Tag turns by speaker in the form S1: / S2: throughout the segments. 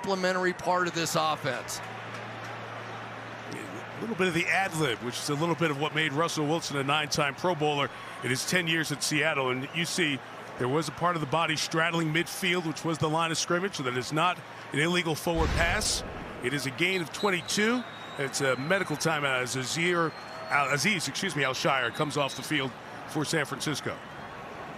S1: complementary part of this offense.
S2: A little bit of the ad-lib, which is a little bit of what made Russell Wilson a 9-time Pro Bowler in his 10 years at Seattle. And you see there was a part of the body straddling midfield, which was the line of scrimmage, so that it's not an illegal forward pass. It is a gain of 22. It's a medical timeout as Aziz Al-Shire comes off the field for San Francisco.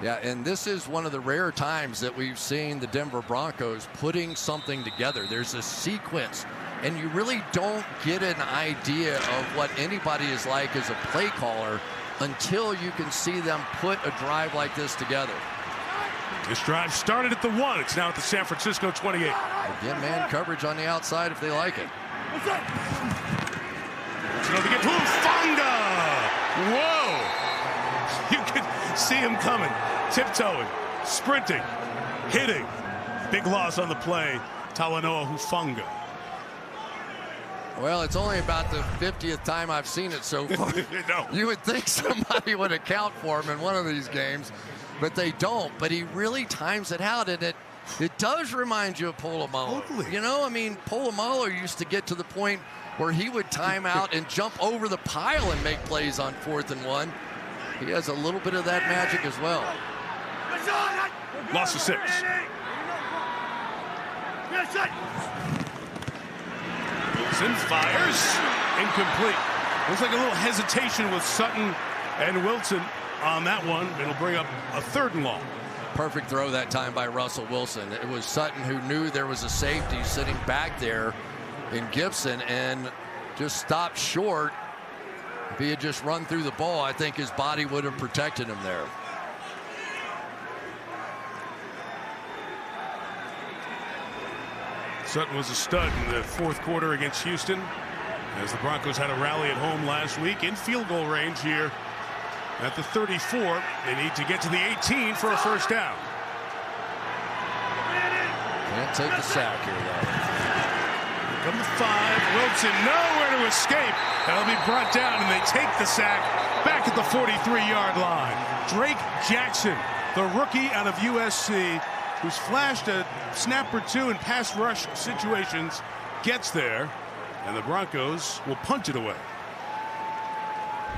S1: Yeah, and this is one of the rare times that we've seen the Denver Broncos putting something together. There's a sequence, and you really don't get an idea of what anybody is like as a play caller until you can see them put a drive like this together.
S2: This drive started at the 1. It's now at the San Francisco 28.
S1: Again, man coverage on the outside if they like it.
S2: So they get Hufanga. Whoa! You could see him coming, tiptoeing, sprinting, hitting. Big loss on the play. Talanoa Hufanga.
S1: Well, it's only about the 50th time I've seen it so far.
S2: No.
S1: You would think somebody would account for him in one of these games, but they don't. But he really times it out, and it does remind you of Polamalu.
S2: Totally.
S1: You know, I mean, Polamalu used to get to the point where he would time out and jump over the pile and make plays on 4th and 1. He has a little bit of that magic as well.
S2: Loss of 6. Wilson fires. Incomplete. Looks like a little hesitation with Sutton and Wilson on that one. It'll bring up a 3rd and long.
S1: Perfect throw that time by Russell Wilson. It was Sutton who knew there was a safety sitting back there in Gibson and just stopped short. If he had just run through the ball, I think his body would have protected him there.
S2: Sutton was a stud in the 4th quarter against Houston, as the Broncos had a rally at home last week in field goal range here at the 34. They need to get to the 18 for a 1st down.
S1: Can't take the sack here, though.
S2: Come the 5. Wilson nowhere to escape. That'll be brought down, and they take the sack back at the 43-yard line. Drake Jackson, the rookie out of USC, who's flashed a snap or two in pass rush situations, gets there, and the Broncos will punt it away.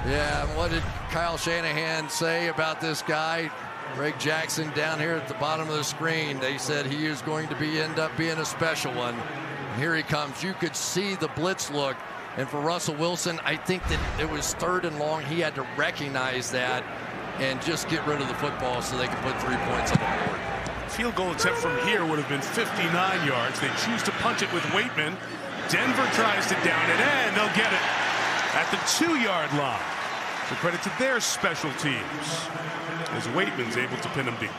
S1: Yeah, what did Kyle Shanahan say about this guy? Drake Jackson down here at the bottom of the screen. They said he is going to end up being a special one. And here he comes. You could see the blitz look. And for Russell Wilson, I think that it was 3rd and long. He had to recognize that and just get rid of the football so they could put 3 points on the board.
S2: Field goal attempt from here would have been 59 yards. They choose to punch it with Waitman. Denver tries to down it, and they'll get it at the 2-yard line. So credit to their special teams, as Waitman's able to pin them deep.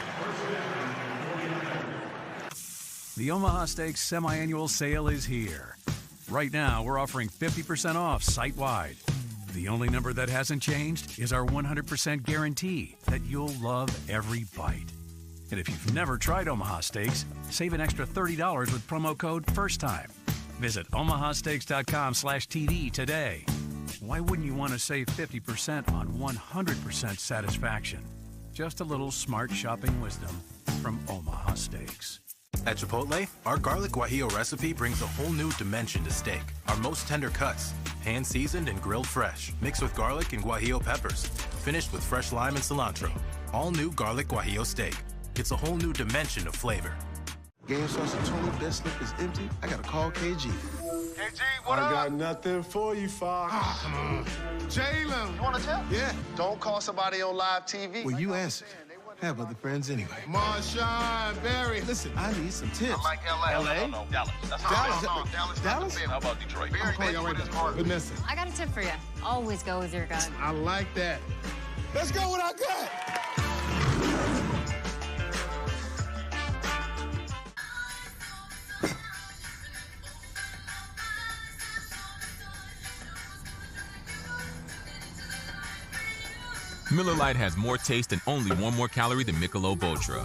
S3: The Omaha Steaks semi-annual sale is here. Right now, we're offering 50% off site-wide. The only number that hasn't changed is our 100% guarantee that you'll love every bite. And if you've never tried Omaha Steaks, save an extra $30 with promo code FIRSTTIME. Visit omahasteaks.com/TD today. Why wouldn't you want to save 50% on 100% satisfaction? Just a little smart shopping wisdom from Omaha Steaks.
S4: At Chipotle, our garlic guajillo recipe brings a whole new dimension to steak. Our most tender cuts, hand-seasoned and grilled fresh, mixed with garlic and guajillo peppers, finished with fresh lime and cilantro. All new garlic guajillo steak. It's a whole new dimension of flavor.
S5: Game starts at 20, that slip is empty. I gotta call KG.
S6: KG, what up?
S5: I got nothing for you, Fox.
S6: Oh, come on. Jalen. You want to tell?
S5: Yeah.
S6: Don't call somebody on live TV.
S5: Well, you answered. Have other friends anyway.
S6: Marshawn, Barry.
S5: Listen, I need some tips.
S6: I like L.A.
S5: L.A.?
S6: No, Dallas. That's
S5: Dallas?
S6: Dallas? How about Detroit?
S5: I'll call y'all right now. Vanessa.
S7: I got a tip for you. Always go with your gut.
S5: I like that. Let's go with our gut.
S8: Miller Lite has more taste and only 1 more calorie than Michelob Ultra.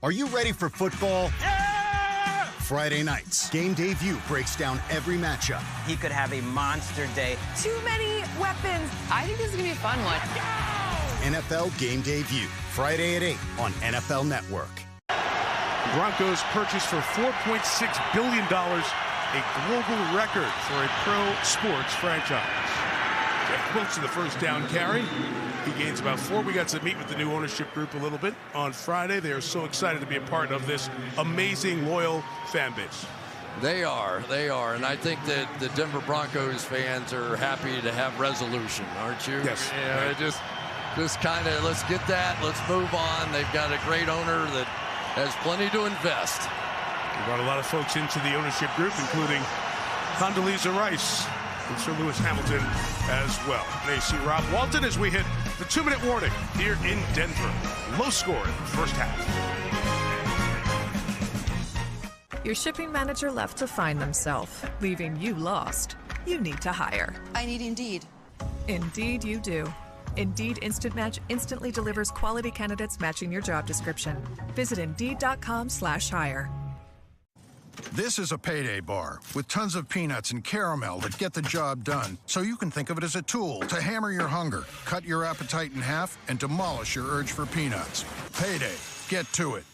S9: Are you ready for football?
S10: Yeah!
S9: Friday nights, Game Day View breaks down every matchup.
S10: He could have a monster day.
S7: Too many weapons. I think this is going to be a fun one.
S9: NFL Game Day View, Friday at 8 on NFL Network.
S2: Broncos purchased for $4.6 billion, a global record for a pro sports franchise. Jeff Wilson, the first down carry. He gains about 4. We got to meet with the new ownership group a little bit on Friday. They are so excited to be a part of this amazing, loyal fan base.
S1: They are. And I think that the Denver Broncos fans are happy to have resolution, aren't you?
S2: Yes.
S1: Yeah, just kind of, let's get that. Let's move on. They've got a great owner that has plenty to invest.
S2: We brought a lot of folks into the ownership group, including Condoleezza Rice and Sir Lewis Hamilton as well. They see Rob Walton as we hit the 2-minute warning here in Denver. Low score in the first half.
S11: Your shipping manager left to find themselves, leaving you lost. You need to hire.
S12: I need Indeed.
S11: Indeed you do. Indeed Instant Match instantly delivers quality candidates matching your job description. Visit Indeed.com/hire.
S13: This is a payday bar with tons of peanuts and caramel that get the job done, so you can think of it as a tool to hammer your hunger, cut your appetite in half, and demolish your urge for peanuts. Payday. Get to it.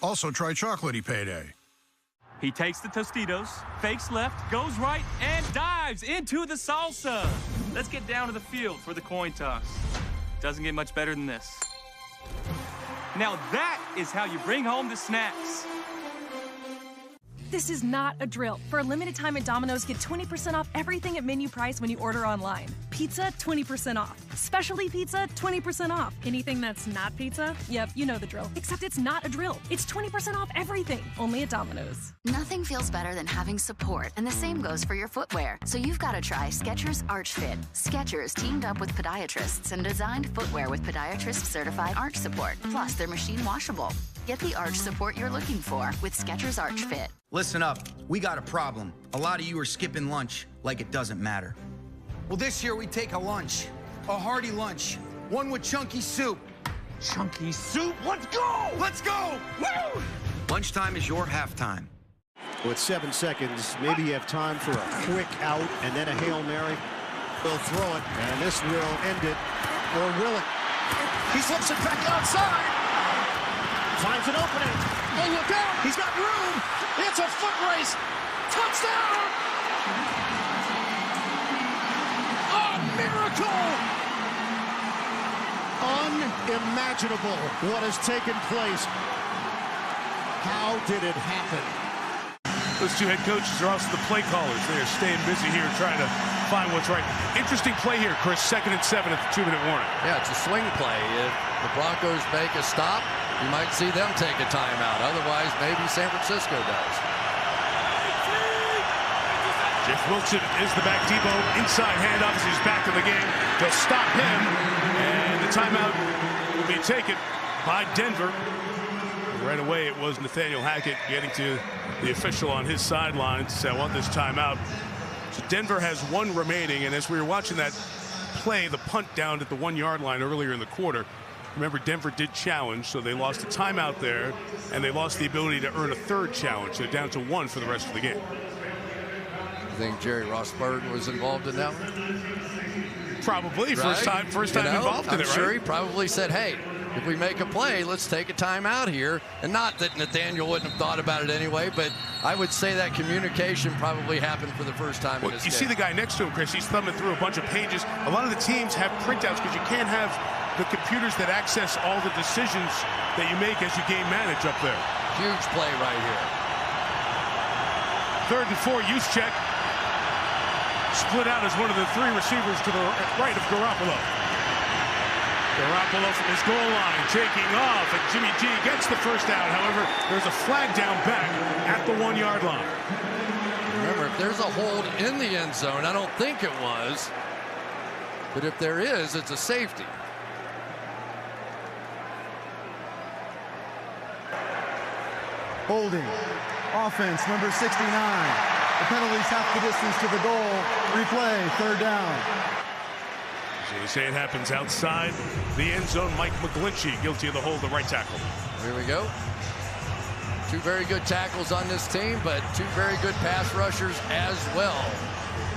S13: Also try chocolatey payday.
S14: He takes the Tostitos, fakes left, goes right, and dives into the salsa. Let's get down to the field for the coin toss. Doesn't get much better than this. Now that is how you bring home the snacks.
S15: This is not a drill. For a limited time at Domino's, get 20% off everything at menu price when you order online. Pizza, 20% off. Specialty pizza, 20% off. Anything that's not pizza? Yep, you know the drill. Except it's not a drill. It's 20% off everything. Only at Domino's.
S16: Nothing feels better than having support, and the same goes for your footwear. So you've got to try Skechers Arch Fit. Skechers teamed up with podiatrists and designed footwear with podiatrist-certified arch support. Plus, they're machine washable. Get the arch support you're looking for with Skechers Arch Fit.
S17: Listen up, we got a problem. A lot of you are skipping lunch like it doesn't matter. Well, this year we take a lunch, a hearty lunch, one with chunky soup. Chunky soup? Let's go! Let's go! Woo! Lunchtime is your halftime.
S9: With 7 seconds, maybe you have time for a quick out and then a Hail Mary. They'll throw it, and this will end it, or will it? He flips it back outside. Finds an opening. Oh, look out! He's got room. It's a foot race. Touchdown! A miracle! Unimaginable what has taken place. How did it happen?
S2: Those two head coaches are also the play callers. They are staying busy here trying to find what's right. Interesting play here, Chris. 2nd and 7 at the 2-minute warning.
S1: Yeah, it's a swing play. If the Broncos make a stop, you might see them take a timeout. Otherwise, maybe San Francisco does.
S2: Jeff Wilson is the back. Debo inside handoff as he's back in the game. They'll stop him, and the timeout will be taken by Denver. Right away, it was Nathaniel Hackett getting to the official on his sideline to say, I want this timeout. So Denver has 1 remaining, and as we were watching that play, the punt down at the 1-yard line earlier in the quarter, remember, Denver did challenge, so they lost a timeout there, and they lost the ability to earn a 3rd challenge. So they're down to 1 for the rest of the game.
S1: You think Jerry Rossberg was involved in that one?
S2: Probably.
S1: Right?
S2: First time involved in it, right?
S1: I'm sure he probably said, hey, if we make a play, let's take a timeout here. And not that Nathaniel wouldn't have thought about it anyway, but I would say that communication probably happened for the first time in this
S2: You
S1: game.
S2: see the guy next to him, Chris. He's thumbing through a bunch of pages. A lot of the teams have printouts because you can't have the computers that access all the decisions that you make as you game manage up there.
S1: Huge play right here.
S2: 3rd and 4, use check. Split out as one of the 3 receivers to the right of Garoppolo. Garoppolo from his goal line, taking off, and Jimmy G gets the first down. However, there's a flag down back at the 1-yard line.
S1: Remember, if there's a hold in the end zone, I don't think it was, but if there is, it's a safety.
S18: Holding. Offense, number 69. The penalty's half the distance to the goal. Replay, 3rd down.
S2: So you say it happens outside the end zone. Mike McGlinchey guilty of the hold, the right tackle.
S1: Here we go. 2 very good tackles on this team, but 2 very good pass rushers as well.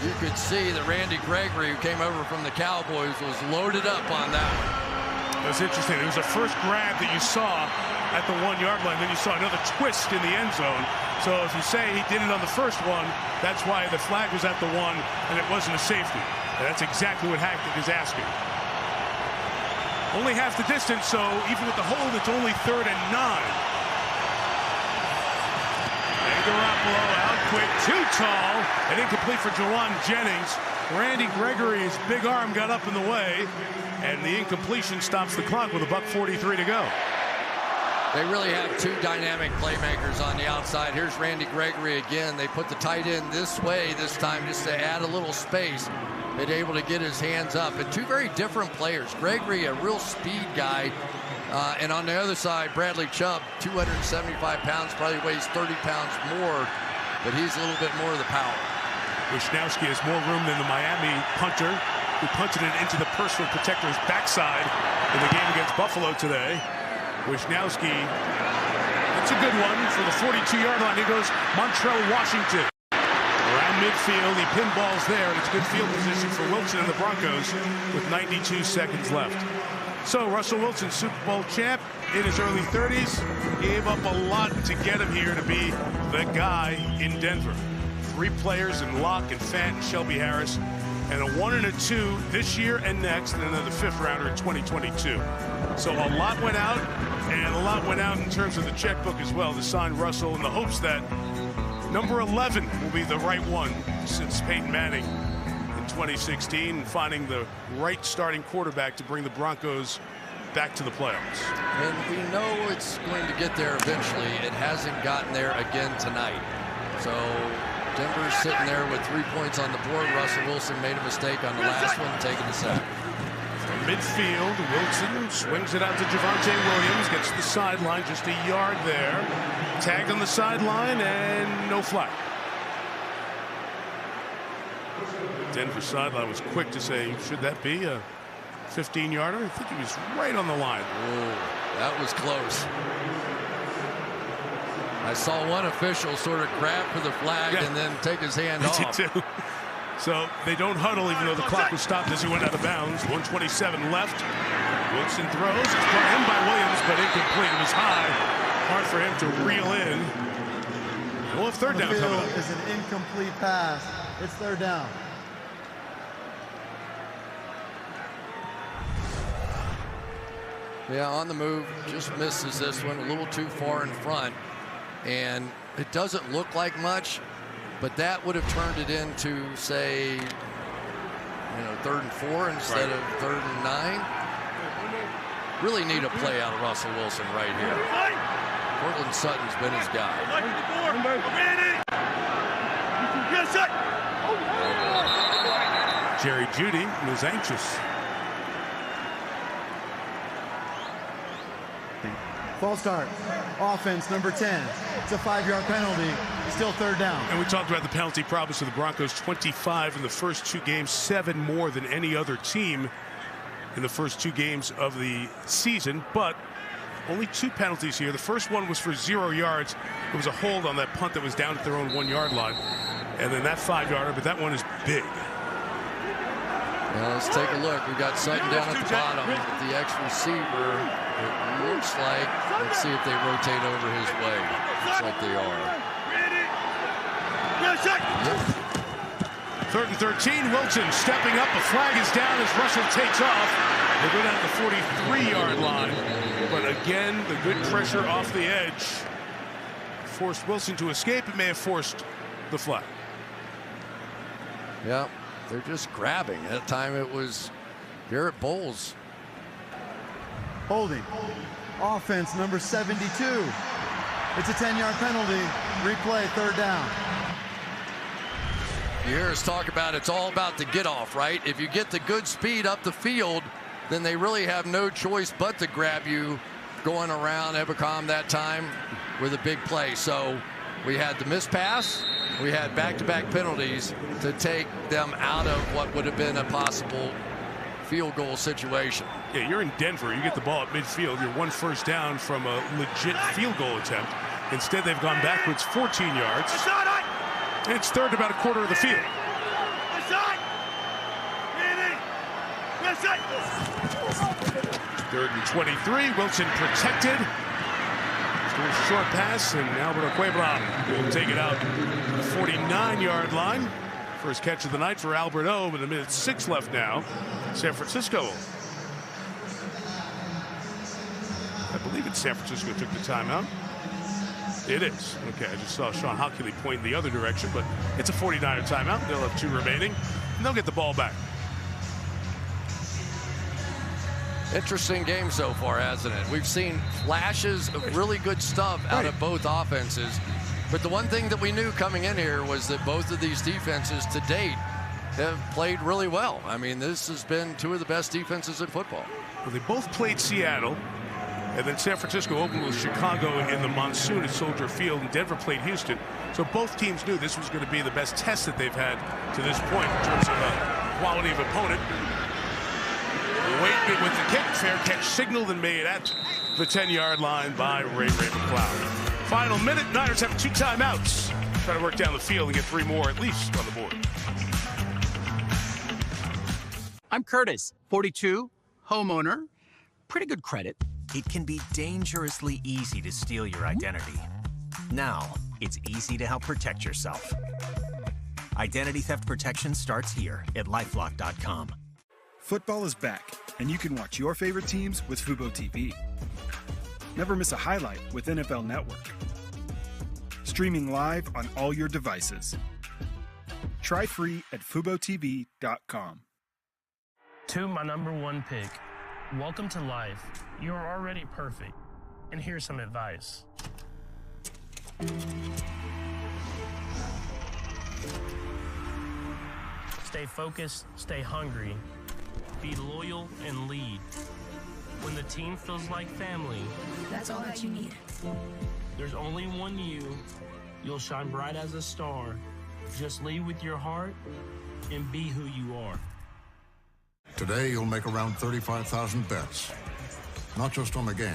S1: You could see that Randy Gregory, who came over from the Cowboys, was loaded up on that one.
S2: That's interesting. It was the first grab that you saw at the 1 yard line. Then you saw another twist in the end zone. So if you say he did it on the first one, that's why the flag was at the 1 and it wasn't a safety. And that's exactly what Hackett is asking. Only half the distance, so even with the hold, it's only 3rd and 9. And Garoppolo out quick, too tall, and incomplete for Jawan Jennings. Randy Gregory's big arm got up in the way, and the incompletion stops the clock with $1:43 to go.
S1: They really have two dynamic playmakers on the outside. Here's Randy Gregory again. They put the tight end this way this time just to add a little space. Been able to get his hands up. And two very different players. Gregory, a real speed guy. And on the other side, Bradley Chubb, 275 pounds, probably weighs 30 pounds more. But he's a little bit more of the power.
S2: Wisnowski has more room than the Miami punter, who punted it into the personal protector's backside in the game against Buffalo today. Wisnowski, that's a good one for the 42-yard line. Here goes Montrell Washington. Around midfield, he pinballs there, and it's good field position for Wilson and the Broncos with 92 seconds left. So Russell Wilson, Super Bowl champ in his early 30s, gave up a lot to get him here to be the guy in Denver. 3 players in Locke and Fant and Shelby Harris, and a 1 and a 2 this year and next, and another 5th rounder in 2022. So a lot went out, and a lot went out in terms of the checkbook as well to sign Russell in the hopes that number 11 will be the right one since Peyton Manning in 2016, and finding the right starting quarterback to bring the Broncos back to the playoffs.
S1: And we know it's going to get there eventually. It hasn't gotten there again tonight. So Denver's sitting there with 3 points on the board. Russell Wilson made a mistake on the last one, taking the sack.
S2: From midfield, Wilson swings it out to Javonte Williams, gets to the sideline, just a yard there. Tagged on the sideline, and no flag. Denver sideline was quick to say, should that be a 15-yarder? I think he was right on the line.
S1: Whoa, that was close. I saw one official sort of grab for the flag and then take his hand off.
S2: Did too. So they don't huddle even though the clock was stopped as he went out of bounds. 1:27 left. Wilson throws. It's brought in by Williams, but incomplete. It was high. Hard for him to reel in. We'll have 3rd down coming up.
S18: Is an incomplete pass. It's 3rd down.
S1: Yeah, on the move, just misses this one a little too far in front. And it doesn't look like much, but that would have turned it into, say, 3rd and 4 instead of 3rd and 9. Really need a play out of Russell Wilson right here. Cortland Sutton's been his guy.
S2: Jerry Jeudy was anxious.
S18: False start. Offense, number 10. It's a 5-yard penalty. Still 3rd down.
S2: And we talked about the penalty problems of the Broncos. 25 in the first 2 games, 7 more than any other team in the first 2 games of the season. But only 2 penalties here. The first one was for 0 yards. It was a hold on that punt that was down at their own 1-yard line. And then that 5-yarder, but that one is big.
S1: Well, let's take a look. We've got Sutton down at the bottom. The ex-receiver, it looks like, let's see if they rotate over his way. Looks like they are. Yep.
S2: 3rd and 13, Wilson stepping up. The flag is down as Russell takes off. They go down to the 43-yard line. But again, the good pressure off the edge forced Wilson to escape. It may have forced the flag.
S1: Yeah. They're just grabbing. At the time, it was Garrett Bowles.
S18: Holding. Offense, number 72. It's a 10-yard penalty. Replay, 3rd down.
S1: You hear us talk about it's all about the get-off, right? If you get the good speed up the field, then they really have no choice but to grab you going around Ebicom that time with a big play. So we had the missed pass. We had back-to-back penalties to take them out of what would have been a possible field goal situation.
S2: Yeah, you're in Denver. You get the ball at midfield. You're 1 first down from a legit field goal attempt. Instead, they've gone backwards 14 yards. And it's 3rd about a quarter of the field. 3rd and 23. Wilson protected. Short pass, and Alberto Cuebron will take it out the 49-yard line. First catch of the night for Alberto, with 1:06 left now. San Francisco. I believe it's San Francisco took the timeout. It is. Okay, I just saw Sean Hockley pointing the other direction, but it's a 49er timeout. They'll have 2 remaining, and they'll get the ball back.
S1: Interesting game so far, hasn't it? We've seen flashes of really good stuff out of both offenses. But the one thing that we knew coming in here was that both of these defenses to date have played really well. I mean, this has been 2 of the best defenses in football.
S2: Well, they both played Seattle, and then San Francisco opened with Chicago in the monsoon at Soldier Field, and Denver played Houston. So both teams knew this was going to be the best test that they've had to this point in terms of quality of opponent. Waitman with the kick. Fair catch signaled and made at the 10-yard line by Ray McCloud. Final minute. Niners have 2 timeouts. Try to work down the field and get 3 more at least on the board.
S12: I'm Curtis, 42, homeowner, pretty good credit.
S19: It can be dangerously easy to steal your identity. Now, it's easy to help protect yourself. Identity theft protection starts here at LifeLock.com.
S20: Football is back, and you can watch your favorite teams with Fubo TV. Never miss a highlight with NFL Network. Streaming live on all your devices. Try free at FuboTV.com.
S21: To my #1 pick, welcome to life. You're already perfect. And here's some advice. Stay focused, stay hungry. Be loyal and lead. When the team feels like family,
S22: that's all that you need.
S21: There's only one you. You'll shine bright as a star. Just lead with your heart and be who you are.
S13: Today, you'll make around 35,000 bets. Not just on the game,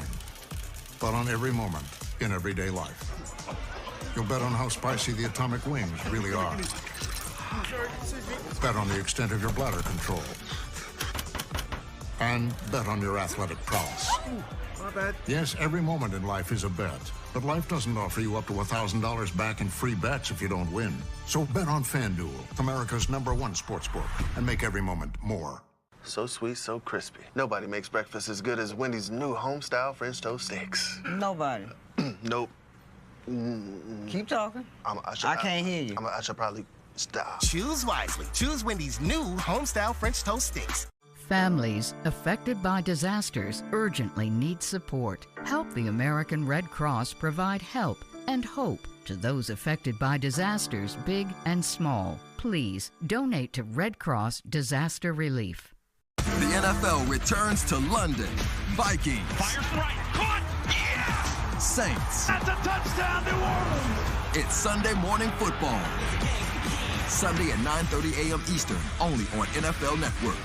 S13: but on every moment in everyday life. You'll bet on how spicy the atomic wings really are. Bet on the extent of your bladder control. And bet on your athletic prowess.
S5: My bad.
S13: Yes, every moment in life is a bet. But life doesn't offer you up to $1,000 back in free bets if you don't win. So bet on FanDuel, America's #1 sportsbook, and make every moment more.
S6: So sweet, so crispy. Nobody makes breakfast as good as Wendy's new home-style French toast sticks.
S10: Nobody.
S6: Nope.
S10: Keep talking. I can't hear you.
S6: I should probably stop.
S23: Choose wisely. Choose Wendy's new home-style French toast sticks.
S24: Families affected by disasters urgently need support. Help the American Red Cross provide help and hope to those affected by disasters, big and small. Please donate to Red Cross Disaster Relief.
S25: The NFL returns to London. Vikings.
S26: Fires right. Caught. Yeah!
S25: Saints.
S26: That's a touchdown, New Orleans.
S25: It's Sunday morning football. Sunday at 9:30 a.m. Eastern, only on NFL Network.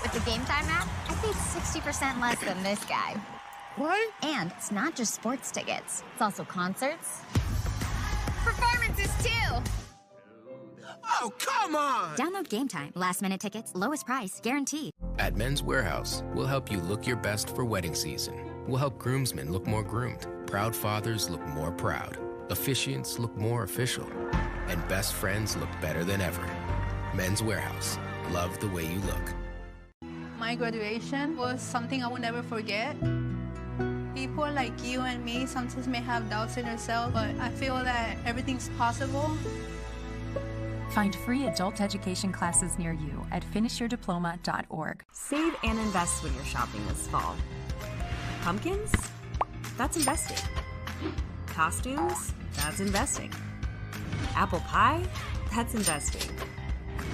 S27: With the Game Time app, I paid 60% less than this guy.
S26: What?
S27: And it's not just sports tickets. It's also concerts. Performances, too.
S23: Oh, come on!
S27: Download Game Time. Last-minute tickets, lowest price, guaranteed.
S28: At Men's Warehouse, we'll help you look your best for wedding season. We'll help groomsmen look more groomed, proud fathers look more proud, officiants look more official, and best friends look better than ever. Men's Warehouse. Love the way you look.
S29: My graduation was something I will never forget. People like you and me sometimes may have doubts in ourselves, but I feel that everything's possible.
S30: Find free adult education classes near you at finishyourdiploma.org.
S31: Save and invest when you're shopping this fall. Pumpkins? That's investing. Costumes? That's investing. Apple pie? That's investing.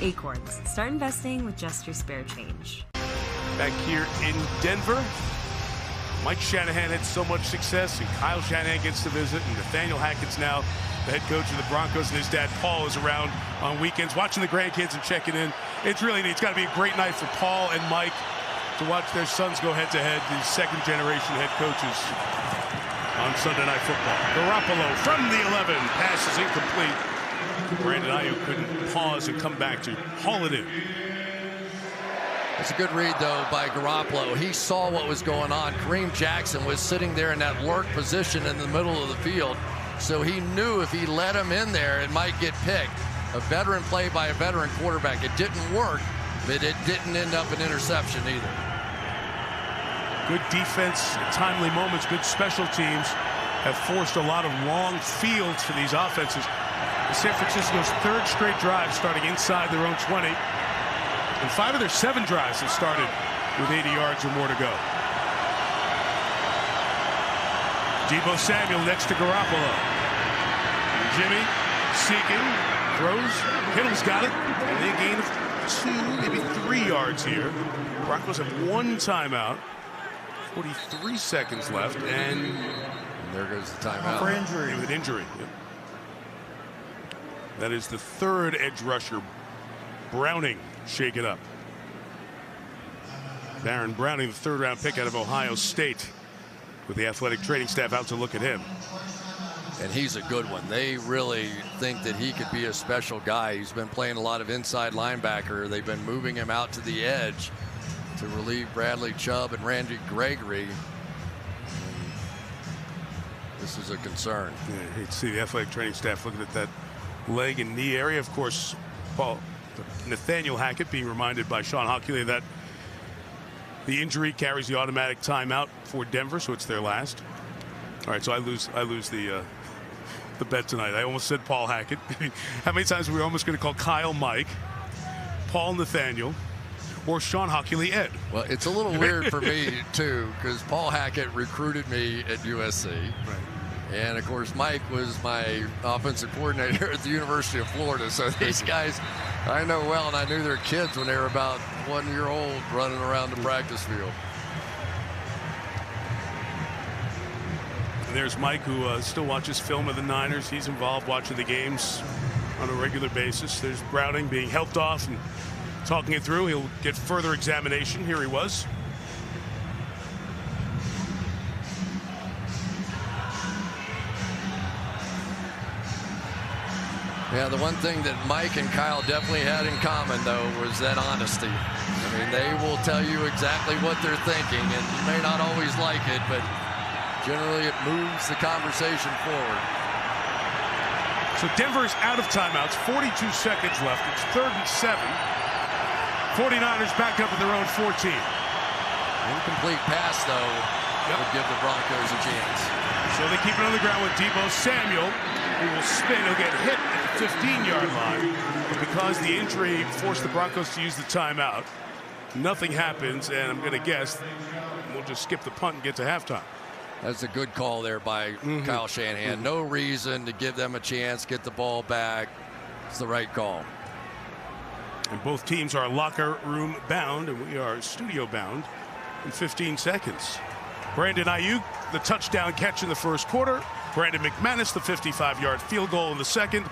S31: Acorns. Start investing with just your spare change.
S2: Back here in Denver, Mike Shanahan had so much success, and Kyle Shanahan gets to visit, and Nathaniel Hackett's now the head coach of the Broncos, and his dad Paul is around on weekends watching the grandkids and checking in. It's really neat. It's got to be a great night for Paul and Mike to watch their sons go head-to-head, these second-generation head coaches on Sunday Night Football. Garoppolo from the 11, pass is incomplete. Brandon Ayuk couldn't pause and come back to haul it in.
S1: It's a good read, though, by Garoppolo. He saw what was going on. Kareem Jackson was sitting there in that lurk position in the middle of the field, so he knew if he let him in there, it might get picked. A veteran play by a veteran quarterback. It didn't work, but it didn't end up an interception either.
S2: Good defense, timely moments, good special teams have forced a lot of long fields for these offenses. San Francisco's third straight drive starting inside their own 20. And 5 of their 7 drives have started with 80 yards or more to go. Deebo Samuel next to Garoppolo. Jimmy seeking, throws. Kittle's got it. And they gain 2, maybe 3 yards here. Broncos have 1 timeout. 43 seconds left. And
S1: there goes the timeout.
S2: For injury. With injury. Yep. That is the 3rd edge rusher, Browning, shake it up. Baron Browning, the 3rd round pick out of Ohio State, with the athletic training staff out to look at him.
S1: And he's a good one. They really think that he could be a special guy. He's been playing a lot of inside linebacker. They've been moving him out to the edge to relieve Bradley Chubb and Randy Gregory. And this is a concern.
S2: Yeah, you'd see the athletic training staff looking at that leg and knee area. Of course, Nathaniel Hackett being reminded by Sean Hockley that the injury carries the automatic timeout for Denver, so it's their last. All right, so I lose the bet tonight. I almost said Paul Hackett. How many times are we almost going to call Kyle Mike, Paul Nathaniel, or Sean Hockley Ed?
S1: Well, it's a little weird for me too, because Paul Hackett recruited me at USC.
S2: Right.
S1: And, of course, Mike was my offensive coordinator at the University of Florida. So these guys I know well, and I knew their kids when they were about 1 year old running around the practice field.
S2: And there's Mike, who still watches film of the Niners. He's involved watching the games on a regular basis. There's Browning being helped off and talking it through. He'll get further examination. Here he was.
S1: Yeah, the one thing that Mike and Kyle definitely had in common, though, was that honesty. I mean, they will tell you exactly what they're thinking, and you may not always like it, but generally it moves the conversation forward.
S2: So Denver's out of timeouts, 42 seconds left. It's 3rd and 7. 49ers back up at their own 14.
S1: Incomplete pass, though, would give the Broncos a chance.
S2: So they keep it on the ground with Deebo Samuel. He will spin. He'll get hit at the 15-yard line. But because the injury forced the Broncos to use the timeout, nothing happens, and I'm going to guess we'll just skip the punt and get to halftime.
S1: That's a good call there by Kyle Shanahan. No reason to give them a chance, get the ball back. It's the right call.
S2: And both teams are locker room bound, and we are studio bound in 15 seconds. Brandon Ayuk, the touchdown catch in the first quarter. Brandon McManus, the 55-yard field goal in the second.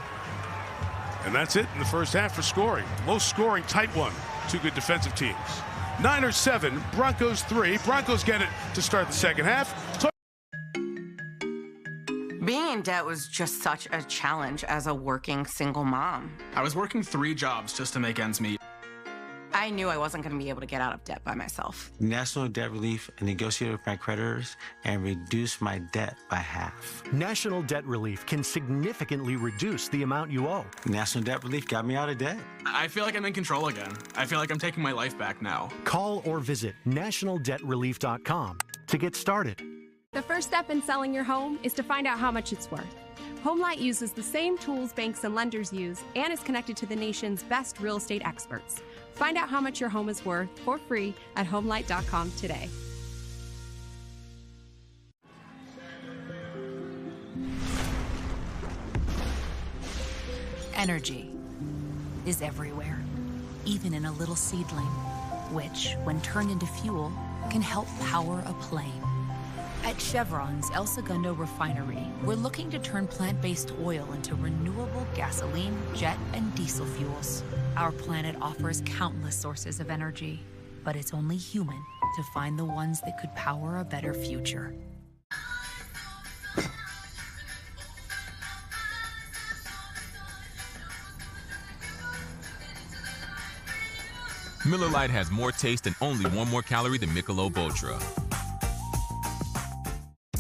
S2: And that's it in the first half for scoring. Low scoring, tight one. 2 good defensive teams. Niners 7, Broncos 3. Broncos get it to start the second half.
S3: Being in debt was just such a challenge as a working single mom.
S4: I was working 3 jobs just to make ends meet.
S3: I knew I wasn't going to be able to get out of debt by myself.
S7: National Debt Relief negotiated with my creditors and reduced my debt by half.
S8: National Debt Relief can significantly reduce the amount you owe.
S7: National Debt Relief got me out of debt.
S4: I feel like I'm in control again. I feel like I'm taking my life back now.
S8: Call or visit nationaldebtrelief.com to get started.
S9: The first step in selling your home is to find out how much it's worth. HomeLight uses the same tools banks and lenders use and is connected to the nation's best real estate experts. Find out how much your home is worth for free at HomeLight.com today.
S11: Energy is everywhere, even in a little seedling, which, when turned into fuel, can help power a plane. At Chevron's El Segundo refinery, we're looking to turn plant-based oil into renewable gasoline, jet, and diesel fuels. Our planet offers countless sources of energy, but it's only human to find the ones that could power a better future.
S5: Miller Lite has more taste and only 1 more calorie than Michelob Ultra.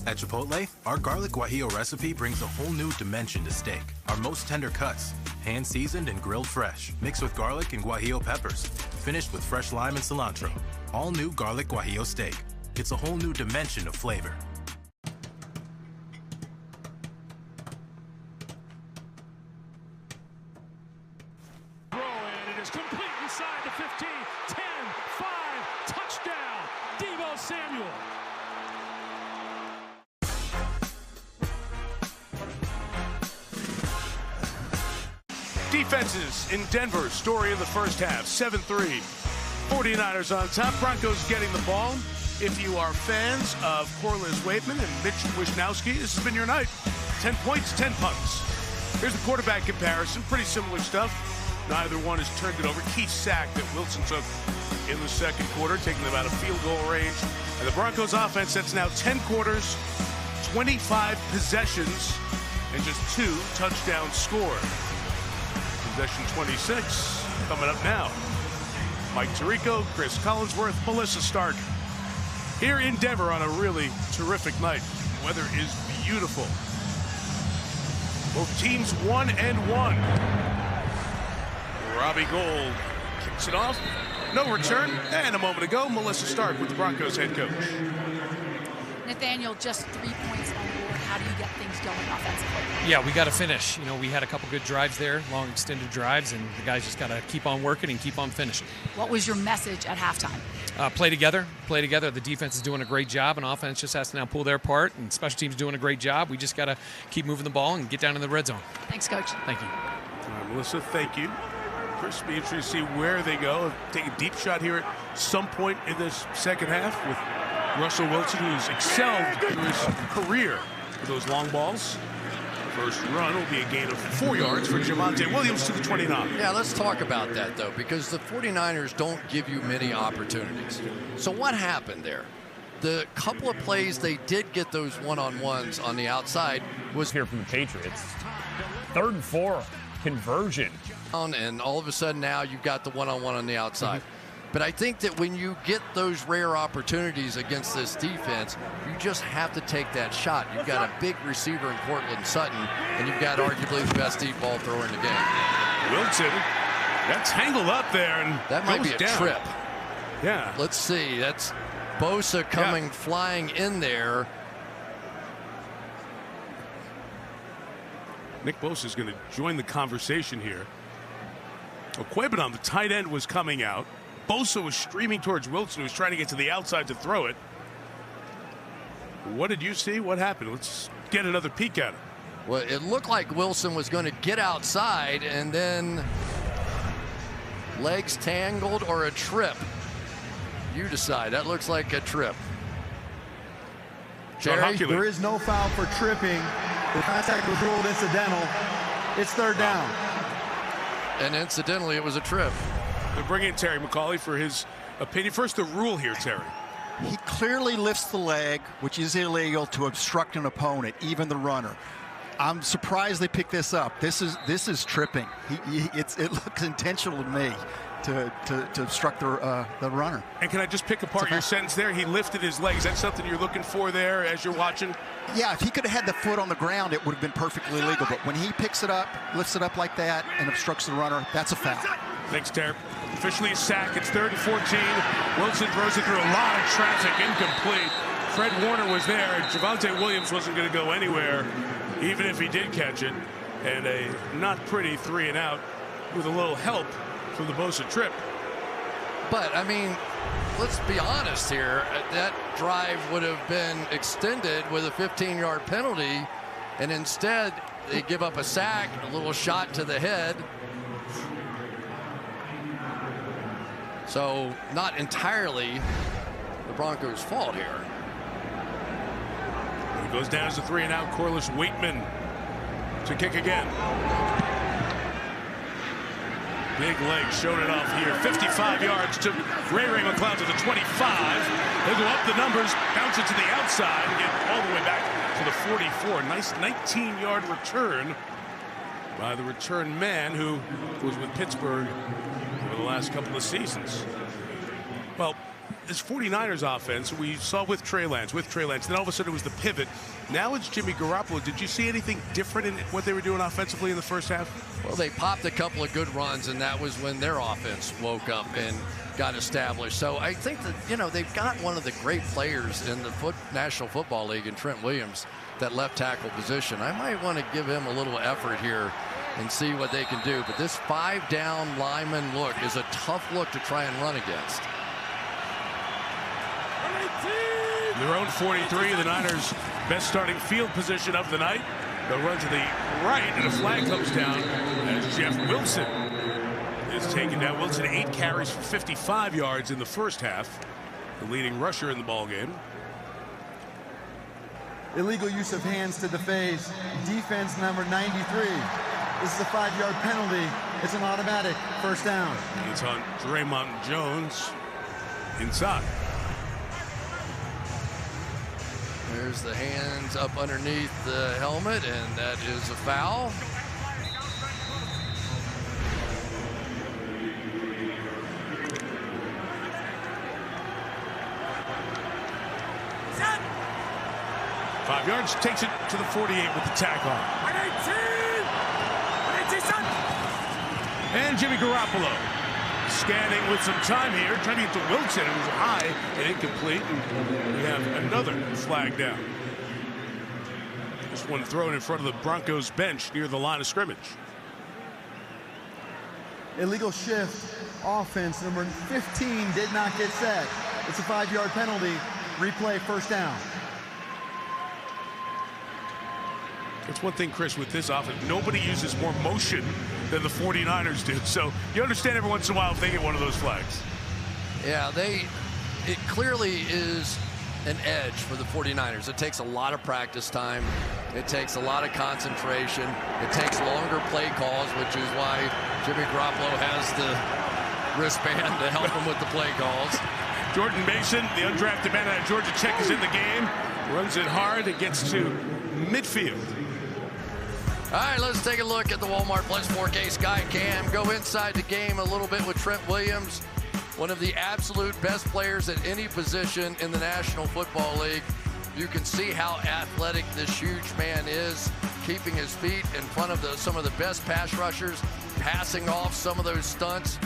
S12: At Chipotle, our garlic guajillo recipe brings a whole new dimension to steak. Our most tender cuts, hand-seasoned and grilled fresh, mixed with garlic and guajillo peppers, finished with fresh lime and cilantro. All new garlic guajillo steak. It's a whole new dimension of flavor.
S26: Throw in, it is complete inside the 15, 10, 5, touchdown, Deebo Samuel.
S2: Defenses in Denver, story in the first half, 7-3. 49ers on top, Broncos getting the ball. If you are fans of Corliss Waitman and Mitch Wisnowski, this has been your night. 10 points, 10 punts. Here's the quarterback comparison, pretty similar stuff. Neither one has turned it over. Key sack that Wilson took in the second quarter, taking them out of field goal range. And the Broncos offense, that's now 10 quarters, 25 possessions, and just 2 touchdowns scored. Possession 26 coming up now. Mike Tirico, Chris Collinsworth, Melissa Stark. Here in Denver on a really terrific night. Weather is beautiful. Both teams 1-1. Robbie Gould kicks it off. No return. And a moment ago, Melissa Stark with the Broncos head coach.
S14: Nathaniel, just 3 points on board. How do you get things going offensively?
S15: Yeah, we got to finish. You know, we had a couple good drives there, long extended drives, and the guys just got to keep on working and keep on finishing.
S14: What was your message at halftime?
S15: Play together. The defense is doing a great job, and offense just has to now pull their part, and special teams doing a great job. We just got to keep moving the ball and get down in the red zone.
S14: Thanks, Coach.
S15: Thank you.
S2: All right, Melissa, thank you. Chris, be interested to see where they go. Take a deep shot here at some point in this second half with Russell Wilson, who's excelled through his career with those long balls. First run will be a gain of 4 yards for Javonte Williams to the 29.
S1: Yeah, let's talk about that, though, because the 49ers don't give you many opportunities. So what happened there? The couple of plays they did get those one-on-ones on the outside was
S16: here from the Patriots. 3rd and 4 conversion.
S1: And all of a sudden now you've got the one-on-one on the outside. But I think that when you get those rare opportunities against this defense, you just have to take that shot. You've got a big receiver in Cortland Sutton, and you've got arguably the best deep ball thrower in the game.
S2: Wilson got tangled up there, and
S1: that might be a trip.
S2: Yeah.
S1: Let's see. That's Bosa coming flying in there.
S2: Nick Bosa is going to join the conversation here. Okwebunam, the tight end, was coming out. Bosa was streaming towards Wilson, who was trying to get to the outside to throw it. What did you see? What happened? Let's get another peek at it.
S1: Well, it looked like Wilson was going to get outside, and then legs tangled or a trip. You decide. That looks like a trip.
S17: Jerry? There is no foul for tripping. The contact was ruled incidental. It's 3rd down.
S1: And incidentally, it was a trip.
S2: They're bringing Terry McCauley for his opinion. First, the rule here, Terry.
S18: He clearly lifts the leg, which is illegal, to obstruct an opponent, even the runner. I'm surprised they picked this up. This is tripping. It looks intentional to me to obstruct the runner.
S2: And can I just pick apart your sentence there? He lifted his leg. Is that something you're looking for there as you're watching?
S18: Yeah, if he could have had the foot on the ground, it would have been perfectly legal. But when he picks it up, lifts it up like that, and obstructs the runner, that's a foul.
S2: Thanks, Terry. Officially a sack. It's 3rd and 14. Wilson throws it through a lot of traffic, incomplete. Fred Warner was there. Javonte Williams wasn't going to go anywhere, even if he did catch it. And a not pretty 3 and out with a little help from the Bosa trip.
S1: But, I mean, let's be honest here. That drive would have been extended with a 15-yard penalty, and instead they give up a sack, a little shot to the head. So not entirely the Broncos' fault here.
S2: He goes down as a 3 and out. Corliss Waitman to kick again. Big leg, showed it off here. 55 yards to Ray McLeod to the 25. They'll go up the numbers, bounce it to the outside, and get all the way back to the 44. Nice 19-yard return by the return man who was with Pittsburgh for over the last couple of seasons. Well, this 49ers offense, we saw with Trey Lance, then all of a sudden it was the pivot. Now it's Jimmy Garoppolo. Did you see anything different in what they were doing offensively in the first half?
S1: Well, they popped a couple of good runs, and that was when their offense woke up and got established. So I think that, you know, they've got one of the great players in the National Football League in Trent Williams, that left tackle position. I might want to give him a little effort here and see what they can do. But this 5-down lineman look is a tough look to try and run against.
S2: Their own 43, the Niners' best starting field position of the night. They'll run to the right, and a flag comes down as Jeff Wilson is taken down. Wilson 8 carries for 55 yards in the first half, the leading rusher in the ballgame.
S17: Illegal use of hands to the face. Defense number 93. This is a 5-yard penalty. It's an automatic first down.
S2: It's on Draymond Jones inside.
S1: There's the hands up underneath the helmet, and that is a foul.
S2: Five yards, takes it to the 48 with the tackle. And Jimmy Garoppolo scanning with some time here, trying to get to Wilson. It was high and incomplete, and we have another flag down. This one thrown in front of the Broncos bench near the line of scrimmage.
S17: Illegal shift. Offense number 15 did not get set. It's a 5-yard penalty. Replay first down.
S2: It's one thing, Chris, with this offense, nobody uses more motion than the 49ers do. So you understand every once in a while if they get one of those flags.
S1: Yeah, it clearly is an edge for the 49ers. It takes a lot of practice time. It takes a lot of concentration. It takes longer play calls, which is why Jimmy Garoppolo has the wristband to help him with the play calls.
S2: Jordan Mason, the undrafted man out of Georgia Tech, is in the game. Runs it hard. It gets to midfield.
S1: All right, let's take a look at the Walmart Plus 4K Sky Cam. Go inside the game a little bit with Trent Williams, one of the absolute best players at any position in the National Football League. You can see how athletic this huge man is, keeping his feet in front of some of the best pass rushers, passing off some of those stunts.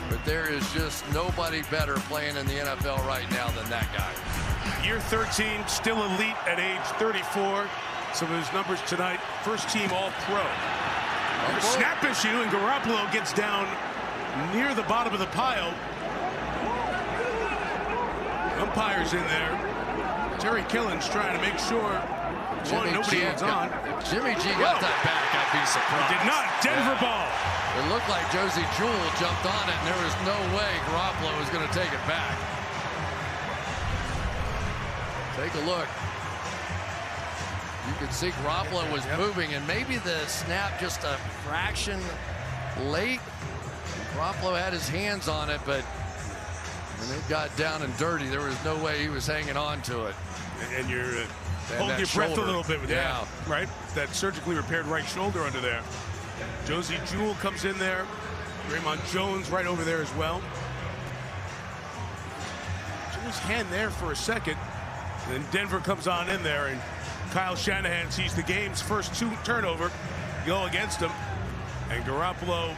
S1: But there is just nobody better playing in the NFL right now than that guy.
S2: Year 13, still elite at age 34. Some of his numbers tonight, first team All-Pro. Snap issue, and Garoppolo gets down near the bottom of the pile. Umpires in there. Terry Killen's trying to make sure nobody hands on.
S1: If Jimmy G got that back, I'd be surprised.
S2: He did not. Denver ball.
S1: It looked like Josie Jewell jumped on it, and there was no way Garoppolo was going to take it back. Take a look. You could see Garoppolo was moving, and maybe the snap just a fraction late. Garoppolo had his hands on it, but when it got down and dirty, there was no way he was hanging on to it.
S2: And you're holding your breath a little bit with that, right? That surgically repaired right shoulder under there. Josie Jewell comes in there. Draymond Jones right over there as well. Jewell's hand there for a second. And then Denver comes on in there, and Kyle Shanahan sees the game's first turnover go against him. And Garoppolo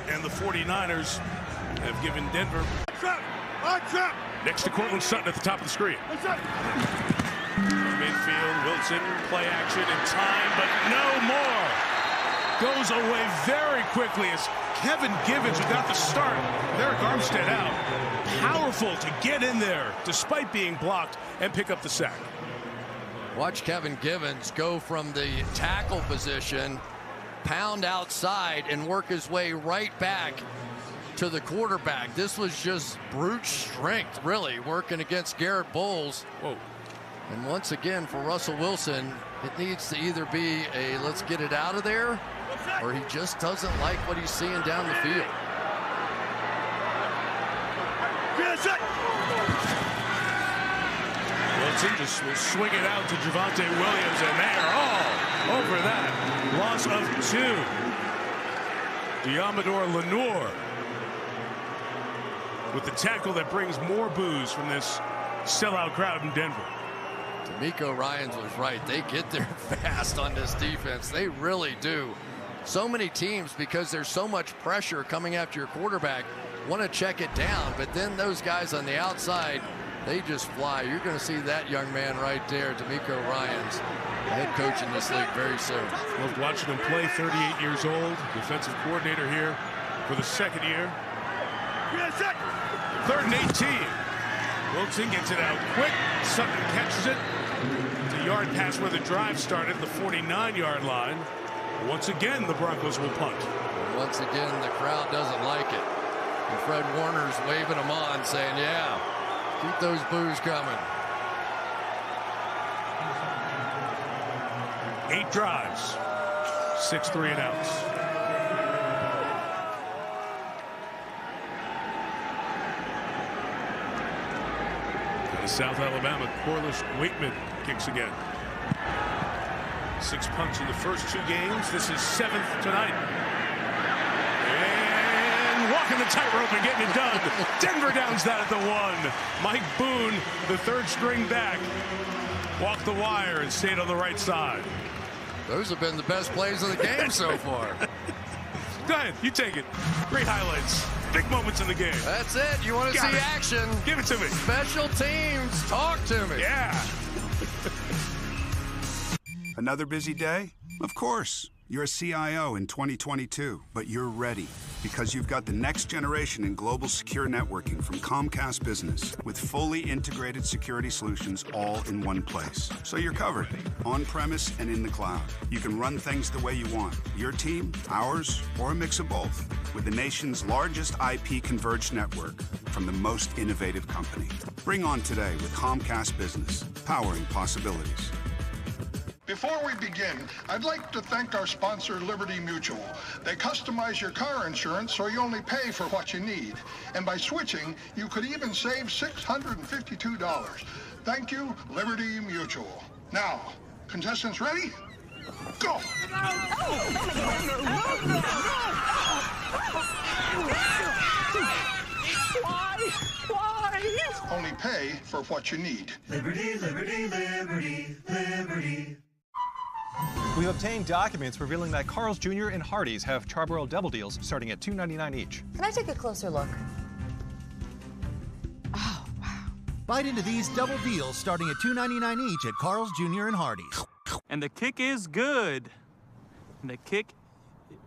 S2: and the 49ers have given Denver next to Cortland Sutton at the top of the screen. Midfield, Wilson, play action in time, but no more. Goes away very quickly as Kevin Givens, who got the start, Eric Armstead out. Powerful to get in there despite being blocked and pick up the sack.
S1: Watch Kevin Givens go from the tackle position, pound outside, and work his way right back to the quarterback. This was just brute strength, really, working against Garrett Bowles.
S2: Whoa.
S1: And once again, for Russell Wilson, it needs to either be a let's get it out of there, or he just doesn't like what he's seeing down the field.
S2: Wilson just will swing it out to Javonte Williams, and they are all over that. Loss of 2. Diamador Lenoir with the tackle that brings more boos from this sellout crowd in Denver.
S1: D'Amico Ryans was right. They get there fast on this defense. They really do. So many teams, because there's so much pressure coming after your quarterback, want to check it down. But then those guys on the outside, they just fly. You're going to see that young man right there, D'Amico Ryans, head coach in this league very soon.
S2: Loved watching him play, 38 years old, defensive coordinator here for the second year. 3rd and 18. Wilson gets it out quick. Sutton catches it. It's a yard pass where the drive started, the 49-yard line. Once again, the Broncos will punt.
S1: Once again, the crowd doesn't like it. And Fred Warner's waving them on, saying, yeah, keep those boos coming.
S2: 8 drives, 6 3-and-outs. South Alabama, Corliss Waitman kicks again. 6 punts in the first 2 games. This is 7th tonight. And walking the tightrope and getting it done. Denver downs that at the 1. Mike Boone, the 3rd string back, walked the wire and stayed on the right side.
S1: Those have been the best plays of the game so far.
S2: Go ahead, you take it. Great highlights. Big moments in the game.
S1: That's it. You want to see action?
S2: Give it to me.
S1: Special teams. Talk to me.
S2: Yeah.
S6: Another busy day? Of course. You're a CIO in 2022, but you're ready because you've got the next generation in global secure networking from Comcast Business with fully integrated security solutions all in one place. So you're covered, on-premise and in the cloud. You can run things the way you want, your team, ours, or a mix of both, with the nation's largest IP converged network from the most innovative company. Bring on today with Comcast Business, powering possibilities.
S10: Before we begin, I'd like to thank our sponsor, Liberty Mutual. They customize your car insurance so you only pay for what you need. And by switching, you could even save $652. Thank you, Liberty Mutual. Now, contestants ready? Go! Why? Only pay for what you need.
S13: Liberty, liberty, liberty, liberty.
S19: We've obtained documents revealing that Carl's Jr. and Hardee's have Charbroil double deals starting at $2.99 each.
S20: Can I take a closer look?
S19: Oh,
S20: wow.
S21: Bite into these double deals starting at $2.99 each at Carl's Jr. and Hardee's.
S22: And the kick is good. And the kick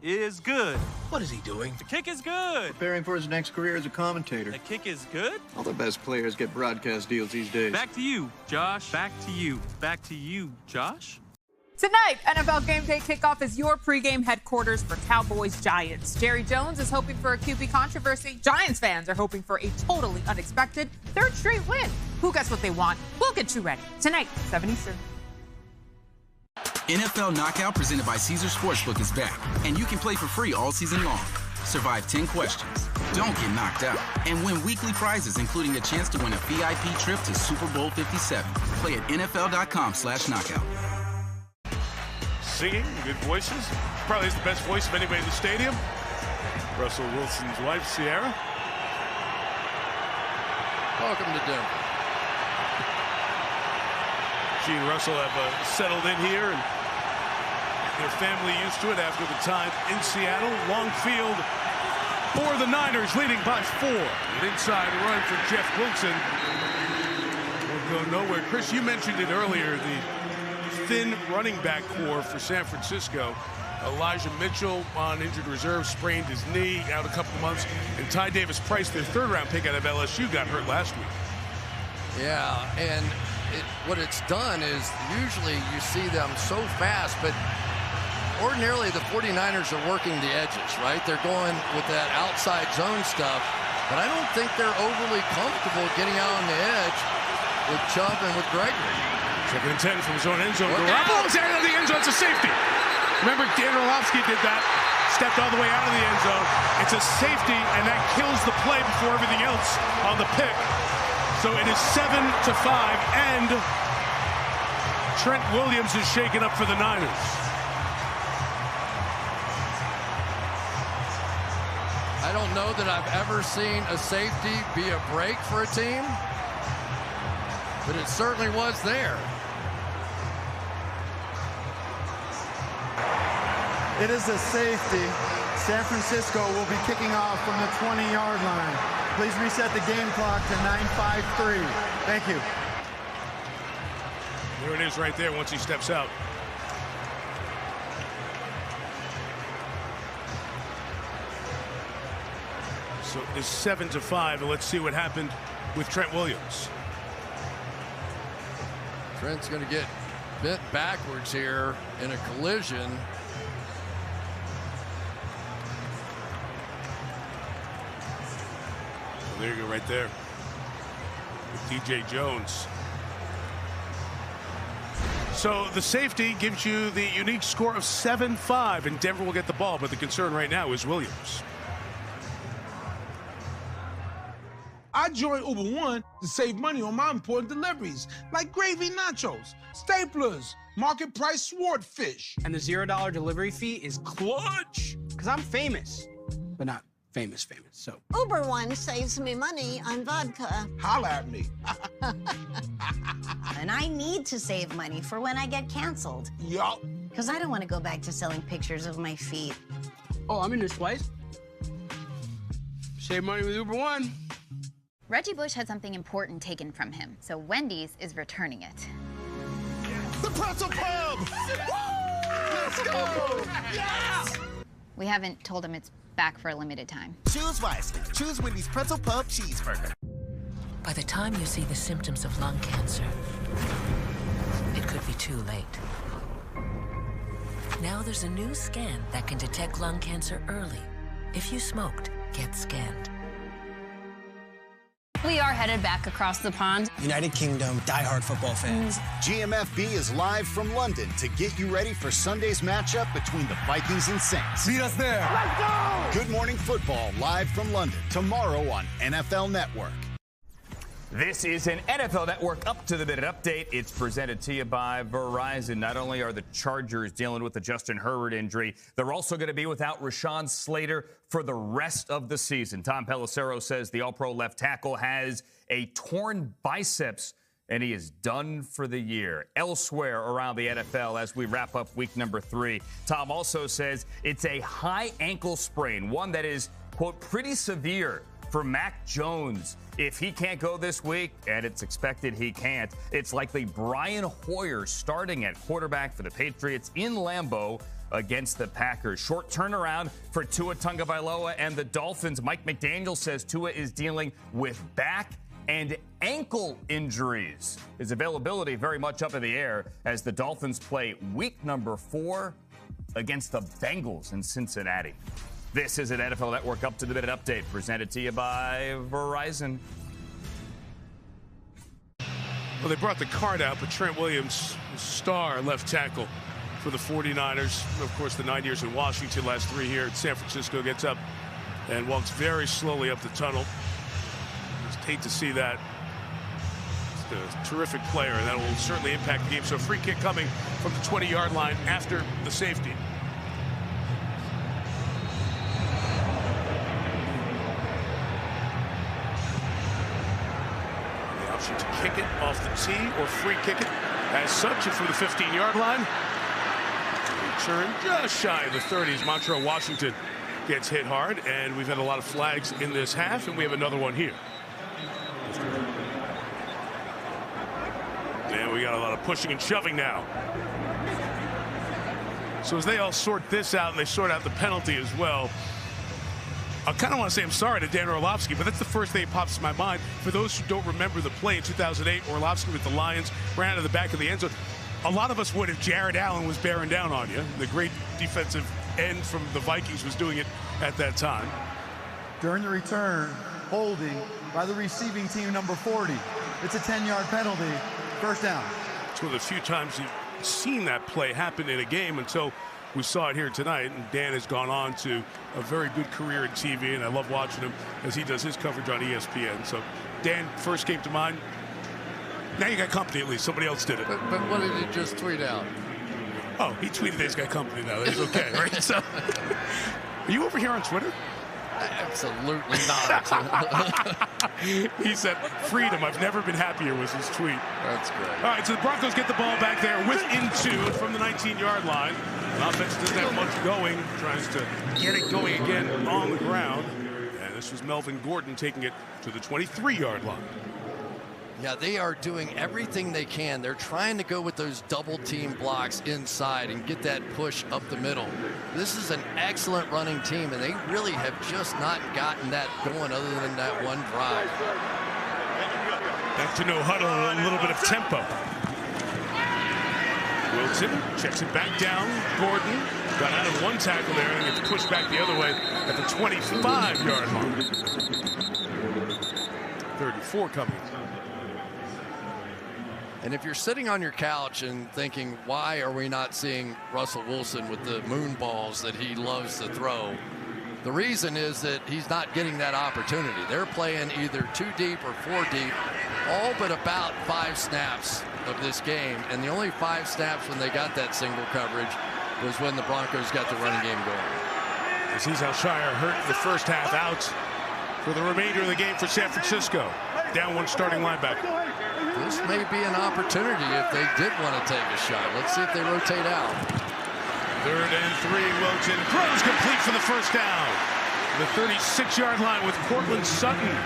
S22: is good.
S23: What is he doing?
S22: The kick is good.
S23: Preparing for his next career as a commentator.
S22: The kick is good.
S23: All the best players get broadcast deals these days.
S22: Back to you, Josh. Back to you. Back to you, Josh.
S24: Tonight, NFL Game Day kickoff is your pregame headquarters for Cowboys-Giants. Jerry Jones is hoping for a QB controversy. Giants fans are hoping for a totally unexpected 3rd straight win. Who gets what they want? We'll get you ready. Tonight, 7 Eastern.
S25: NFL Knockout presented by Caesar Sportsbook is back, and you can play for free all season long. Survive 10 questions, don't get knocked out, and win weekly prizes, including a chance to win a VIP trip to Super Bowl 57. Play at NFL.com/knockout.
S2: Singing, good voices. Probably is the best voice of anybody in the stadium. Russell Wilson's wife, Sierra.
S1: Welcome to Denver.
S2: She and Russell have settled in here, and their family used to it after the time in Seattle. Long field for the Niners, leading by 4. An inside run for Jeff Wilson. Will go nowhere. Chris, you mentioned it earlier, the thin running back core for San Francisco. Elijah Mitchell on injured reserve, sprained his knee, out a couple of months. And Ty Davis-Price, their 3rd-round pick out of LSU, got hurt last week.
S1: Yeah, and what it's done is usually you see them so fast, but ordinarily the 49ers are working the edges, right? They're going with that outside zone stuff, but I don't think they're overly comfortable getting out on the edge with Chubb and with Gregory.
S2: 2nd and 10 from his own end zone. Garoppolo's out of the end zone. It's a safety. Remember, Dan Orlovsky did that. Stepped all the way out of the end zone. It's a safety, and that kills the play before everything else on the pick. So it is 7-5, and Trent Williams is shaken up for the Niners.
S1: I don't know that I've ever seen a safety be a break for a team, but it certainly was there.
S17: It is a safety. San Francisco will be kicking off from the 20-yard line. Please reset the game clock to 9:53. Thank you.
S2: There it is right there once he steps out. So it's 7-5, and let's see what happened with Trent Williams.
S1: Trent's going to get bent backwards here in a collision.
S2: There you go, right there. With DJ Jones. So the safety gives you the unique score of 7-5, and Denver will get the ball, but the concern right now is Williams.
S3: I joined Uber One to save money on my important deliveries, like gravy nachos, staplers, market price swordfish.
S4: And the $0 delivery fee is clutch, because I'm famous, but not famous. So
S7: Uber One saves me money on vodka.
S3: Holla at me.
S7: And I need to save money for when I get canceled.
S3: Yup.
S7: Because I don't want to go back to selling pictures of my feet.
S4: Oh, I'm in this place. Save money with Uber One.
S8: Reggie Bush had something important taken from him, so Wendy's is returning it.
S3: The pretzel pub! Let's go! Yes!
S8: We haven't told him it's back for a limited time.
S21: Choose wisely. Choose Wendy's Pretzel Pub Cheeseburger.
S9: By the time you see the symptoms of lung cancer, it could be too late. Now there's a new scan that can detect lung cancer early. If you smoked, get scanned.
S20: We are headed back across the pond.
S21: United Kingdom, diehard football fans.
S27: GMFB is live from London to get you ready for Sunday's matchup between the Vikings and Saints.
S21: Meet us there.
S27: Let's go! Good Morning Football live from London tomorrow on NFL Network.
S28: This is an NFL Network up-to-the-minute update. It's presented to you by Verizon. Not only are the Chargers dealing with the Justin Herbert injury, they're also going to be without Rashawn Slater for the rest of the season. Tom Pelissero says the All-Pro left tackle has a torn biceps, and he is done for the year. Elsewhere around the NFL as we wrap up week number 3, Tom also says it's a high ankle sprain, one that is, quote, pretty severe for Mac Jones. If he can't go this week, and it's expected he can't, it's likely Brian Hoyer starting at quarterback for the Patriots in Lambeau against the Packers. Short turnaround for Tua Tagovailoa and the Dolphins. Mike McDaniel says Tua is dealing with back and ankle injuries. His availability very much up in the air as the Dolphins play week number 4 against the Bengals in Cincinnati. This is an NFL Network up-to-the-minute update presented to you by Verizon.
S2: Well, they brought the card out, but Trent Williams, star left tackle for the 49ers. Of course, the 9 years in Washington, last 3 here at San Francisco, gets up and walks very slowly up the tunnel. Just hate to see that. Just a terrific player, and that will certainly impact the game. So a free kick coming from the 20-yard line after the safety. To kick it off the tee or free kick it as such, and from the 15-yard line. Return just shy of the 30s. Montrell Washington gets hit hard, and we've had a lot of flags in this half, and we have another one here. And we got a lot of pushing and shoving now. So as they all sort this out, and they sort out the penalty as well, I kind of want to say I'm sorry to Dan Orlovsky, but that's the first thing that pops in my mind. For those who don't remember the play in 2008, Orlovsky with the Lions ran out of the back of the end zone. A lot of us would if Jared Allen was bearing down on you. The great defensive end from the Vikings was doing it at that time.
S17: During the return, holding by the receiving team, number 40. It's a 10-yard penalty. First down.
S2: It's one of the few times you've seen that play happen in a game until we saw it here tonight, and Dan has gone on to a very good career in TV, and I love watching him as he does his coverage on ESPN. So Dan first came to mind. Now you got company, at least. Somebody else did it.
S1: But what did he just tweet out?
S2: Oh, he tweeted he's got company now. That's okay, right? So, are you over here on Twitter?
S1: Absolutely not.
S2: He said, freedom. I've never been happier was his tweet.
S1: That's great.
S2: All right, so the Broncos get the ball back there within 2 from the 19-yard line. The offense doesn't have much going. Tries to get it going again on the ground. And this was Melvin Gordon taking it to the 23-yard line.
S1: Yeah, they are doing everything they can. They're trying to go with those double team blocks inside and get that push up the middle. This is an excellent running team, and they really have just not gotten that going other than that one drive.
S2: Back to no huddle, a little bit of tempo. Wilson checks it back down. Gordon got out of one tackle there and gets pushed back the other way at the 25-yard line. 34 coming.
S1: And if you're sitting on your couch and thinking, why are we not seeing Russell Wilson with the moon balls that he loves to throw? The reason is that he's not getting that opportunity. They're playing either 2 deep or 4 deep, all but about 5 snaps of this game. And the only 5 snaps when they got that single coverage was when the Broncos got the running game going.
S2: Azeez Al-Shaair hurt the first half, out for the remainder of the game for San Francisco. Down one starting linebacker.
S1: This may be an opportunity if they did want to take a shot. Let's see if they rotate out.
S2: 3rd and 3, Wilson throws complete for the first down. The 36-yard line with Cortland Sutton.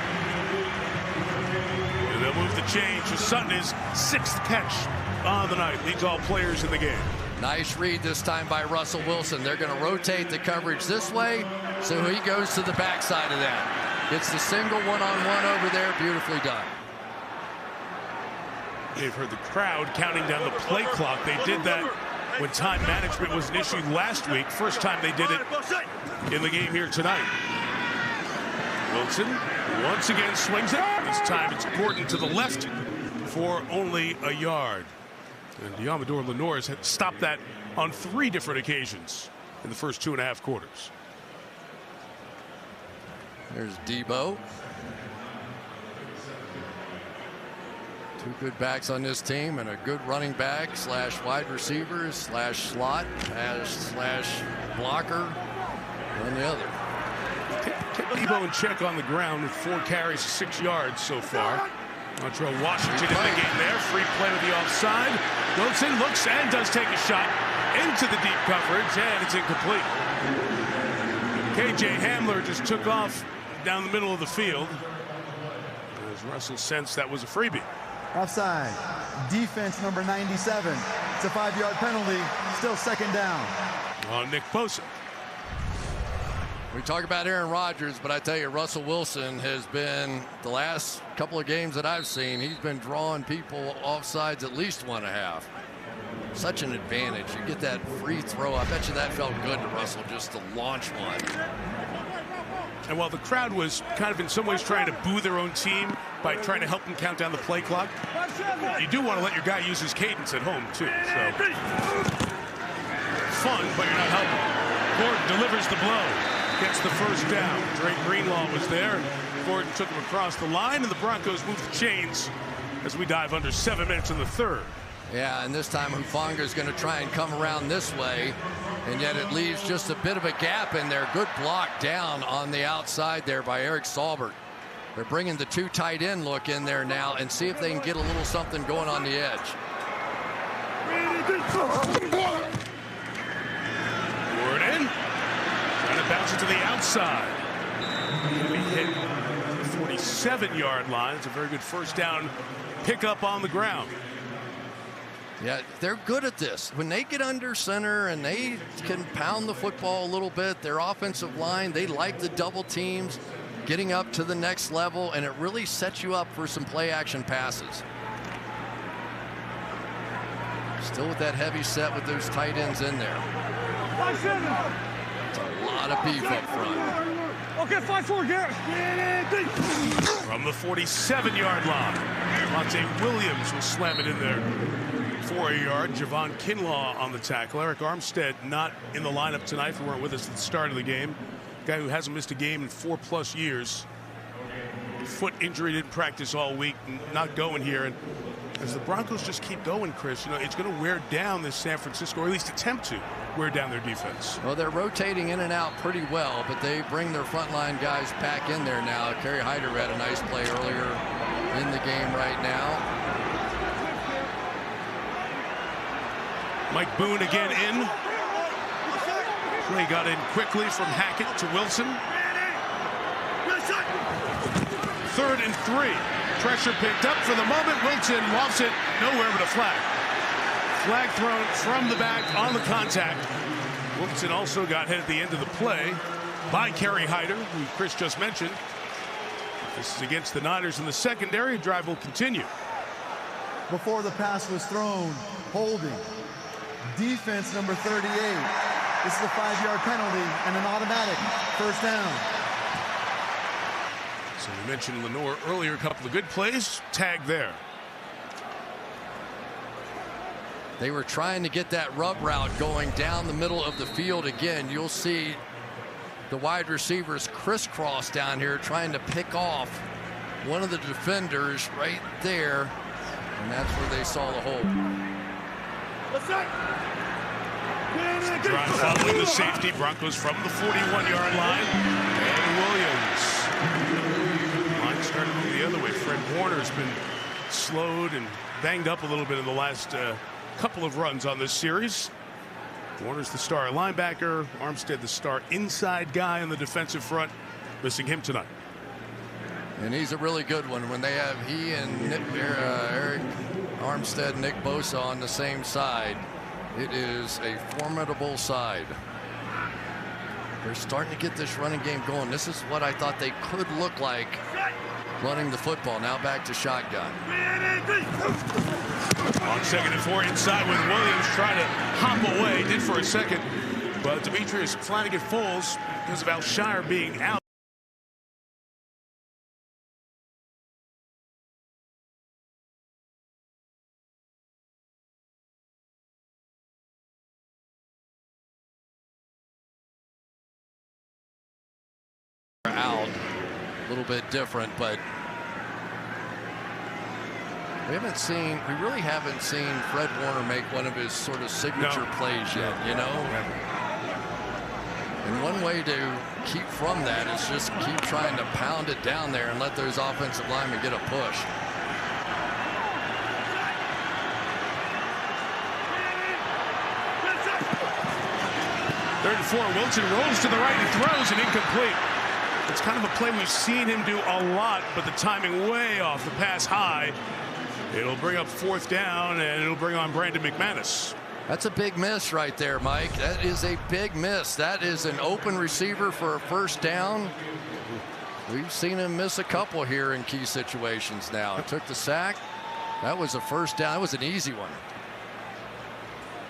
S2: And they'll move the change. Sutton is 6th catch on the night. Leads all players in the game.
S1: Nice read this time by Russell Wilson. They're going to rotate the coverage this way, so he goes to the backside of that. Gets the single one-on-one over there. Beautifully done.
S2: They've heard the crowd counting down the play clock. They did that when time management was an issue last week. First time they did it in the game here tonight. Wilson once again swings it. This time it's Gordon to the left for only a yard. And Diamador Lenoir had stopped that on 3 different occasions in the first 2.5 quarters.
S1: There's Debo. 2 good backs on this team and a good running back slash wide receiver slash slot slash blocker on the other.
S2: Kept Debo in check on the ground with 4 carries, 6 yards so far. Montreal Washington in the game there. Free play with the offside. Wilson looks and does take a shot into the deep coverage, and it's incomplete. KJ Hamler just took off down the middle of the field. As Russell sensed that was a freebie.
S17: Offside. Defense number 97. It's a 5-yard penalty. Still 2nd down.
S2: On Nick Bosa.
S1: We talk about Aaron Rodgers, but I tell you, Russell Wilson has been, the last couple of games that I've seen, he's been drawing people off sides at least 1.5. Such an advantage. You get that free throw. I bet you that felt good to Russell just to launch one.
S2: And while the crowd was kind of in some ways trying to boo their own team by trying to help them count down the play clock, you do want to let your guy use his cadence at home, too. So fun, but you're not helping. Gordon delivers the blow. Gets the first down. Drake Greenlaw was there. Gordon took him across the line, and the Broncos move the chains as we dive under 7 minutes in the 3rd.
S1: Yeah, and this time Hufanga is going to try and come around this way, and yet it leaves just a bit of a gap in there. Good block down on the outside there by Eric Saubert. They're bringing the 2 tight end look in there now and see if they can get a little something going on the edge.
S2: Gordon trying to bounce it to the outside. He hit the 47-yard line. It's a very good first down pickup on the ground.
S1: Yeah, they're good at this. When they get under center and they can pound the football a little bit, their offensive line, they like the double teams, getting up to the next level, and it really sets you up for some play action passes. Still with that heavy set with those tight ends in there. It's a lot of beef up front.
S13: Okay, 5-4, Garrett.
S2: From the 47-yard line, Monte Williams will slam it in there for a yard. Javon Kinlaw on the tackle. Eric Armstead not in the lineup tonight. He weren't with us at the start of the game. Guy who hasn't missed a game in 4+ years. Foot injury, didn't practice all week, not going here. And as the Broncos just keep going, Chris, you know, it's going to wear down this San Francisco, or at least attempt to wear down their defense.
S1: Well, they're rotating in and out pretty well, but they bring their frontline guys back in there now. Kerry Hyder had a nice play earlier in the game right now.
S2: Mike Boone again in. Play got in quickly from Hackett to Wilson. 3rd and 3. Pressure picked up for the moment. Wilson lofts it nowhere but a flag. Flag thrown from the back on the contact. Wilson also got hit at the end of the play by Kerry Hyder, who Chris just mentioned. This is against the Niners in the secondary. Drive will continue.
S17: Before the pass was thrown, holding. Defense number 38. This is a 5-yard penalty and an automatic first down.
S2: So we mentioned Lenore earlier, a couple of good plays. Tag there.
S1: They were trying to get that rub route going down the middle of the field again. You'll see the wide receivers crisscross down here trying to pick off one of the defenders right there. And that's where they saw the hole.
S2: Drive following the safety. Broncos from the 41-yard line. And Williams. Line started to move the other way. Fred Warner's been slowed and banged up a little bit in the last couple of runs on this series. Warner's the star linebacker. Armstead the star inside guy on the defensive front. Missing him tonight.
S1: And he's a really good one when they have he and Eric Armstead, Nick Bosa on the same side. It is a formidable side. They're starting to get this running game going. This is what I thought they could look like running the football. Now back to shotgun.
S2: On 2nd and 4 inside with Williams trying to hop away. Did for a second. But Demetrius Flanagan falls because of Alshire being out.
S1: Out a little bit different, but we really haven't seen Fred Warner make one of his sort of signature plays yet, you know? And one way to keep from that is just keep trying to pound it down there and let those offensive linemen get a push.
S2: Third and 4, Wilson rolls to the right and throws and incomplete. It's kind of a play we've seen him do a lot, but the timing way off, the pass high. It'll bring up 4th down, and it'll bring on Brandon McManus.
S1: That's a big miss right there, Mike. That is a big miss. That is an open receiver for a first down. We've seen him miss a couple here in key situations now. Took the sack. That was a first down. That was an easy one.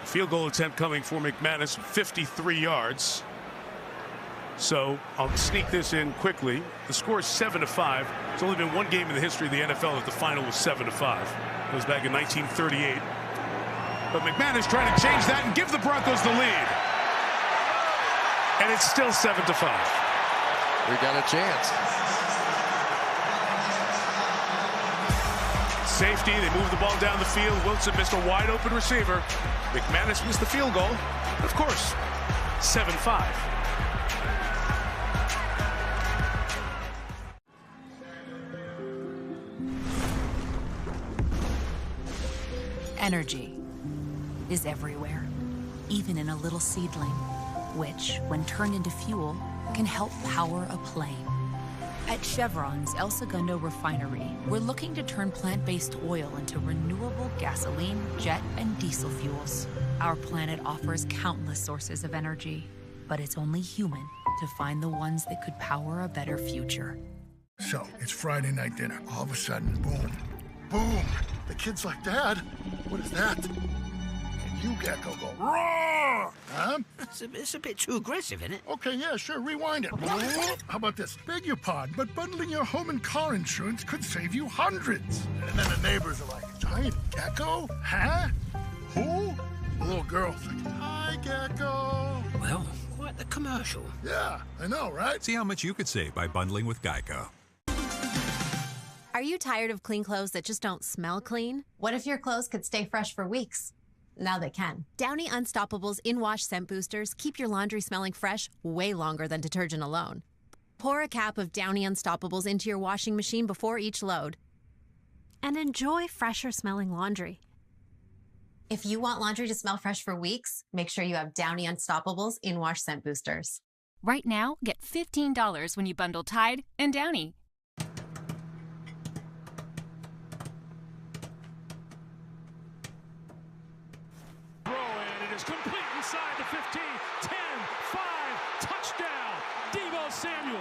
S2: Field goal attempt coming for McManus, 53 yards. So I'll sneak this in quickly. The score is 7-5. It's only been one game in the history of the NFL that the final was 7-5. It was back in 1938. But McManus trying to change that and give the Broncos the lead. And it's still 7-5.
S1: We got a chance.
S2: Safety, they move the ball down the field. Wilson missed a wide open receiver. McManus missed the field goal. Of course, 7-5.
S5: Energy is everywhere, even in a little seedling, which, when turned into fuel, can help power a plane. At Chevron's El Segundo refinery, we're looking to turn plant-based oil into renewable gasoline, jet, and diesel fuels. Our planet offers countless sources of energy, but it's only human to find the ones that could power a better future.
S11: So, it's Friday night dinner. All of a sudden, boom. Boom! The kid's like, Dad, what is that? And you, Gecko, go, roar! Huh?
S12: It's a bit too aggressive, isn't it?
S11: Okay, yeah, sure, rewind it. How about this? Beg your pardon, but bundling your home and car insurance could save you hundreds. And then the neighbors are like, giant gecko? Huh? Who? The little girl's like, hi, Gecko.
S12: Well, quite the commercial.
S11: Yeah, I know, right?
S14: See how much you could save by bundling with Geico.
S15: Are you tired of clean clothes that just don't smell clean?
S7: What if your clothes could stay fresh for weeks?
S6: Now they can.
S10: Downy Unstoppables in-wash scent boosters keep your laundry smelling fresh way longer than detergent alone. Pour a cap of Downy Unstoppables into your washing machine before each load. And enjoy fresher smelling laundry.
S6: If you want laundry to smell fresh for weeks, make sure you have Downy Unstoppables in-wash scent boosters.
S15: Right now, get $15 when you bundle Tide and Downy.
S13: It is complete inside the 15, 10, 5, touchdown, Deebo Samuel.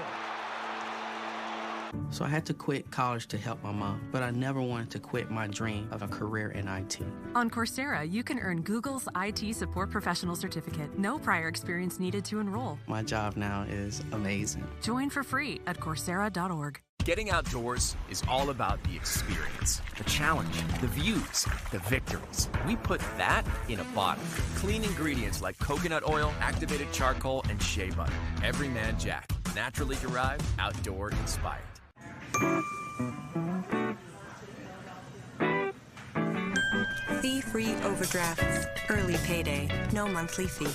S16: So I had to quit college to help my mom, but I never wanted to quit my dream of a career in IT.
S18: On Coursera, you can earn Google's IT Support Professional Certificate. No prior experience needed to enroll.
S16: My job now is amazing.
S18: Join for free at Coursera.org.
S19: Getting outdoors is all about the experience, the challenge, the views, the victories. We put that in a bottle. Clean ingredients like coconut oil, activated charcoal, and shea butter. Everyman Jack, naturally derived, outdoor inspired.
S23: Fee-free overdrafts, early payday, no monthly fee.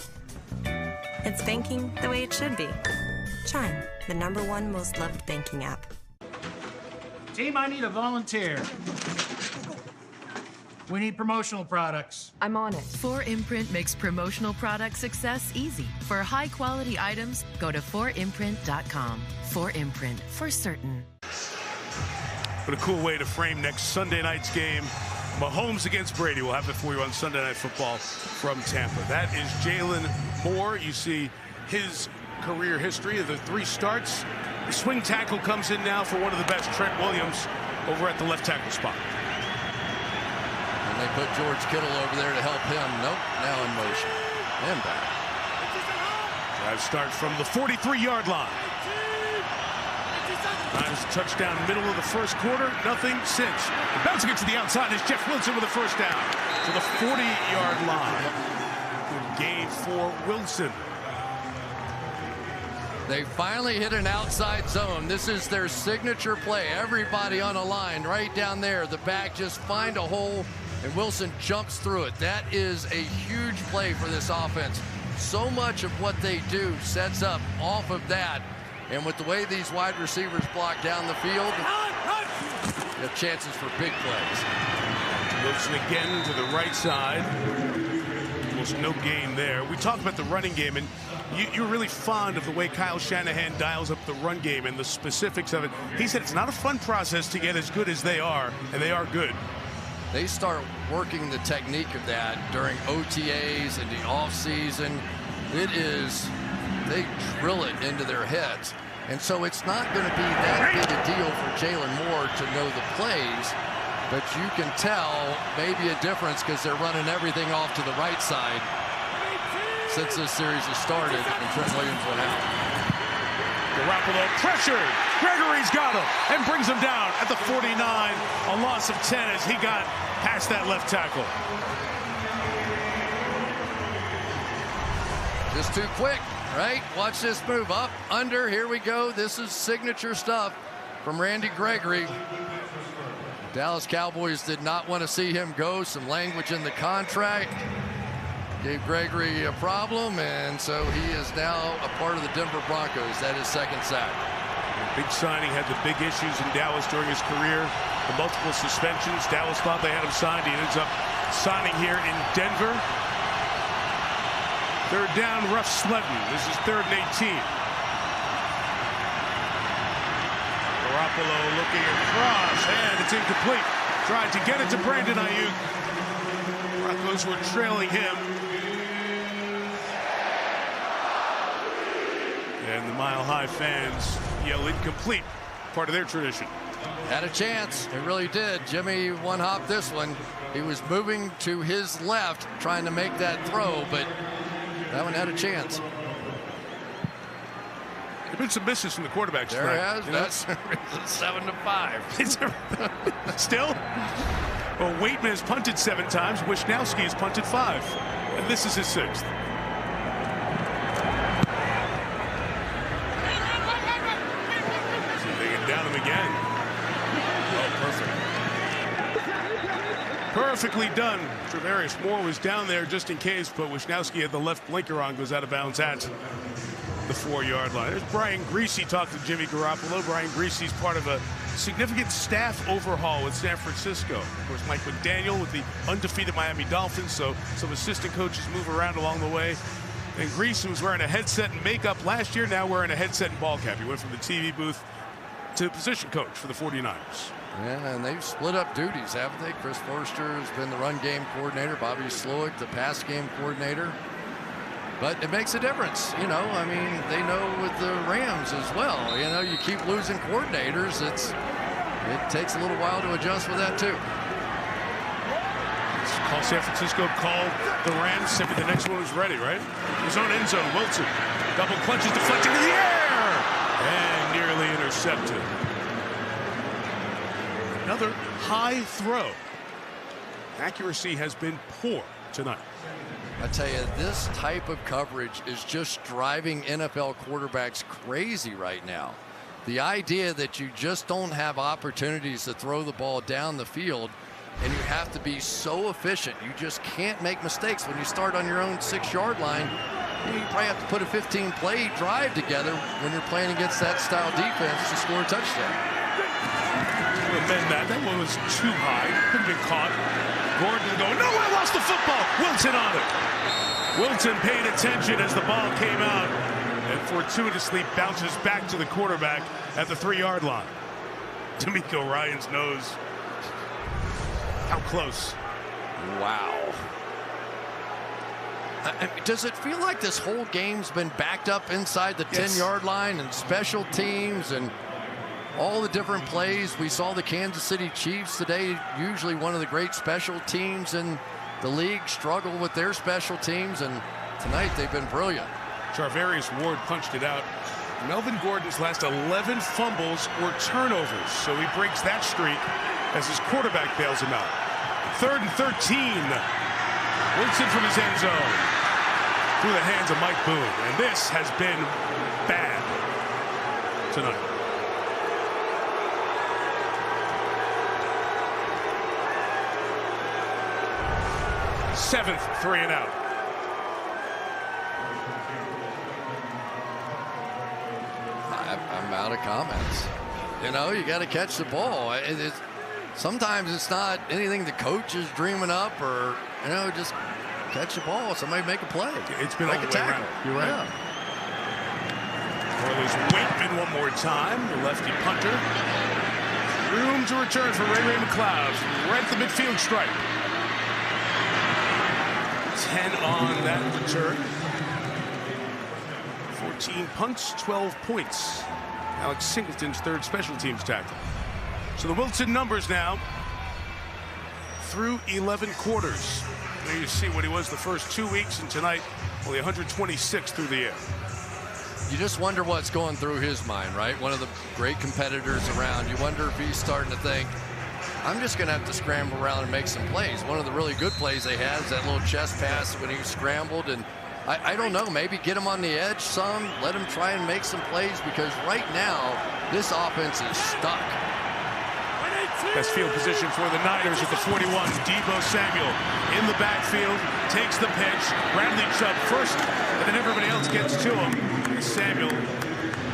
S23: It's banking the way it should be. Chime, the #1 most loved banking app.
S26: Team, I need a volunteer. We need promotional products.
S29: I'm on it. 4imprint makes promotional product success easy. For high-quality items, go to 4imprint.com. 4imprint, for certain.
S2: What a cool way to frame next Sunday night's game. Mahomes against Brady. We'll have it for you on Sunday Night Football from Tampa. That is Jalen Moore. You see his career history of the 3 starts. The swing tackle comes in now for one of the best, Trent Williams, over at the left tackle spot.
S1: And they put George Kittle over there to help him. Nope, now in motion. And back.
S2: Drive start from the 43-yard line. Nice touchdown middle of the first quarter. Nothing since. Bouncing it to the outside is Jeff Wilson with a first down to the 40-yard line. Good gain for Wilson.
S1: They finally hit an outside zone. This is their signature play. Everybody on a line right down there. The back just find a hole, and Wilson jumps through it. That is a huge play for this offense. So much of what they do sets up off of that. And with the way these wide receivers block down the field, you have chances for big plays.
S2: Wilson again to the right side. Almost no gain there. We talked about the running game, and you're really fond of the way Kyle Shanahan dials up the run game and the specifics of it. He said it's not a fun process to get as good as they are, and they are good.
S1: They start working the technique of that during OTAs and the offseason. It is, they drill it into their heads. And so it's not going to be that big a deal for Jalen Moore to know the plays, but you can tell maybe a difference because they're running everything off to the right side since this series has started and Trent Williams went out.
S2: Garoppolo pressured. Gregory's got him and brings him down at the 49. A loss of 10 as he got past that left tackle.
S1: Just too quick, right? Watch this move. Up, under, here we go. This is signature stuff from Randy Gregory. Dallas Cowboys did not want to see him go. Some language in the contract gave Gregory a problem, and so he is now a part of the Denver Broncos. That is second sack.
S2: Big signing, had the big issues in Dallas during his career. The multiple suspensions. Dallas thought they had him signed. He ends up signing here in Denver. Third down, Ruff Sledden. This is 3rd and 18. Garoppolo looking across, and it's incomplete. Tried to get it to Brandon Ayuk. Broncos were trailing him. And the Mile High fans yell incomplete, part of their tradition.
S1: Had a chance, it really did. Jimmy one-hopped this one. He was moving to his left, trying to make that throw, but that one had a chance.
S2: There have been some misses from the quarterbacks.
S1: There has. That's 7-5.
S2: Still? Well, Waitman has punted 7 times. Wisnowski has punted 5. And this is his 6th. They get down him again. Oh, Perfectly done. Travarius Moore was down there just in case, but Wisniewski had the left blinker on, goes out of bounds at the 4-yard line. There's Brian Griese talking to Jimmy Garoppolo. Brian Griese's part of a significant staff overhaul with San Francisco. Of course, Mike McDaniel with the undefeated Miami Dolphins, so some assistant coaches move around along the way. And Griese, who was wearing a headset and makeup last year, now wearing a headset and ball cap. He went from the TV booth to position coach for the 49ers.
S1: Yeah, and they've split up duties, haven't they? Chris Forster has been the run game coordinator, Bobby Slowick the pass game coordinator. But it makes a difference, you know. I mean, they know with the Rams as well. You know, you keep losing coordinators. It takes a little while to adjust with that too.
S2: Call San Francisco, call the Rams. Maybe the next one was ready, right? His own end zone. Wilson double clutches, deflecting in the air, and nearly intercepted. Another high throw. Accuracy has been poor tonight.
S1: I tell you, this type of coverage is just driving NFL quarterbacks crazy right now. The idea that you just don't have opportunities to throw the ball down the field, and you have to be so efficient. You just can't make mistakes. When you start on your own 6-yard line, you probably have to put a 15-play drive together when you're playing against that style defense to score a touchdown.
S2: Amend that. That one was too high. Couldn't have been caught. Gordon going, no, I lost the football. Wilson on it. Wilson paid attention as the ball came out and fortuitously bounces back to the quarterback at the 3-yard line. D'Amico Ryans knows how close.
S1: Wow. Does it feel like this whole game's been backed up inside the 10-yard line and special teams and all the different plays? We saw the Kansas City Chiefs today, usually one of the great special teams in the league, struggle with their special teams, and tonight they've been brilliant.
S2: Charvarius Ward punched it out. Melvin Gordon's last 11 fumbles were turnovers, so he breaks that streak as his quarterback bails him out. 3rd and 13. Wilson from his end zone through the hands of Mike Boone, and this has been bad tonight. Seventh 3 and out.
S1: I'm out of comments. You know, you got to catch the ball. Sometimes it's not anything the coach is dreaming up, or, you know, just catch the ball. Somebody make a play.
S2: It's been
S1: make
S2: all
S1: a
S2: the way
S1: tackle.
S2: around. You're right.
S1: Yeah.
S2: Corliss Waitman one more time. The lefty punter. Room to return for Ray McLeod. Right at the midfield stripe. 10 on that return. 14 punts, 12 points. Alex Singleton's third special teams tackle. So the Wilson numbers now through 11 quarters. There you see what he was the first 2 weeks, and tonight only 126 through the air.
S1: You just wonder what's going through his mind, right? One of the great competitors around. You wonder if he's starting to think, I'm just going to have to scramble around and make some plays. One of the really good plays they had is that little chest pass when he scrambled. And I don't know, maybe get him on the edge some, let him try and make some plays, because right now this offense is stuck.
S2: Best field position for the Niners at the 41. Deebo Samuel in the backfield, takes the pitch. Bradley Chubb first, and then everybody else gets to him. And Samuel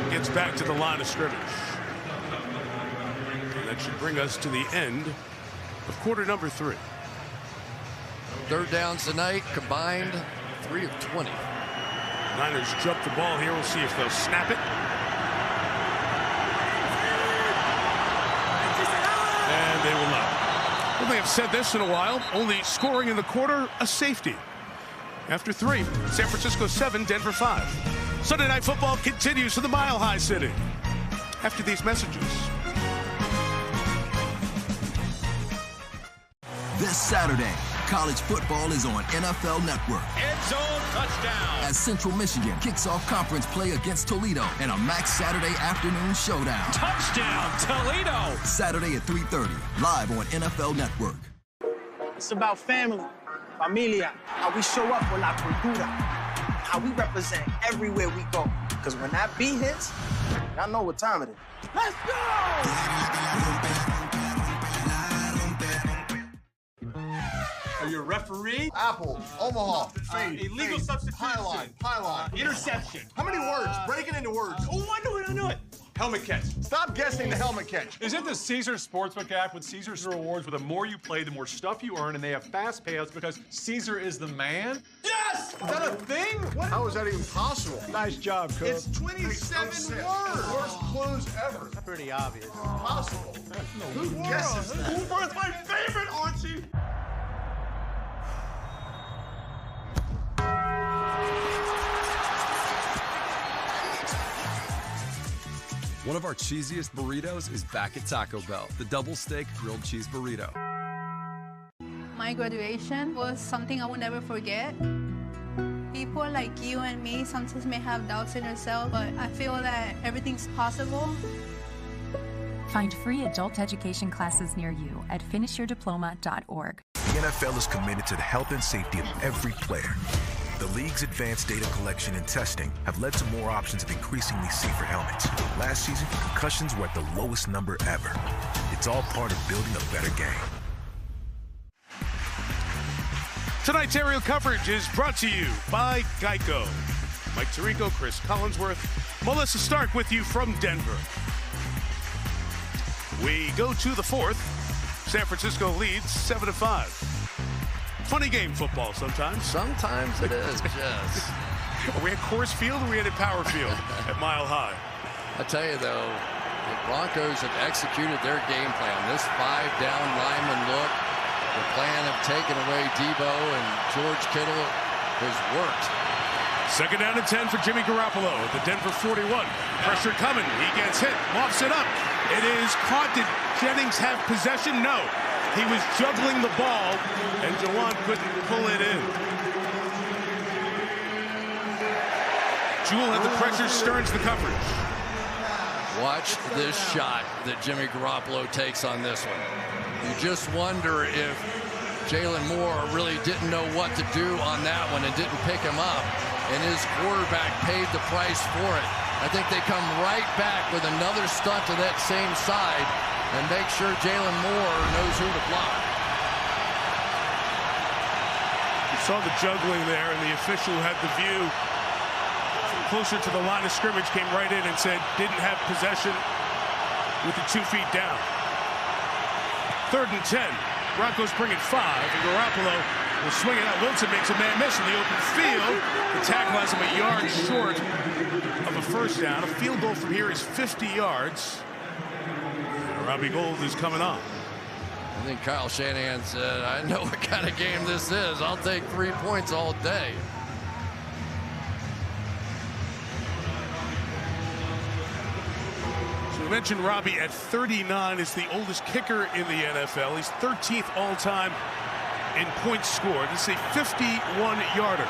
S2: gets back to the line of scrimmage. And that should bring us to the end of quarter number 3.
S1: Third downs tonight, combined 3 of 20.
S2: Niners jump the ball here. We'll see if they'll snap it. And they will not. I don't think I've said this in a while. Only scoring in the quarter, a safety. After 3, San Francisco 7, Denver 5. Sunday Night Football continues to the Mile High City. After these messages.
S3: This Saturday, college football is on NFL Network.
S4: End zone touchdown.
S3: As Central Michigan kicks off conference play against Toledo in a MAC Saturday afternoon showdown.
S4: Touchdown, Toledo.
S3: Saturday at 3:30, live on NFL Network.
S8: It's about family, familia, how we show up with la cultura, how we represent everywhere we go. Because when that beat hits, y'all know what time it is. Let's go!
S9: Are you a referee?
S17: Apple, Omaha, fade,
S9: illegal substitution.
S17: Pylon,
S9: Interception.
S17: How many words? Break it into words.
S9: Oh, I know it. Helmet catch.
S17: Stop guessing the helmet catch.
S9: Is it the Caesars Sportsbook app with Caesars rewards, where the more you play, the more stuff you earn, and they have fast payouts because Caesar is the man? Yes! Is that a thing? What?
S17: How is that even possible?
S9: Nice job, Coach.
S17: It's 27 words. Worst clues ever.
S9: Pretty obvious.
S17: Impossible. Who guesses that?
S9: Hoover's my favorite, Archie!
S20: One of our cheesiest burritos is back at Taco Bell, the double steak grilled cheese burrito.
S9: My graduation was something I will never forget. People like you and me sometimes may have doubts in yourself, but I feel that everything's possible.
S5: Find free adult education classes near you at finishyourdiploma.org.
S21: The NFL is committed to the health and safety of every player. The league's advanced data collection and testing have led to more options of increasingly safer helmets. Last season, concussions were at the lowest number ever. It's all part of building a better game.
S2: Tonight's aerial coverage is brought to you by Geico. Mike Tirico, Chris Collinsworth, Melissa Stark with you from Denver. We go to the fourth. San Francisco leads 7-5. Funny game, football, sometimes.
S1: Sometimes it is, yes.
S2: Are we at Coors Field or are we at Power Field at Mile High?
S1: I tell you, though, the Broncos have executed their game plan. This 5-down lineman look, the plan of taking away Debo and George Kittle has worked.
S2: Second down and 10 for Jimmy Garoppolo at the Denver 41. Pressure coming. He gets hit, lofts it up. It is caught. Did Jennings have possession? No. He was juggling the ball, and Jawan couldn't pull it in. Jewell had the pressure, Stearns the coverage.
S1: Watch this shot that Jimmy Garoppolo takes on this one. You just wonder if Jalen Moore really didn't know what to do on that one and didn't pick him up, and his quarterback paid the price for it. I think they come right back with another stunt to that same side and make sure Jalen Moore knows who to block.
S2: You saw the juggling there, and the official who had the view closer to the line of scrimmage came right in and said didn't have possession with the 2 feet down. Third and 10. Broncos bring it 5, and Garoppolo will swing it out. Wilson makes a man miss in the open field. The tackle has him a yard short of a first down. A field goal from here is 50 yards. Robbie Gould is coming on.
S1: I think Kyle Shanahan said, I know what kind of game this is. I'll take 3 points all day.
S2: So we mentioned Robbie at 39 is the oldest kicker in the NFL. He's 13th all-time in points scored. This is a 51-yarder.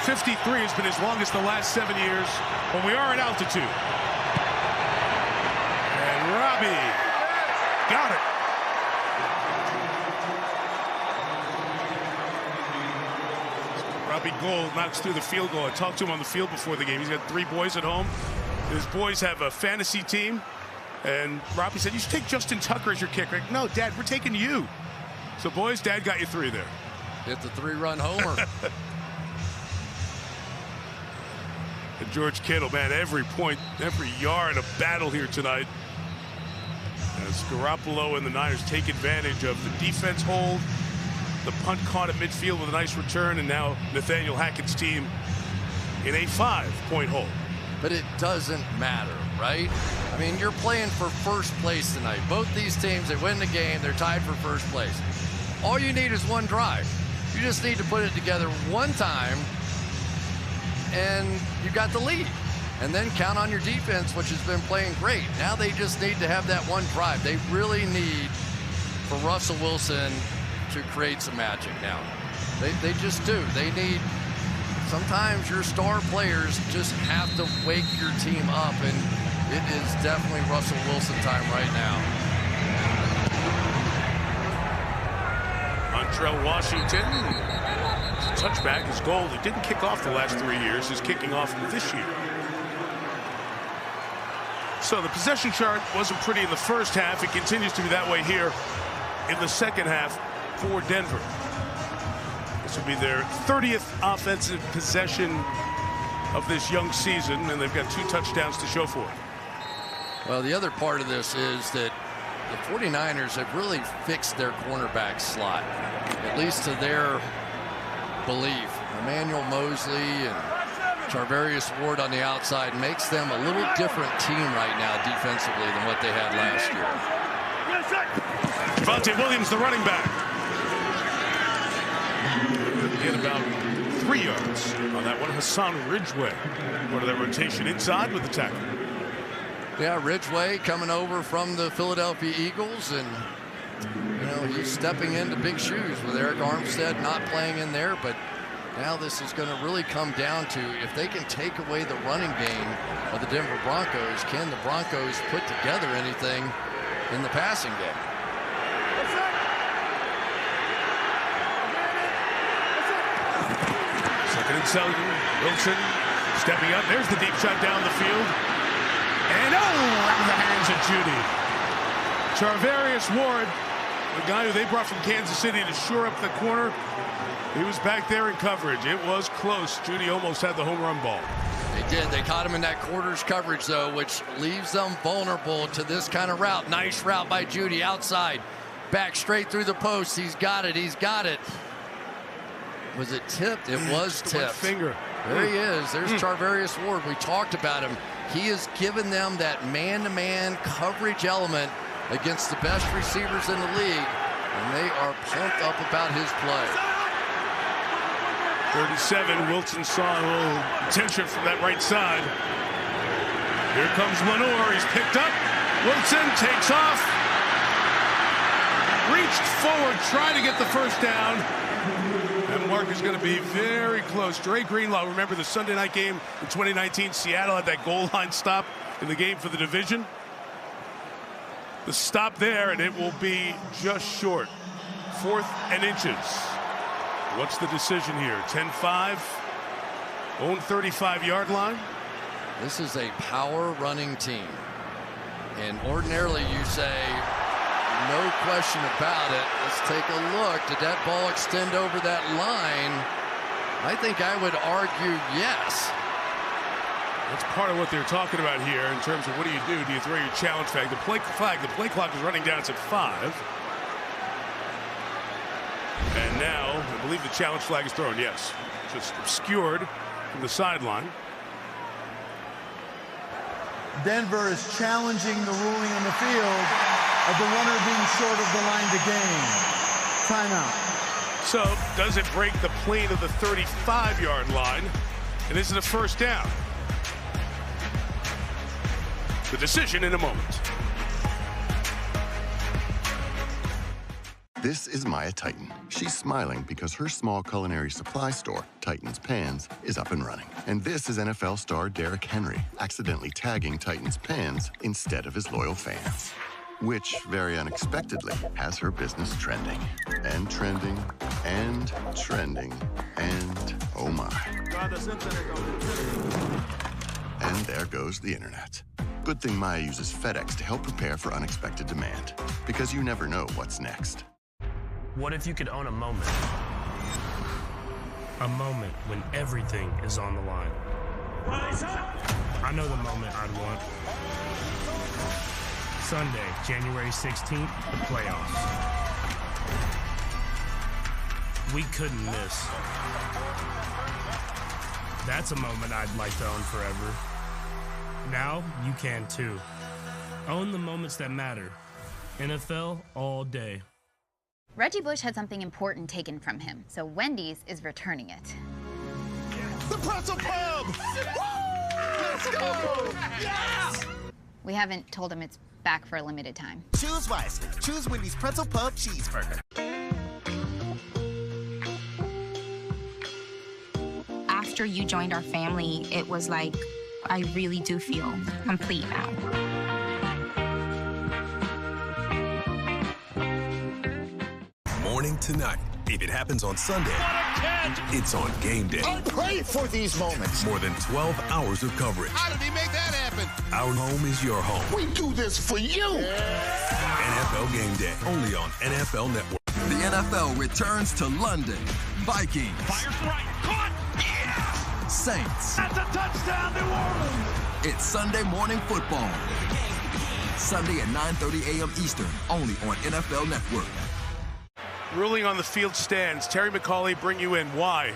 S2: 53 has been his longest the last 7 years, but we are at altitude. Robbie got it. Robbie Gould knocks through the field goal. I talked to him on the field before the game. He's got 3 boys at home. His boys have a fantasy team. And Robbie said, you should take Justin Tucker as your kicker. Like, no, Dad, we're taking you. So, boys, Dad got you 3 there.
S1: Hit the 3-run homer.
S2: And George Kittle, man, every point, every yard of battle here tonight. As Garoppolo and the Niners take advantage of the defense hold, the punt caught at midfield with a nice return, and now Nathaniel Hackett's team in a 5-point hole.
S1: But it doesn't matter, right? I mean, you're playing for first place tonight. Both these teams, they win the game, they're tied for first place. All you need is one drive. You just need to put it together one time, and you got the lead. And then count on your defense, which has been playing great. Now they just need to have that one drive. They really need for Russell Wilson to create some magic now. They just do. They need, sometimes your star players just have to wake your team up, and it is definitely Russell Wilson time right now.
S2: Montrell Washington, his touchback is Gold. He didn't kick off the last 3 years. He's kicking off this year. So the possession chart wasn't pretty in the first half. It continues to be that way here in the second half. for Denver. This will be their 30th offensive possession of this young season, and they've got 2 touchdowns to show for it.
S1: Well, the other part of this is that the 49ers have really fixed their cornerback slot, at least to their belief. Emmanuel Mosley and Charvarius Ward on the outside makes them a little different team right now defensively than what they had last year.
S2: Javonte Williams, the running back. Get about 3 yards on that one. Hassan Ridgeway. Go to that rotation inside with the tackle.
S1: Yeah, Ridgeway coming over from the Philadelphia Eagles, and you know, he's stepping into big shoes with Eric Armstead not playing in there, but now this is going to really come down to if they can take away the running game of the Denver Broncos, can the Broncos put together anything in the passing game?
S2: Second and 7. Wilson stepping up. There's the deep shot down the field. And out of the hands of Judy. Charvarius Ward, the guy who they brought from Kansas City to shore up the corner. He was back there in coverage. It was close. Judy almost had the home run ball.
S1: They did. They caught him in that quarters coverage, though, which leaves them vulnerable to this kind of route. Nice route by Judy outside. Back straight through the post. He's got it. He's got it. Was it tipped? It was tipped.
S2: Finger.
S1: There he is. There's Charvarius Ward. We talked about him. He has given them that man-to-man coverage element against the best receivers in the league, and they are pumped up about his play.
S2: 37. Wilson saw a little tension from that right side. Here comes Lenoir. He's picked up. Wilson takes off. Reached forward, trying to get the first down. That mark is going to be very close. Dre Greenlaw, remember the Sunday night game in 2019? Seattle had that goal line stop in the game for the division. The stop there, and it will be just short. 4th and inches. What's the decision here? 10-5, own 35-yard line.
S1: This is a power running team. And ordinarily you say, no question about it. Let's take a look. Did that ball extend over that line? I think I would argue yes.
S2: That's part of what they're talking about here in terms of what do you do? Do you throw your challenge flag? The play clock is running down. It's at 5. And now, I believe the challenge flag is thrown. Yes. Just obscured from the sideline.
S7: Denver is challenging the ruling on the field of the runner being short of the line to gain. Timeout.
S2: So, does it break the plane of the 35-yard line? And is it a first down? The decision in a moment.
S11: This is Maya Titan. She's smiling because her small culinary supply store, Titan's Pans, is up and running. And this is NFL star Derrick Henry, accidentally tagging Titan's Pans instead of his loyal fans. Which, very unexpectedly, has her business trending. And trending, and trending, and oh my. And there goes the internet. Good thing Maya uses FedEx to help prepare for unexpected demand. Because you never know what's next.
S12: What if you could own a moment? A moment when everything is on the line. I know the moment I'd want. Sunday, January 16th, the playoffs. We couldn't miss. That's a moment I'd like to own forever. Now, you can too. Own the moments that matter. NFL all day.
S14: Reggie Bush had something important taken from him, so Wendy's is returning it.
S17: The pretzel pub! Let's go! Yes!
S14: We haven't told him it's back for a limited time.
S22: Choose wisely. Choose Wendy's Pretzel Pub Cheeseburger.
S24: After you joined our family, it was like, I really do feel complete now.
S21: Morning to night. If it happens on Sunday, it's on game day.
S17: I pray for these moments.
S21: More than 12 hours of coverage.
S17: How did he make that happen?
S21: Our home is your home.
S17: We do this for you.
S21: NFL Game Day, only on NFL Network.
S17: The
S3: NFL returns to London. Vikings.
S4: Fires right. Caught. Yeah!
S3: Saints.
S4: That's a touchdown, New Orleans.
S3: It's Sunday Morning Football. Sunday at 9:30 a.m. Eastern, only on NFL Network.
S2: Ruling on the field stands. Terry McCauley, bring you in. Why?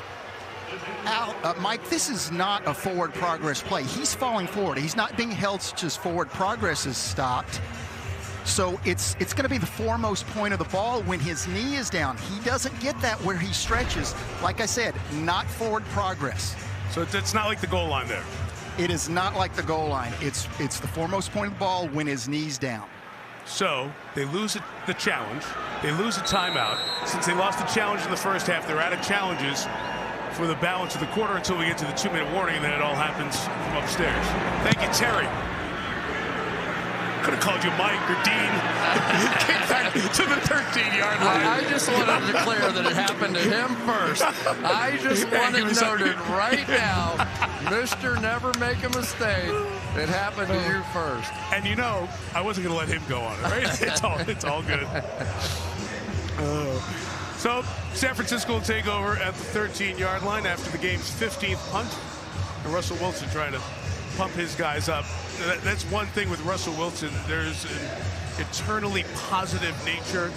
S6: Al, Mike, this is not a forward progress play. He's falling forward. He's not being held such as forward progress is stopped. So it's going to be the foremost point of the ball when his knee is down. He doesn't get that where he stretches. Like I said, not forward progress.
S2: So it's not like the goal line there.
S6: It is not like the goal line. It's the foremost point of the ball when his knee's down.
S2: So they lose the challenge. They lose a timeout. Since they lost the challenge in the first half, they're out of challenges for the balance of the quarter until we get to the 2-minute warning, and then it all happens from upstairs. Thank you, Terry. Could have called you Mike or Dean. Kick that to the 13-yard line.
S1: I just wanted to declare that it happened to him first. I just want it noted right now, Mr. Never Make a Mistake, it happened to you first.
S2: And you know, I wasn't going to let him go on it, right? It's all good. So San Francisco will take over at the 13-yard line after the game's 15th punt. And Russell Wilson trying to pump his guys up. That's one thing with Russell Wilson. There's an eternally positive nature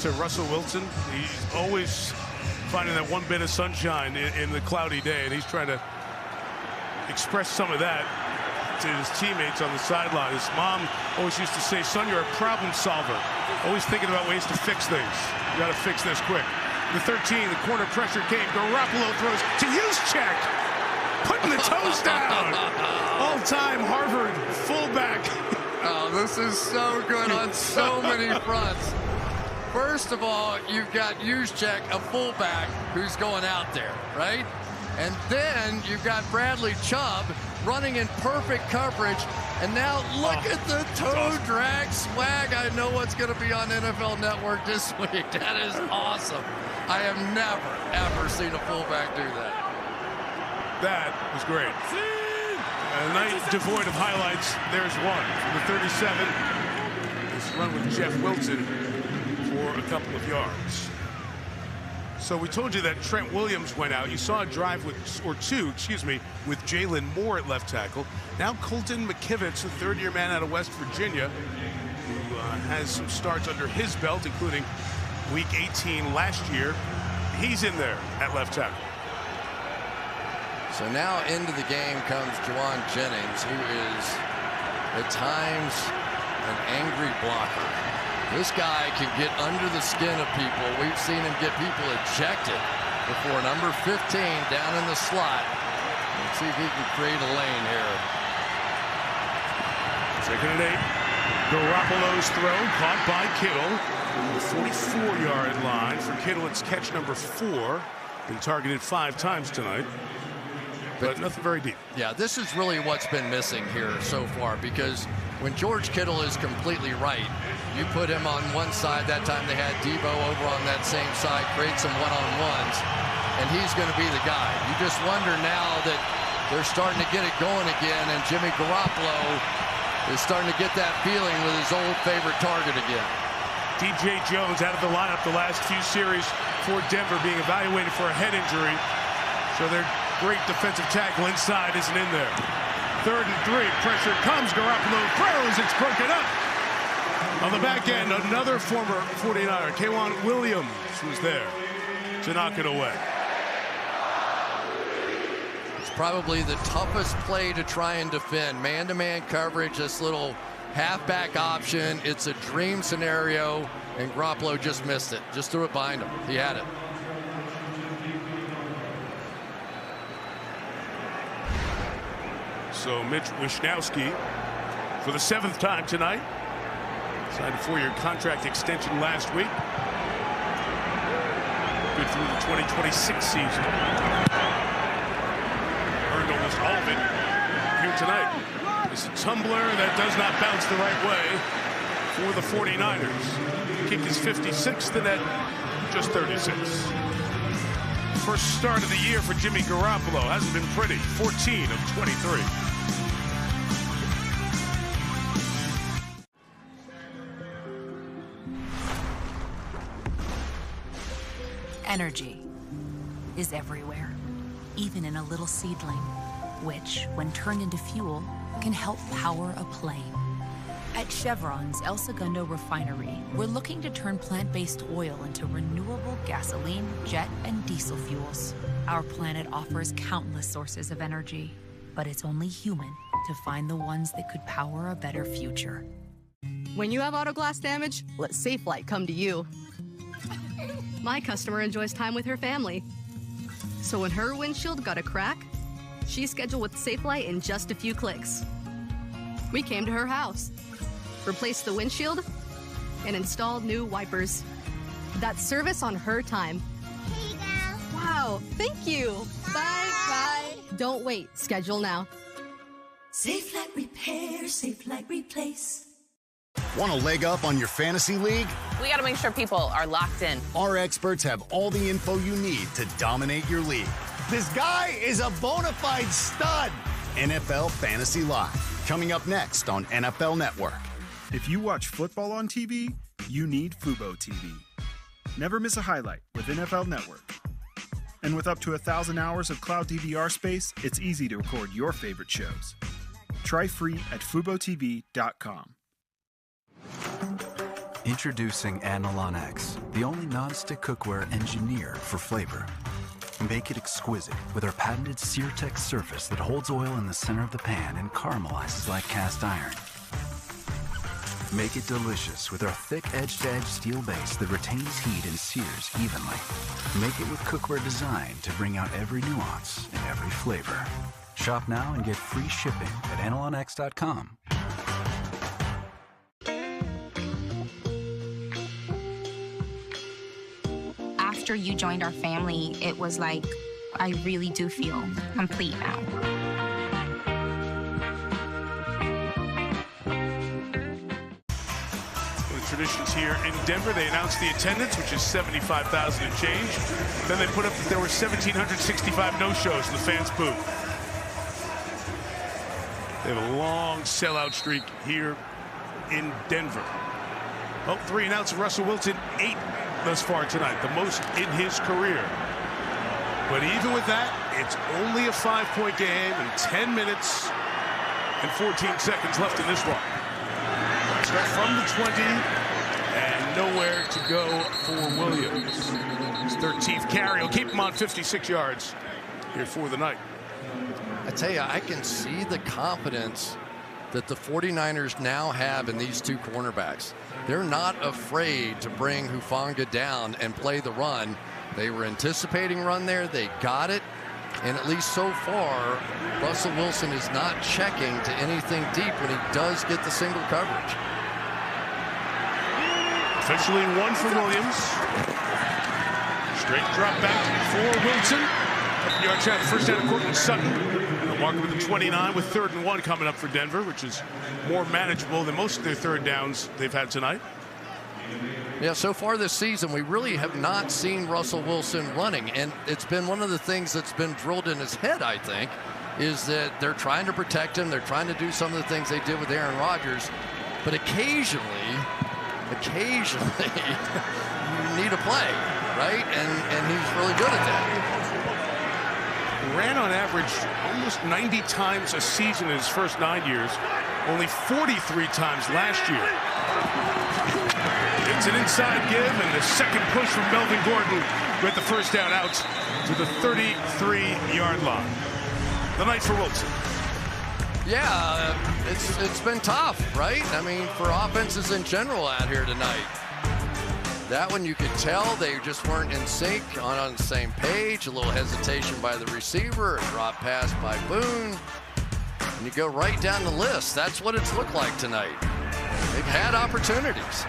S2: to Russell Wilson. He's always finding that one bit of sunshine in the cloudy day, and he's trying to express some of that to his teammates on the sideline. His mom always used to say, "Son, you're a problem solver. Always thinking about ways to fix things. You got to fix this quick." The 13, the corner pressure came. Garoppolo throws to Juszczyk, putting the toes down. All-time Harvard fullback.
S1: Oh, this is so good on so many fronts. First of all, you've got Juszczyk, a fullback, who's going out there, right? And then you've got Bradley Chubb running in perfect coverage. And now look at the toe drag swag. I know what's going to be on NFL Network this week. That is awesome. I have never, ever seen a fullback do that.
S2: That was great. A night devoid of highlights. There's one from the 37. This run with Jeff Wilson for a couple of yards. So we told you that Trent Williams went out. You saw a drive with Jalen Moore at left tackle. Now Colton McKivitz, a third-year man out of West Virginia, who has some starts under his belt, including Week 18 last year. He's in there at left tackle.
S1: So now into the game comes Juwan Jennings, who is at times an angry blocker. This guy can get under the skin of people. We've seen him get people ejected before. Number 15 down in the slot. Let's see if he can create a lane here.
S2: 2nd and 8. Garoppolo's throw caught by Kittle. The 44-yard line for Kittle. It's catch number 4. Been targeted 5 times tonight. But nothing very deep.
S1: Yeah, this is really what's been missing here so far, because when George Kittle is completely right, you put him on one side. That time they had Debo over on that same side, create some one-on-ones, and he's going to be the guy. You just wonder now that they're starting to get it going again, and Jimmy Garoppolo is starting to get that feeling with his old favorite target again.
S2: DJ Jones out of the lineup the last few series for Denver, being evaluated for a head injury. So their great defensive tackle inside isn't in there. 3rd and 3. Pressure comes. Garoppolo throws. It's broken up. On the back end, another former 49er, K'Wan Williams, was there to knock it away.
S1: It's probably the toughest play to try and defend. Man-to-man coverage, this little halfback option. It's a dream scenario, and Garoppolo just missed it. Just threw it behind him. He had it.
S2: So Mitch Wishnowsky, for the 7th time tonight, signed a 4-year contract extension last week. Good through the 2026 season. Earned almost all of it here tonight. It's a tumbler that does not bounce the right way for the 49ers. Kick is 56th, and at just 36. First start of the year for Jimmy Garoppolo. Hasn't been pretty. 14 of 23.
S5: Energy is everywhere, even in a little seedling, which, when turned into fuel, can help power a plane. At Chevron's El Segundo refinery, we're looking to turn plant-based oil into renewable gasoline, jet, and diesel fuels. Our planet offers countless sources of energy, but it's only human to find the ones that could power a better future.
S10: When you have auto glass damage, let Safelite come to you. My customer enjoys time with her family. So when her windshield got a crack, she scheduled with Safelite in just a few clicks. We came to her house, replaced the windshield, and installed new wipers. That's service on her time.
S13: Here you go.
S10: Wow, thank you. Bye. Don't wait, schedule now.
S15: Safelite Repair, Safelite Replace.
S16: Want a leg up on your fantasy league?
S18: We got to make sure people are locked in.
S16: Our experts have all the info you need to dominate your league. This guy is a bona fide stud. NFL Fantasy Live, coming up next on NFL Network.
S19: If you watch football on TV, you need Fubo TV. Never miss a highlight with NFL Network. And with up to 1,000 hours of cloud DVR space, it's easy to record your favorite shows. Try free at FuboTV.com.
S25: Introducing Analon X, the only non-stick cookware engineered for flavor. Make it exquisite with our patented SearTech surface that holds oil in the center of the pan and caramelizes like cast iron. Make it delicious with our thick edge-to-edge steel base that retains heat and sears evenly. Make it with cookware designed to bring out every nuance and every flavor. Shop now and get free shipping at AnalonX.com.
S24: After you joined our family, it was like, I really do feel complete now.
S2: Traditions here in Denver. They announced the attendance, which is 75,000 and change. Then they put up that there were 1,765 no-shows in the fans' booth. They have a long sellout streak here in Denver. Oh, 3 announced Russell Wilson, 8 thus far tonight, the most in his career. But even with that, it's only a 5-point game and 10 minutes and 14 seconds left in this one. Start from the 20 and nowhere to go for Williams. His 13th carry will keep him on 56 yards here for the night.
S1: I tell you, I can see the confidence that the 49ers now have in these two cornerbacks. They're not afraid to bring Hufanga down and play the run. They were anticipating run there. They got it. And at least so far, Russell Wilson is not checking to anything deep when he does get the single coverage.
S2: Officially 1 for Williams. Straight drop back for Wilson. Up yards out, first down to Courtland Sutton. Walker with the 29 with 3rd and 1 coming up for Denver, which is more manageable than most of their third downs they've had tonight.
S1: Yeah, so far this season, we really have not seen Russell Wilson running, and it's been one of the things that's been drilled in his head, I think, is that they're trying to protect him. They're trying to do some of the things they did with Aaron Rodgers, but occasionally, you need a play, right? And he's really good at that.
S2: Ran on average almost 90 times a season in his first 9 years, only 43 times last year. It's an inside give, and the second push from Melvin Gordon with the first down out to the 33-yard line. The night for Wilson.
S1: Yeah, it's been tough, right? I mean, for offenses in general out here tonight. That one you could tell they just weren't in sync, on the same page. A little hesitation by the receiver, a drop pass by Boone. And you go right down the list. That's what it's looked like tonight. They've had opportunities.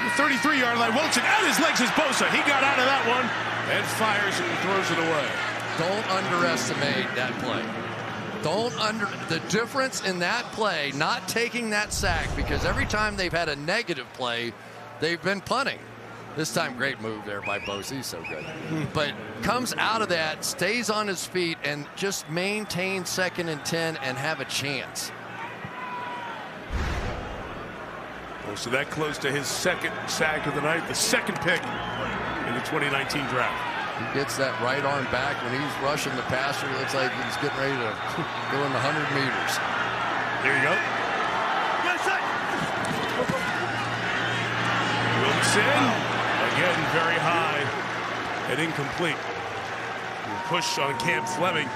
S2: The 33-yard line. Wilson out his legs is Bosa. He got out of that one and fires and throws it away.
S1: Don't underestimate that play. The difference in that play, not taking that sack, because every time they've had a negative play, they've been punting. This time, great move there by Bosa. He's so good. But comes out of that, stays on his feet, and just maintains 2nd and 10 and have a chance.
S2: So that close to his second sack of the night, the second pick in the 2019 draft.
S1: He gets that right arm back when he's rushing the passer. It looks like he's getting ready to go in the 100 meters.
S2: Here you go. Wilson, again, very high and incomplete. The push on Cam Fleming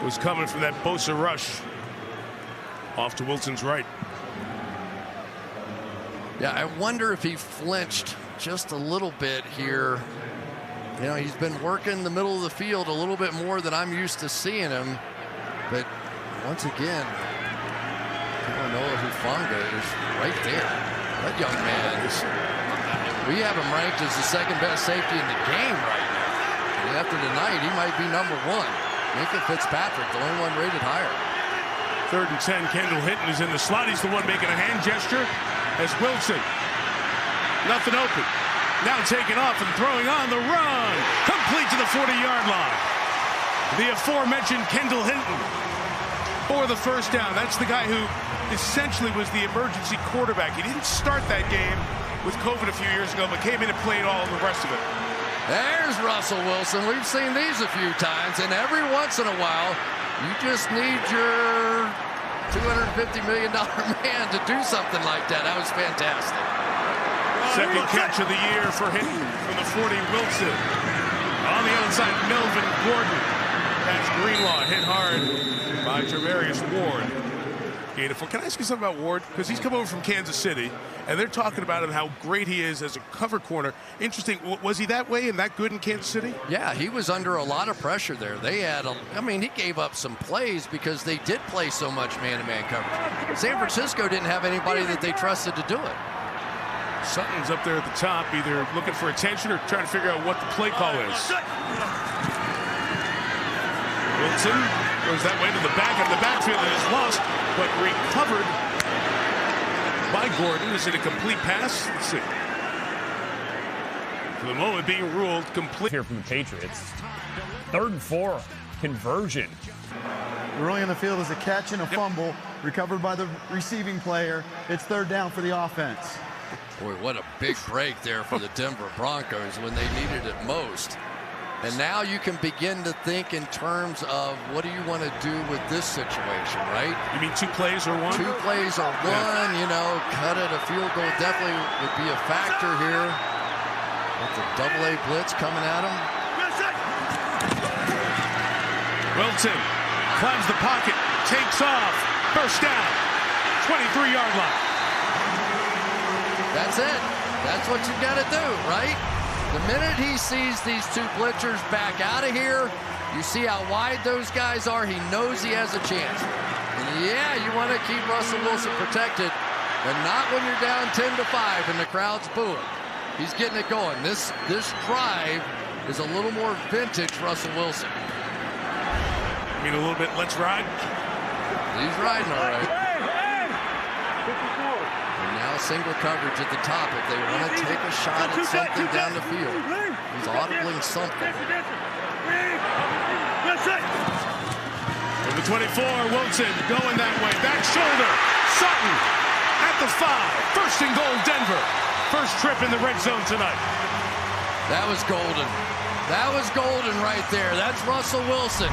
S2: was coming from that Bosa rush. Off to Wilson's right.
S1: Yeah, I wonder if he flinched just a little bit here. You know, he's been working the middle of the field a little bit more than I'm used to seeing him. But once again, Noah Hufanga is right there. That young man is, we have him ranked as the second best safety in the game right now. And after tonight, he might be number one. Minka Fitzpatrick, the only one rated higher.
S2: 3rd and 10, Kendall Hinton is in the slot. He's the one making a hand gesture as Wilson. Nothing open. Now taking off and throwing on the run. Complete to the 40-yard line. The aforementioned Kendall Hinton for the first down. That's the guy who essentially was the emergency quarterback. He didn't start that game with COVID a few years ago, but came in and played all of the rest of it.
S1: There's Russell Wilson. We've seen these a few times, and every once in a while, you just need your $250 million man to do something like that. That was fantastic.
S2: Second catch of the year for Hinton from the 40, Wilson. On the outside, Melvin Gordon. That's Greenlaw, hit hard by Travarius Ward. Beautiful. Can I ask you something about Ward? Because he's come over from Kansas City, and they're talking about him, how great he is as a cover corner. Interesting. Was he that way and that good in Kansas City?
S1: Yeah, he was under a lot of pressure there. They had, he gave up some plays because they did play so much man-to-man coverage. San Francisco didn't have anybody that they trusted to do it.
S2: Sutton's up there at the top, either looking for attention or trying to figure out what the play call is. Wilson goes that way to the back of the backfield and is lost, but recovered by Gordon. Is it a complete pass? Let's see. For the moment, being ruled complete.
S8: Here from the Patriots. 3rd and 4, conversion.
S7: Rolling on the field is a catch and a fumble, recovered by the receiving player. It's 3rd down for the offense.
S1: Boy, what a big break there for the Denver Broncos when they needed it most. And now you can begin to think in terms of what do you want to do with this situation, right?
S2: You mean 2 plays or 1?
S1: 2 plays or 1, cut it. A field goal definitely would be a factor here. With the double-A blitz coming at him.
S2: Wilson climbs the pocket, takes off, first down, 23-yard line.
S1: That's it. That's what you got to do, right? The minute he sees these 2 blitzers back out of here, you see how wide those guys are. He knows he has a chance. And yeah, you want to keep Russell Wilson protected, but not when you're down 10-5 and the crowd's booing. He's getting it going. This drive is a little more vintage Russell Wilson.
S2: I mean, a little bit, let's ride.
S1: He's riding all right. And now single coverage at the top if they want to take a shot at something down the field. He's audibling something.
S2: From the 24, Wilson going that way. Back shoulder. Sutton at the 5. 1st and goal, Denver. First trip in the red zone tonight.
S1: That was golden. That was golden right there. That's Russell Wilson.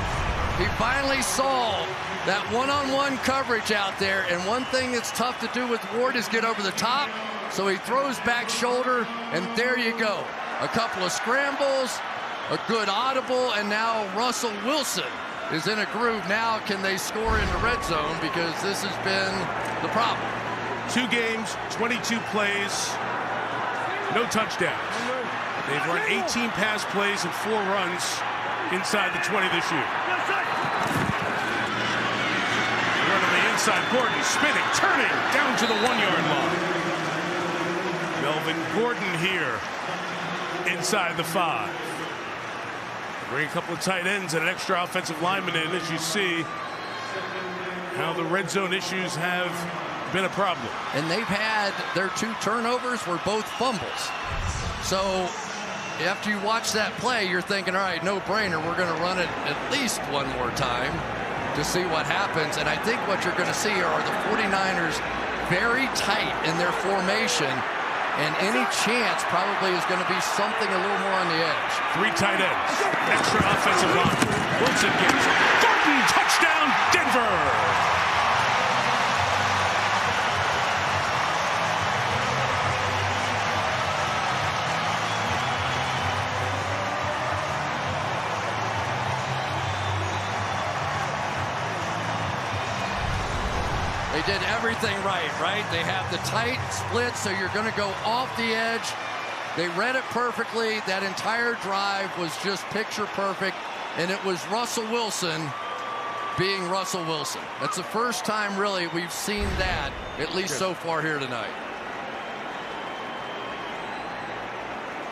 S1: He finally saw that one-on-one coverage out there, and one thing that's tough to do with Ward is get over the top, so he throws back shoulder, and there you go. A couple of scrambles, a good audible, and now Russell Wilson is in a groove. Now can they score in the red zone, because this has been the problem.
S2: 2 games, 22 plays, no touchdowns. They've run 18 pass plays and 4 runs inside the 20 this year. Run on the inside, Gordon spinning, turning, down to the 1-yard line. Melvin Gordon here inside the 5. Bring a couple of tight ends and an extra offensive lineman in, as you see how the red zone issues have been a problem.
S1: And they've had their 2 turnovers were both fumbles. So after you watch that play, you're thinking, all right, no brainer, we're going to run it at least one more time to see what happens. And I think what you're going to see are the 49ers very tight in their formation. And any chance probably is going to be something a little more on the edge.
S2: 3 tight ends. Extra offensive line. Wilson gets Thornton. Touchdown, Denver.
S1: They did everything right? They have the tight split, so you're going to go off the edge. They read it perfectly. That entire drive was just picture perfect, and it was Russell Wilson being Russell Wilson. That's the first time, really, we've seen that, at least so far here tonight.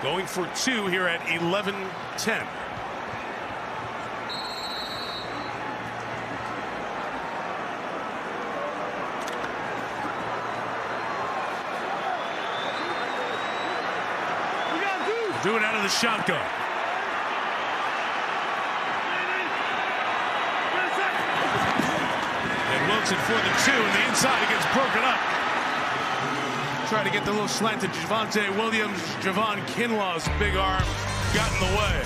S2: Going for 2 here at 11-10. Do it out of the shotgun. And Wilson for the 2, and the inside gets broken up. Trying to get the little slant to Javonte Williams. Javon Kinlaw's big arm got in the way.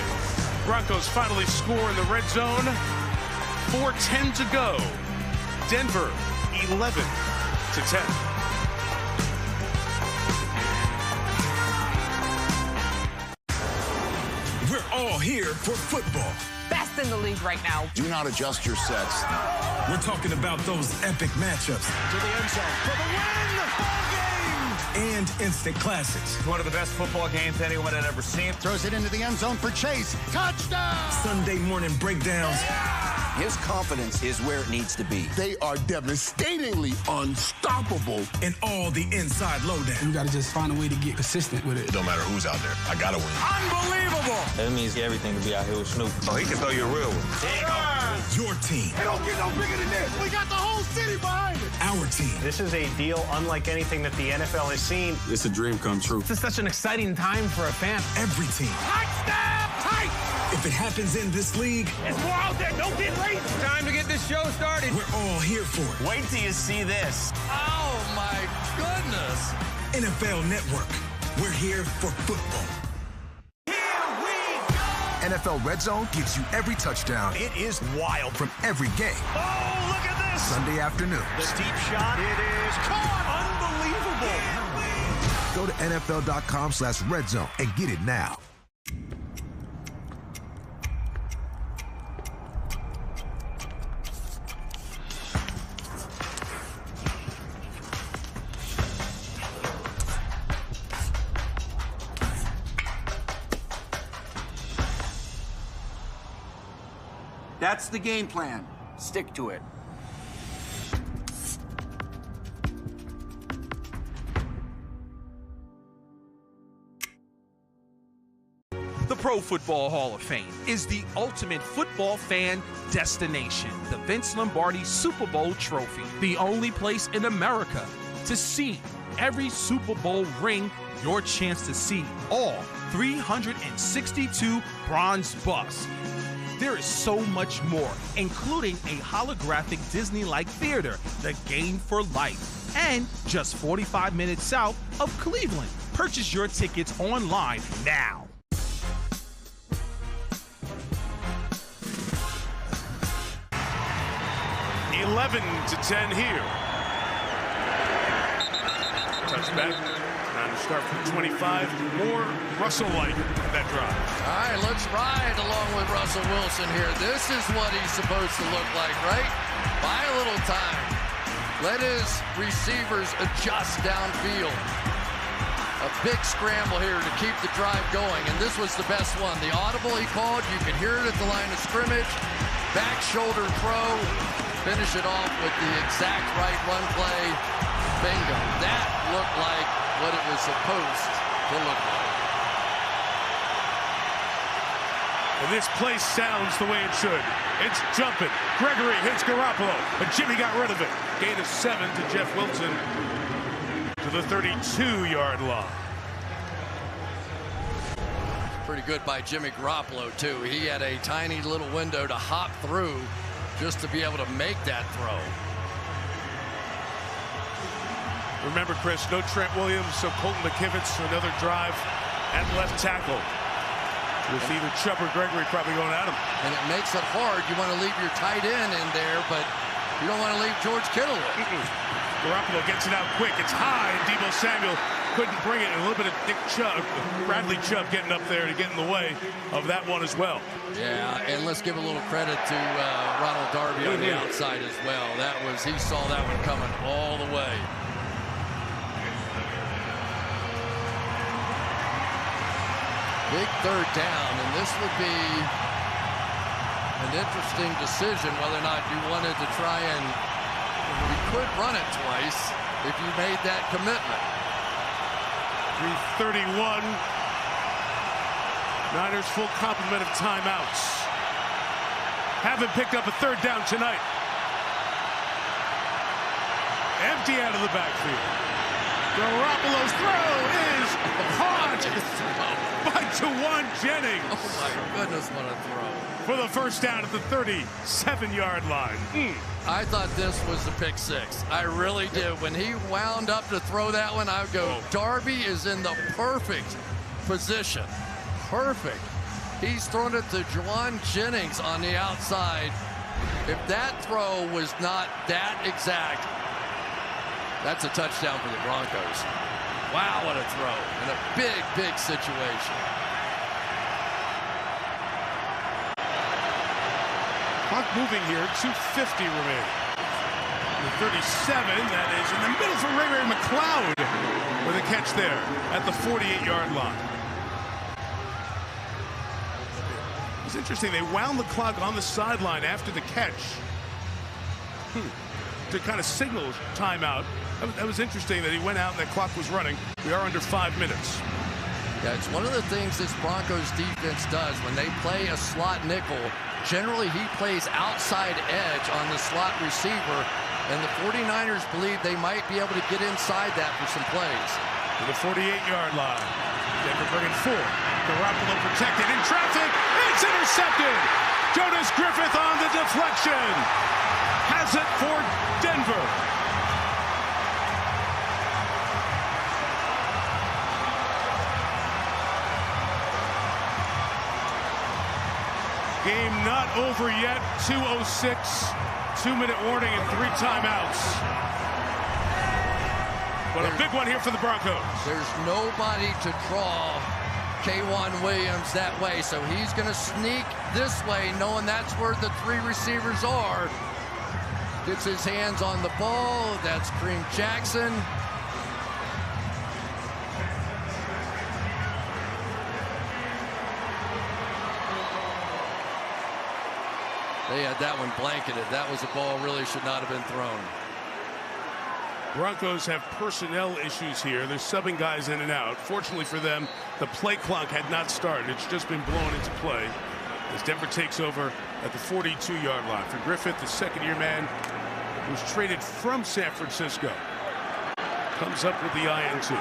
S2: Broncos finally score in the red zone. 4:10 to go. Denver 11-10.
S21: We're all here for football.
S18: Best in the league right now.
S21: Do not adjust your sets. We're talking about those epic matchups.
S4: To the end zone for the win! Ball game!
S21: And instant classics.
S9: One of the best football games anyone had ever seen.
S6: Throws it into the end zone for Chase. Touchdown!
S21: Sunday morning breakdowns.
S11: His confidence is where it needs to be.
S21: They are devastatingly unstoppable. And all the inside lowdown.
S13: You got to just find a way to get consistent with it.
S21: It don't matter who's out there. I got to win.
S9: Unbelievable!
S20: That means everything to be out here with Snoop.
S9: Oh, he can throw you a real one.
S21: Your team.
S4: It don't get no bigger than this. We got the whole city behind it.
S21: Our team.
S23: This is a deal unlike anything that the NFL has seen.
S21: It's a dream come true.
S23: This is such an exciting time for a fan.
S21: Every team.
S4: Touchdown! Tight!
S21: If it happens in this league,
S4: there's more out there. Don't get late.
S23: It's time to get this show started.
S21: We're all here for it.
S9: Wait till you see this.
S1: Oh, my goodness.
S21: NFL Network. We're here for football. NFL Red Zone gives you every touchdown.
S9: It is wild.
S21: From every game.
S9: Oh, look at this.
S21: Sunday afternoon.
S9: The deep shot. It is caught. Unbelievable.
S21: Go to NFL.com/redzone and get it now.
S11: That's the game plan. Stick to it.
S26: The Pro Football Hall of Fame is the ultimate football fan destination. The Vince Lombardi Super Bowl trophy, the only place in America to see every Super Bowl ring, your chance to see all 362 bronze busts. There is so much more, including a holographic Disney-like theater, the Game for Life, and just 45 minutes south of Cleveland. Purchase your tickets online now.
S2: $11-10 here. Touchback. Time to start from 25. More Russell-like that drive.
S1: All right, let's ride along with Russell Wilson here. This is what he's supposed to look like, right? Buy a little time. Let his receivers adjust downfield. A big scramble here to keep the drive going, and this was the best one. The audible he called, you could hear it at the line of scrimmage. Back shoulder throw. Finish it off with the exact right run play. Bingo. That looked like what it was supposed to look like.
S2: And this place sounds the way it should. It's jumping. Gregory hits Garoppolo, but Jimmy got rid of it. Gain of 7 to Jeff Wilson to the 32-yard line.
S1: Pretty good by Jimmy Garoppolo, too. He had a tiny little window to hop through just to be able to make that throw.
S2: Remember, Chris, no Trent Williams, so Colton McKivitz, another drive at left tackle. With either Chubb or Gregory probably going at him.
S1: And it makes it hard. You want to leave your tight end in there, but you don't want to leave George Kittle in.
S2: Garoppolo gets it out quick. It's high, and Deebo Samuel couldn't bring it. And a little bit of Bradley Chubb getting up there to get in the way of that one as well.
S1: Yeah, and let's give a little credit to Ronald Darby on the outside as well. He saw that one coming all the way. Big third down, and this would be an interesting decision whether or not you wanted to try and you could run it twice if you made that commitment.
S2: 3:31. Niners full complement of timeouts. Haven't picked up a third down tonight. Empty out of the backfield. Garoppolo's throw is caught by Jawan Jennings.
S1: Oh my goodness, what a throw.
S2: For the first down at the 37-yard line.
S1: I thought this was the pick six. I really did. When he wound up to throw that one, I would go, Darby is in the perfect position. Perfect. He's thrown it to Jawan Jennings on the outside. If that throw was not that exact, that's a touchdown for the Broncos. Wow, what a throw. In a big, big situation.
S2: Clock moving here, 2:50 remaining. The 37, that is in the middle for Ray McLeod with a catch there at the 48-yard line. It's interesting, they wound the clock on the sideline after the catch to kind of signal timeout. That was interesting that he went out and the clock was running. We are under 5 minutes.
S1: Yeah, it's one of the things this Broncos defense does when they play a slot nickel. Generally, he plays outside edge on the slot receiver, and the 49ers believe they might be able to get inside that for some plays.
S2: To the 48-yard line. Denver bringing 4. Garoppolo protected in traffic. It's intercepted. Jonas Griffith on the deflection. Has it for Denver. Game not over yet. 2:06. 2-minute warning and 3 timeouts. But a big one here for the Broncos.
S1: There's nobody to draw K'Wan Williams that way, so he's going to sneak this way, knowing that's where the 3 receivers are. Gets his hands on the ball. That's Kareem Jackson. They had that one blanketed. That was a ball really should not have been thrown.
S2: Broncos have personnel issues here. They're subbing guys in and out. Fortunately for them, the play clock had not started. It's just been blown into play as Denver takes over at the 42-yard line. For Griffith, the second-year man, was traded from San Francisco. Comes up with the INT.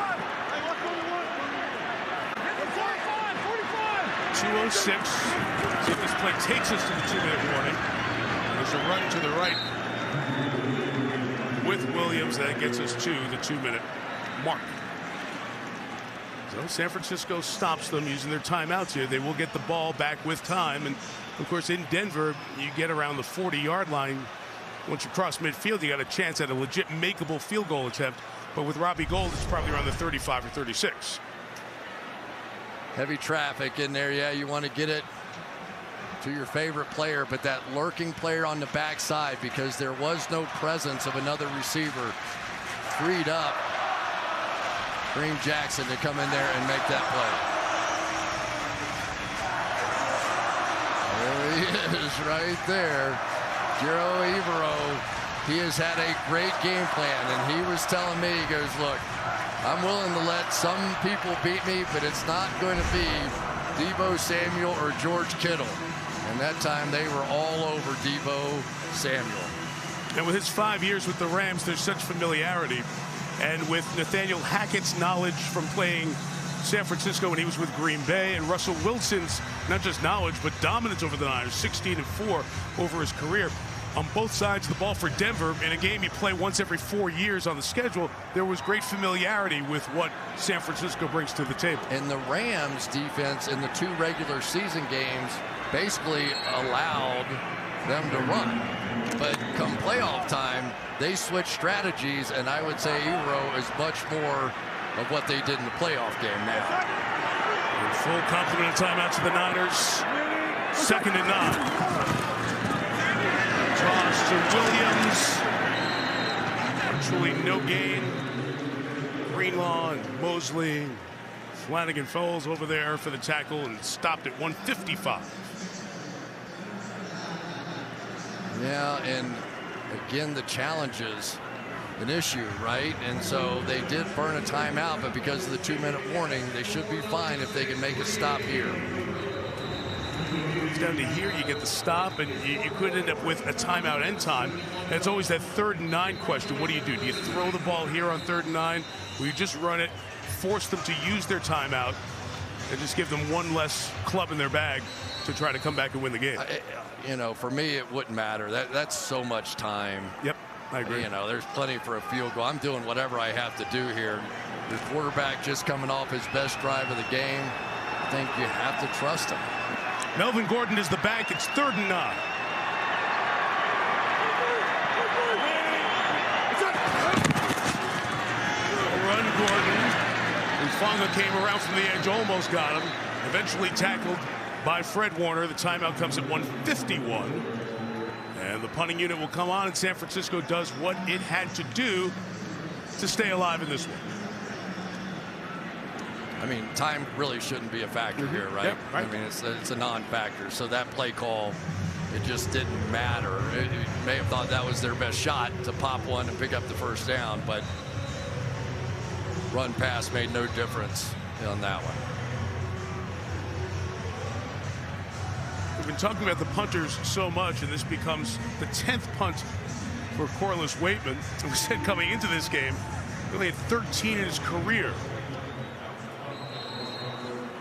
S2: 2:06. See if this play takes us to the 2-minute warning. There's a run to the right with Williams. That gets us to the 2-minute mark. So San Francisco stops them using their timeouts here. They will get the ball back with time. And, of course, in Denver, you get around the 40-yard line. Once you cross midfield, you got a chance at a legit makeable field goal attempt. But with Robbie Gould, it's probably around the 35 or 36.
S1: Heavy traffic in there. Yeah, you want to get it to your favorite player, but that lurking player on the backside, because there was no presence of another receiver, freed up Kareem Jackson to come in there and make that play. There he is right there. Giro Evero, he has had a great game plan, and he was telling me, he goes, look, I'm willing to let some people beat me, but it's not going to be Deebo Samuel or George Kittle. And that time they were all over Deebo Samuel.
S2: And with his 5 years with the Rams, there's such familiarity. And with Nathaniel Hackett's knowledge from playing San Francisco when he was with Green Bay, and Russell Wilson's not just knowledge, but dominance over the Niners, 16-4 over his career. on both sides of the ball for Denver. In a game you play once every 4 years on the schedule, there was great familiarity with what San Francisco brings to the table.
S1: And the Rams defense in the 2 regular season games basically allowed them to run. But come playoff time, they switched strategies, and I would say Hero is much more of what they did in the playoff game now.
S2: In full complement of timeout to the Niners. 2nd and 9. Toss to Williams. Virtually no gain. Greenlaw and Mosley. Flanagan falls over there for the tackle and stopped at 155.
S1: Yeah, and again, the challenge is an issue, right? And so they did burn a timeout, but because of the 2-minute warning, they should be fine if they can make a stop here.
S2: It's down to here, you get the stop, and you could end up with a timeout end time. And it's always that 3rd and 9 question. What do you do? Do you throw the ball here on 3rd and 9? Or you just run it, force them to use their timeout, and just give them one less club in their bag to try to come back and win the game?
S1: You know, for me, it wouldn't matter. That's so much time.
S2: Yep, I agree.
S1: You know, there's plenty for a field goal. I'm doing whatever I have to do here. Your quarterback just coming off his best drive of the game. I think you have to trust him.
S2: Melvin Gordon is the back. It's 3rd and 9. Run Gordon. Hufanga came around from the edge, almost got him. Eventually tackled by Fred Warner. The timeout comes at 1:51. And the punting unit will come on, and San Francisco does what it had to do to stay alive in this one.
S1: I mean, time really shouldn't be a factor here, right?
S2: Yep, right?
S1: I mean, it's a non-factor. So that play call, it just didn't matter. It may have thought that was their best shot to pop one and pick up the 1st down, but run pass made no difference on that one.
S2: We've been talking about the punters so much, and this becomes the 10th punt for Corliss Waitman. And we said coming into this game, he only had 13 in his career.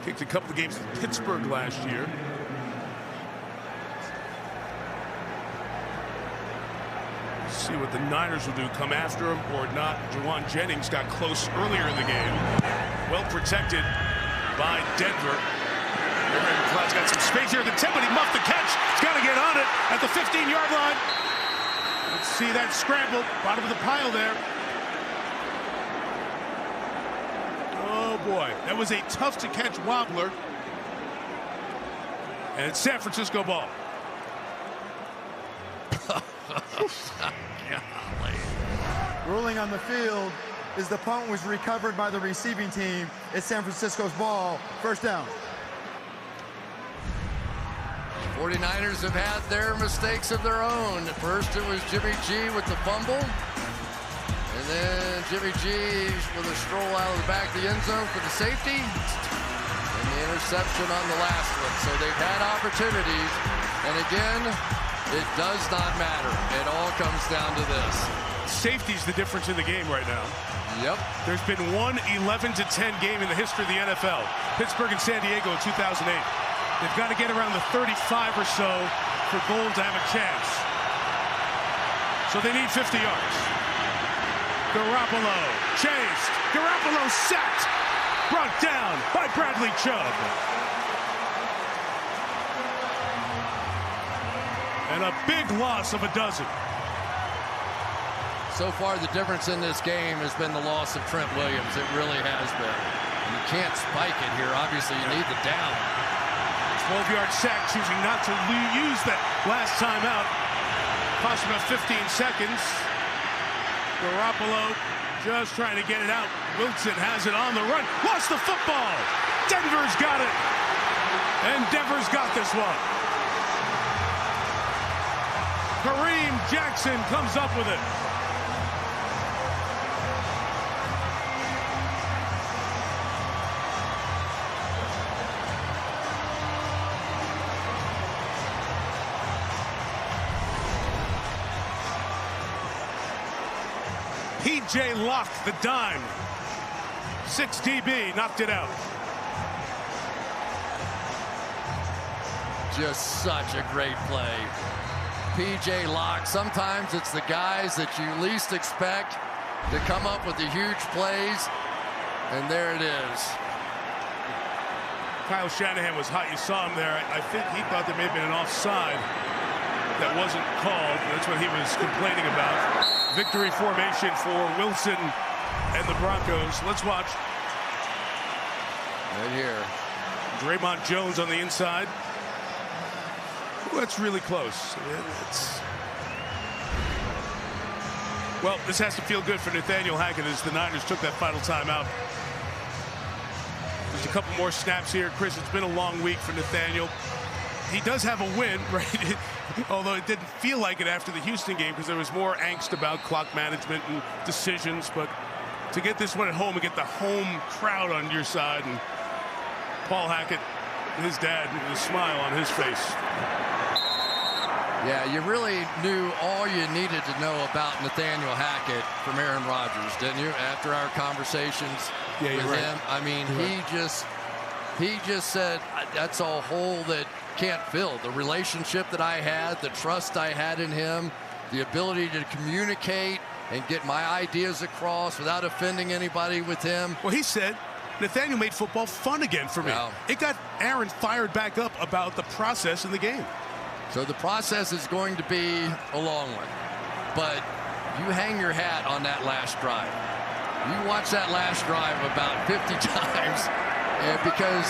S2: Kicked a couple of games in Pittsburgh last year. See what the Niners will do, come after him or not. Juwan Jennings got close earlier in the game. Well protected by Denver. Cloud's got some space here at the 10, but he muffed the catch. He's got to get on it at the 15-yard line. Let's see that scramble. Bottom of the pile there. Oh, boy. That was a tough-to-catch wobbler. And it's San Francisco ball.
S7: Ruling on the field is the punt was recovered by the receiving team. It's San Francisco's ball. 1st down.
S1: 49ers have had their mistakes of their own. First, it was Jimmy G with the fumble. And then Jimmy G with a stroll out of the back of the end zone for the safety. And the interception on the last one. So they've had opportunities. And again, it does not matter. It all comes down to this.
S2: Safety's the difference in the game right now.
S1: Yep.
S2: There's been one 11-10 game in the history of the NFL. Pittsburgh and San Diego in 2008. They've got to get around the 35 or so for goal to have a chance. So they need 50 yards. Garoppolo chased. Garoppolo sacked. Brought down by Bradley Chubb. And a big loss of a dozen.
S1: So far, the difference in this game has been the loss of Trent Williams. It really has been. You can't spike it here. Obviously, you need the down.
S2: 12-yard sack, choosing not to use that last time out. Cost about 15 seconds. Garoppolo just trying to get it out. Wilson has it on the run. Lost the football. Denver's got it. And Denver's got this one. Kareem Jackson comes up with it. P.J. Locke, the dime. 6 DB, knocked it out.
S1: Just such a great play. P.J. Locke. Sometimes it's the guys that you least expect to come up with the huge plays, and there it is.
S2: Kyle Shanahan was hot. You saw him there. I think he thought there may have been an offside that wasn't called. That's what he was complaining about. Victory formation for Wilson and the Broncos. Let's watch.
S1: Right here.
S2: Draymond Jones on the inside. Ooh, that's really close. Well, this has to feel good for Nathaniel Hackett as the Niners took that final timeout. Just a couple more snaps here. Chris, it's been a long week for Nathaniel. He does have a win, right? Although it didn't feel like it after the Houston game because there was more angst about clock management and decisions. But to get this one at home and get the home crowd on your side, and Paul Hackett, his dad, with a smile on his face.
S1: Yeah, you really knew all you needed to know about Nathaniel Hackett from Aaron Rodgers, didn't you? After our conversations with him, I mean, he just said that's a hole that can't fill. The relationship that I had, the trust I had in him, the ability to communicate and get my ideas across without offending anybody with him.
S2: Well, he said Nathaniel made football fun again for me.
S1: Wow.
S2: It got Aaron fired back up about the process in the game.
S1: So the process is going to be a long one, but you hang your hat on that last drive. You watch that last drive about 50 times because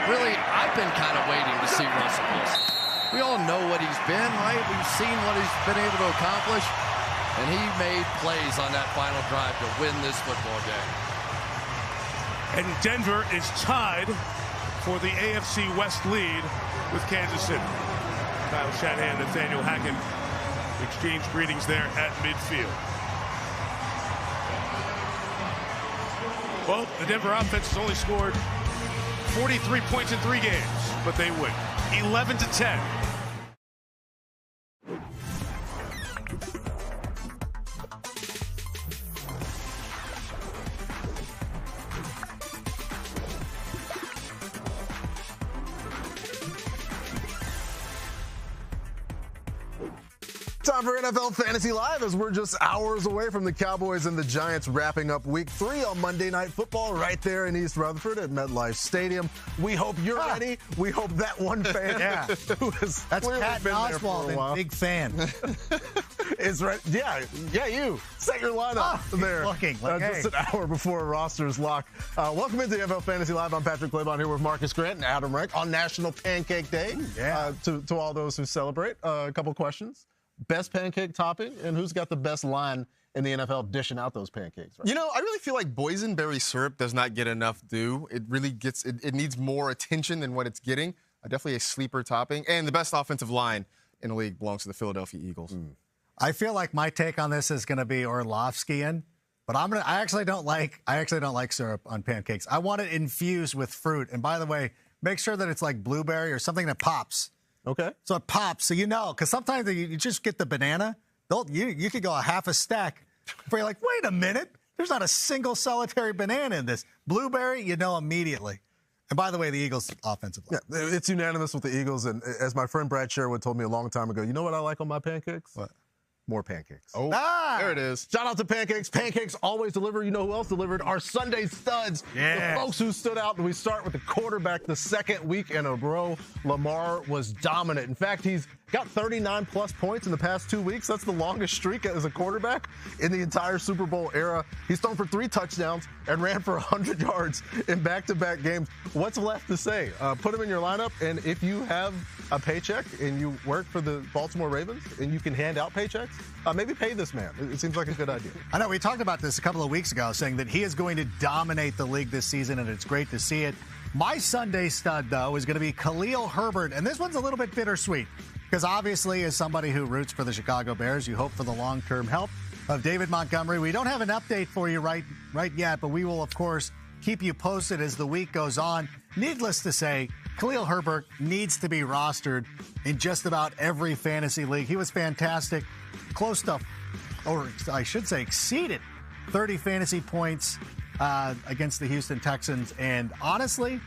S1: really I've been kind of waiting to see Russell Wilson. We all know what he's been, right? We've seen what he's been able to accomplish, and he made plays on that final drive to win this football game.
S2: And Denver is tied for the AFC West lead with Kansas City. Kyle Shanahan, Nathaniel Hackett exchange greetings there at midfield. Well, the Denver offense has only scored 43 points in 3 games, but they win 11-10.
S3: Time for NFL Fantasy Live as we're just hours away from the Cowboys and the Giants wrapping up Week 3 on Monday Night Football right there in East Rutherford at MetLife Stadium. We hope you're ready. We hope that one fan who has
S5: That's
S3: clearly
S5: Pat
S3: been there for a while.
S5: big fan.
S3: Is right. Yeah, you. Set your lineup there.
S5: Looking.
S3: Just an hour before rosters lock. Welcome into NFL Fantasy Live. I'm Patrick Claybon here with Marcus Grant and Adam Rank on National Pancake Day. To all those who celebrate, a couple questions. Best pancake topping, and who's got the best line in the NFL dishing out those pancakes? Right?
S12: You know, I really feel like boysenberry syrup does not get enough due. It really gets, it needs more attention than what it's getting. Definitely a sleeper topping. And the best offensive line in the league belongs to the Philadelphia Eagles.
S5: I feel like my take on this is going to be Orlovsky-ian, but I actually don't like syrup on pancakes. I want it infused with fruit. And by the way, make sure that it's like blueberry or something that pops.
S3: Okay.
S5: So it pops, so you know, because sometimes you just get the banana. You could go a half a stack before you're like, wait a minute, there's not a single solitary banana in this. Blueberry, you know immediately. And by the way, the Eagles' offensive line.
S3: Yeah, it's unanimous with the Eagles. And as my friend Brad Sherwood told me a long time ago, you know what I like on my pancakes?
S5: What?
S3: More pancakes.
S12: Oh, there it is.
S3: Shout out to Pancakes. Pancakes always deliver. You know who else delivered? Our Sunday studs.
S5: Yes.
S3: The folks who stood out. And we start with the quarterback the second week in a row. Lamar was dominant. In fact, he's got 39-plus points in the past 2 weeks. That's the longest streak as a quarterback in the entire Super Bowl era. He's thrown for 3 touchdowns and ran for 100 yards in back-to-back games. What's left to say? Put him in your lineup, and if you have a paycheck and you work for the Baltimore Ravens and you can hand out paychecks, maybe pay this man. It seems like a good idea.
S5: I know we talked about this a couple of weeks ago, saying that he is going to dominate the league this season, and it's great to see it. My Sunday stud, though, is going to be Khalil Herbert, and this one's a little bit bittersweet because obviously as somebody who roots for the Chicago Bears, you hope for the long-term help of David Montgomery. We don't have an update for you right yet, but we will, of course, keep you posted as the week goes on. Needless to say, Khalil Herbert needs to be rostered in just about every fantasy league. He was fantastic, close to, or I should say exceeded 30 fantasy points against the Houston Texans. And honestly,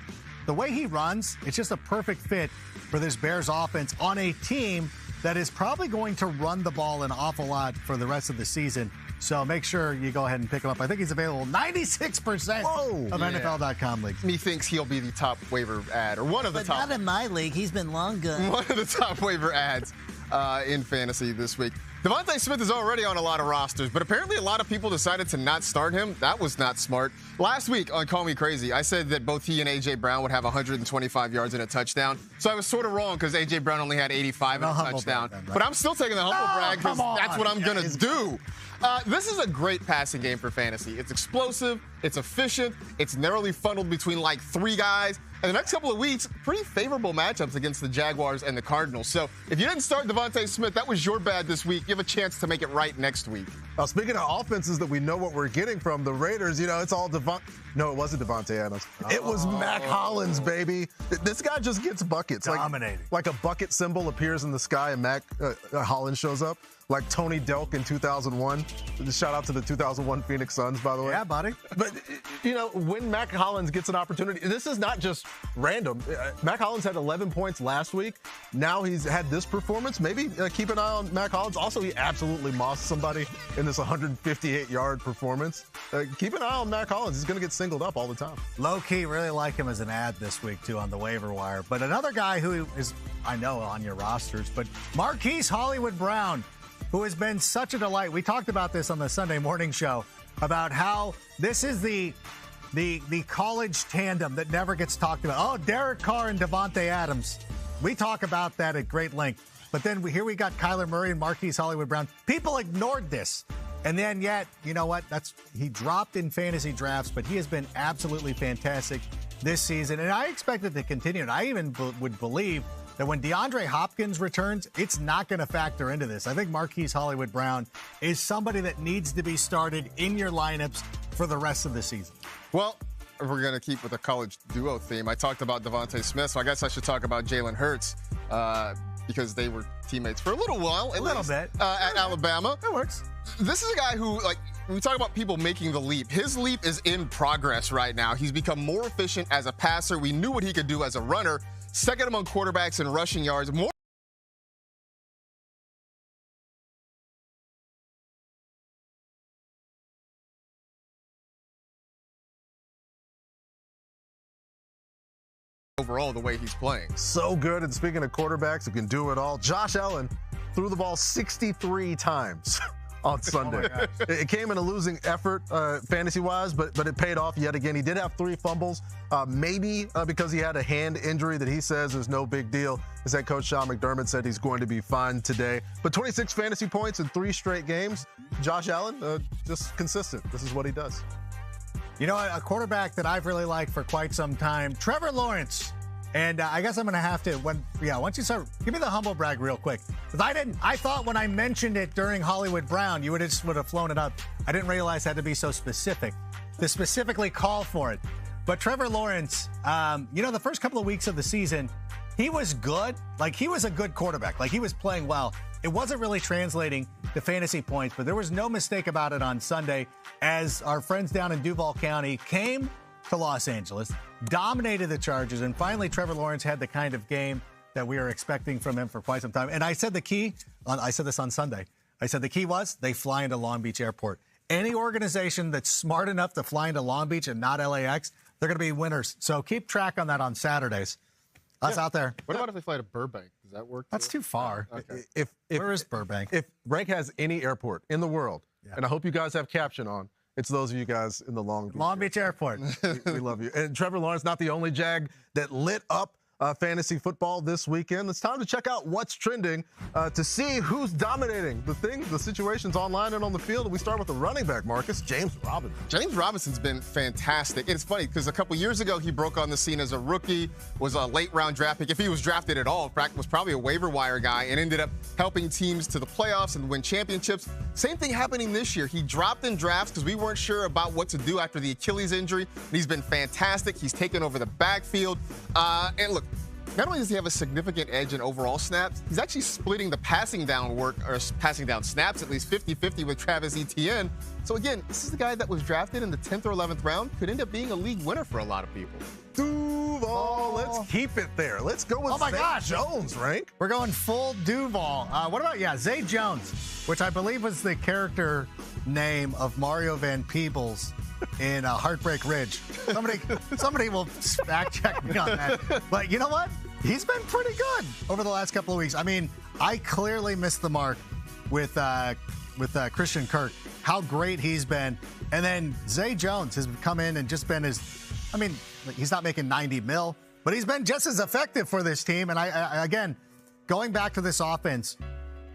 S5: the way he runs, it's just a perfect fit for this Bears offense on a team that is probably going to run the ball an awful lot for the rest of the season. So make sure you go ahead and pick him up. I think he's available 96% of NFL.com leagues.
S12: He thinks he'll be the top waiver ad, or one of the top.
S10: But not in my league. He's been long gone.
S12: One of the top waiver ads in fantasy this week. Devontae Smith is already on a lot of rosters, but apparently a lot of people decided to not start him. That was not smart. Last week on Call Me Crazy, I said that both he and A.J. Brown would have 125 yards and a touchdown. So I was sort of wrong because A.J. Brown only had 85 and a touchdown. Then, right? But I'm still taking the humble brag because that's what I'm going to do. This is a great passing game for fantasy. It's explosive, it's efficient, it's narrowly funneled between like 3 guys. And the next couple of weeks, pretty favorable matchups against the Jaguars and the Cardinals. So if you didn't start Devontae Smith, that was your bad this week. You have a chance to make it right next week.
S3: Now, speaking of offenses that we know what we're getting from the Raiders, it's all No, it wasn't Devontae Adams. It was Mac Hollins, baby. This guy just gets buckets.
S5: Dominating.
S3: Like a bucket symbol appears in the sky and Mac Hollins shows up. Like Tony Delk in 2001. Shout out to the 2001 Phoenix Suns, by the way.
S5: Yeah, buddy.
S3: But, when Mac Hollins gets an opportunity, this is not just random. Mac Hollins had 11 points last week. Now he's had this performance. Maybe keep an eye on Mac Hollins. Also, he absolutely mossed somebody in this 158-yard performance. Keep an eye on Mac Hollins. He's going to get singled up all the time.
S5: Low-key, really like him as an ad this week, too, on the waiver wire. But another guy who is, I know, on your rosters, but Marquise Hollywood Brown, who has been such a delight. We talked about this on the Sunday morning show, about how this is the college tandem that never gets talked about. Oh, Derek Carr and Davante Adams. We talk about that at great length. But then here we got Kyler Murray and Marquise Hollywood Brown. People ignored this. And then yet, you know what? He dropped in fantasy drafts, but he has been absolutely fantastic this season. And I expect it to continue. And I even would believe that when DeAndre Hopkins returns, it's not going to factor into this. I think Marquise Hollywood Brown is somebody that needs to be started in your lineups for the rest of the season.
S12: Well, if we're going to keep with the college duo theme, I talked about Devontae Smith, so I guess I should talk about Jalen Hurts because they were teammates for a little while, at Alabama.
S5: That works.
S12: This is a guy who, when we talk about people making the leap, his leap is in progress right now. He's become more efficient as a passer. We knew what he could do as a runner. Second among quarterbacks in rushing yards. More overall the way he's playing.
S3: So good. And speaking of quarterbacks who can do it all, Josh Allen threw the ball 63 times on Sunday. It came in a losing effort fantasy-wise, but it paid off yet again. He did have 3 fumbles, maybe because he had a hand injury that he says is no big deal. His head coach Sean McDermott said he's going to be fine today. But 26 fantasy points in 3 straight games. Josh Allen, just consistent. This is what he does.
S5: You know, a quarterback that I've really liked for quite some time, Trevor Lawrence. And I guess I'm going to have to, once you start, give me the humble brag real quick. Because I thought when I mentioned it during Hollywood Brown, you would have flown it up. I didn't realize it had to be so specific, to specifically call for it. But Trevor Lawrence, the first couple of weeks of the season, he was good. He was a good quarterback. He was playing well. It wasn't really translating to fantasy points, but there was no mistake about it on Sunday as our friends down in Duval County came to Los Angeles, dominated the Chargers, and finally Trevor Lawrence had the kind of game that we were expecting from him for quite some time. And I said I said this on Sunday, I said the key was they fly into Long Beach Airport. Any organization that's smart enough to fly into Long Beach and not LAX, they're going to be winners. So keep track on that on Saturdays. Us out there.
S12: What about if they fly to Burbank? Does that work?
S5: That's too far.
S12: Okay.
S5: Where is Burbank?
S3: If Rank has any airport in the world, and I hope you guys have caption on, it's those of you guys in the Long
S5: Beach Airport.
S3: We love you. And Trevor Lawrence, not the only Jag that lit up fantasy football this weekend. It's time to check out what's trending to see who's dominating the situations online and on the field. And we start with the running back, Marcus, James Robinson.
S12: James Robinson's been fantastic. It's funny because a couple years ago, he broke on the scene as a rookie, was a late-round draft pick. If he was drafted at all, was probably a waiver wire guy and ended up helping teams to the playoffs and win championships. Same thing happening this year. He dropped in drafts because we weren't sure about what to do after the Achilles injury. And he's been fantastic. He's taken over the backfield. And look, not only does he have a significant edge in overall snaps, he's actually splitting the passing down snaps, at least 50-50 with Travis Etienne. So again, this is the guy that was drafted in the 10th or 11th round, could end up being a league winner for a lot of people.
S3: Duval let's keep it there. Let's go with Zay Jones, Rank.
S5: We're going full Duval. What about, Zay Jones, which I believe was the character name of Mario Van Peebles in Heartbreak Ridge. Somebody will fact check me on that. But you know what? He's been pretty good over the last couple of weeks. I mean, I clearly missed the mark with Christian Kirk, how great he's been. And then Zay Jones has come in and just been he's not making $90 million, but he's been just as effective for this team. And I again, going back to this offense,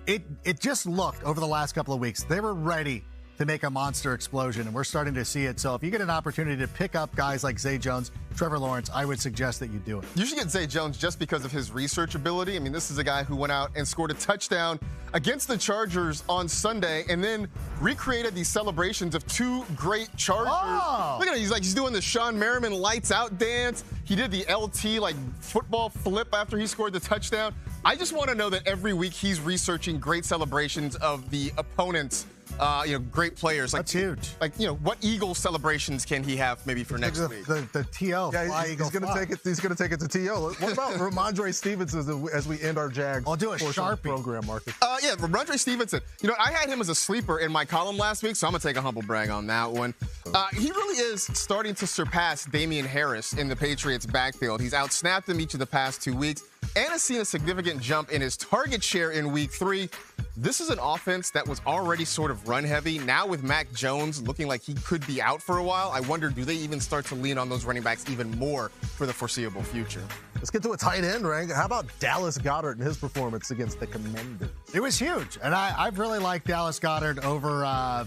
S5: it just looked over the last couple of weeks, they were ready to make a monster explosion, and we're starting to see it. So if you get an opportunity to pick up guys like Zay Jones, Trevor Lawrence, I would suggest that you do it.
S12: You should get Zay Jones just because of his research ability. I mean, this is a guy who went out and scored a touchdown against the Chargers on Sunday and then recreated these celebrations of two great Chargers. Oh. Look at him. He's doing the Sean Merriman lights out dance. He did the LT football flip after he scored the touchdown. I just want to know that every week he's researching great celebrations of the opponents. Great players.
S5: That's huge.
S12: What Eagles celebrations can he have maybe for next week?
S5: The T.O.
S3: Yeah, he's going to take it. He's going to take it to T.O. What about Ramondre Stevenson as we end our Jags?
S5: I'll do a Sharpie
S3: program, Marcus.
S12: Ramondre Stevenson. I had him as a sleeper in my column last week, so I'm going to take a humble brag on that one. He really is starting to surpass Damian Harris in the Patriots' backfield. He's outsnapped him each of the past 2 weeks and has seen a significant jump in his target share in week 3. This is an offense that was already sort of run-heavy. Now with Mac Jones looking like he could be out for a while, I wonder, do they even start to lean on those running backs even more for the foreseeable future?
S3: Let's get to a tight end, Rank. How about Dallas Goedert and his performance against the Commanders?
S5: It was huge, and I've really liked Dallas Goedert over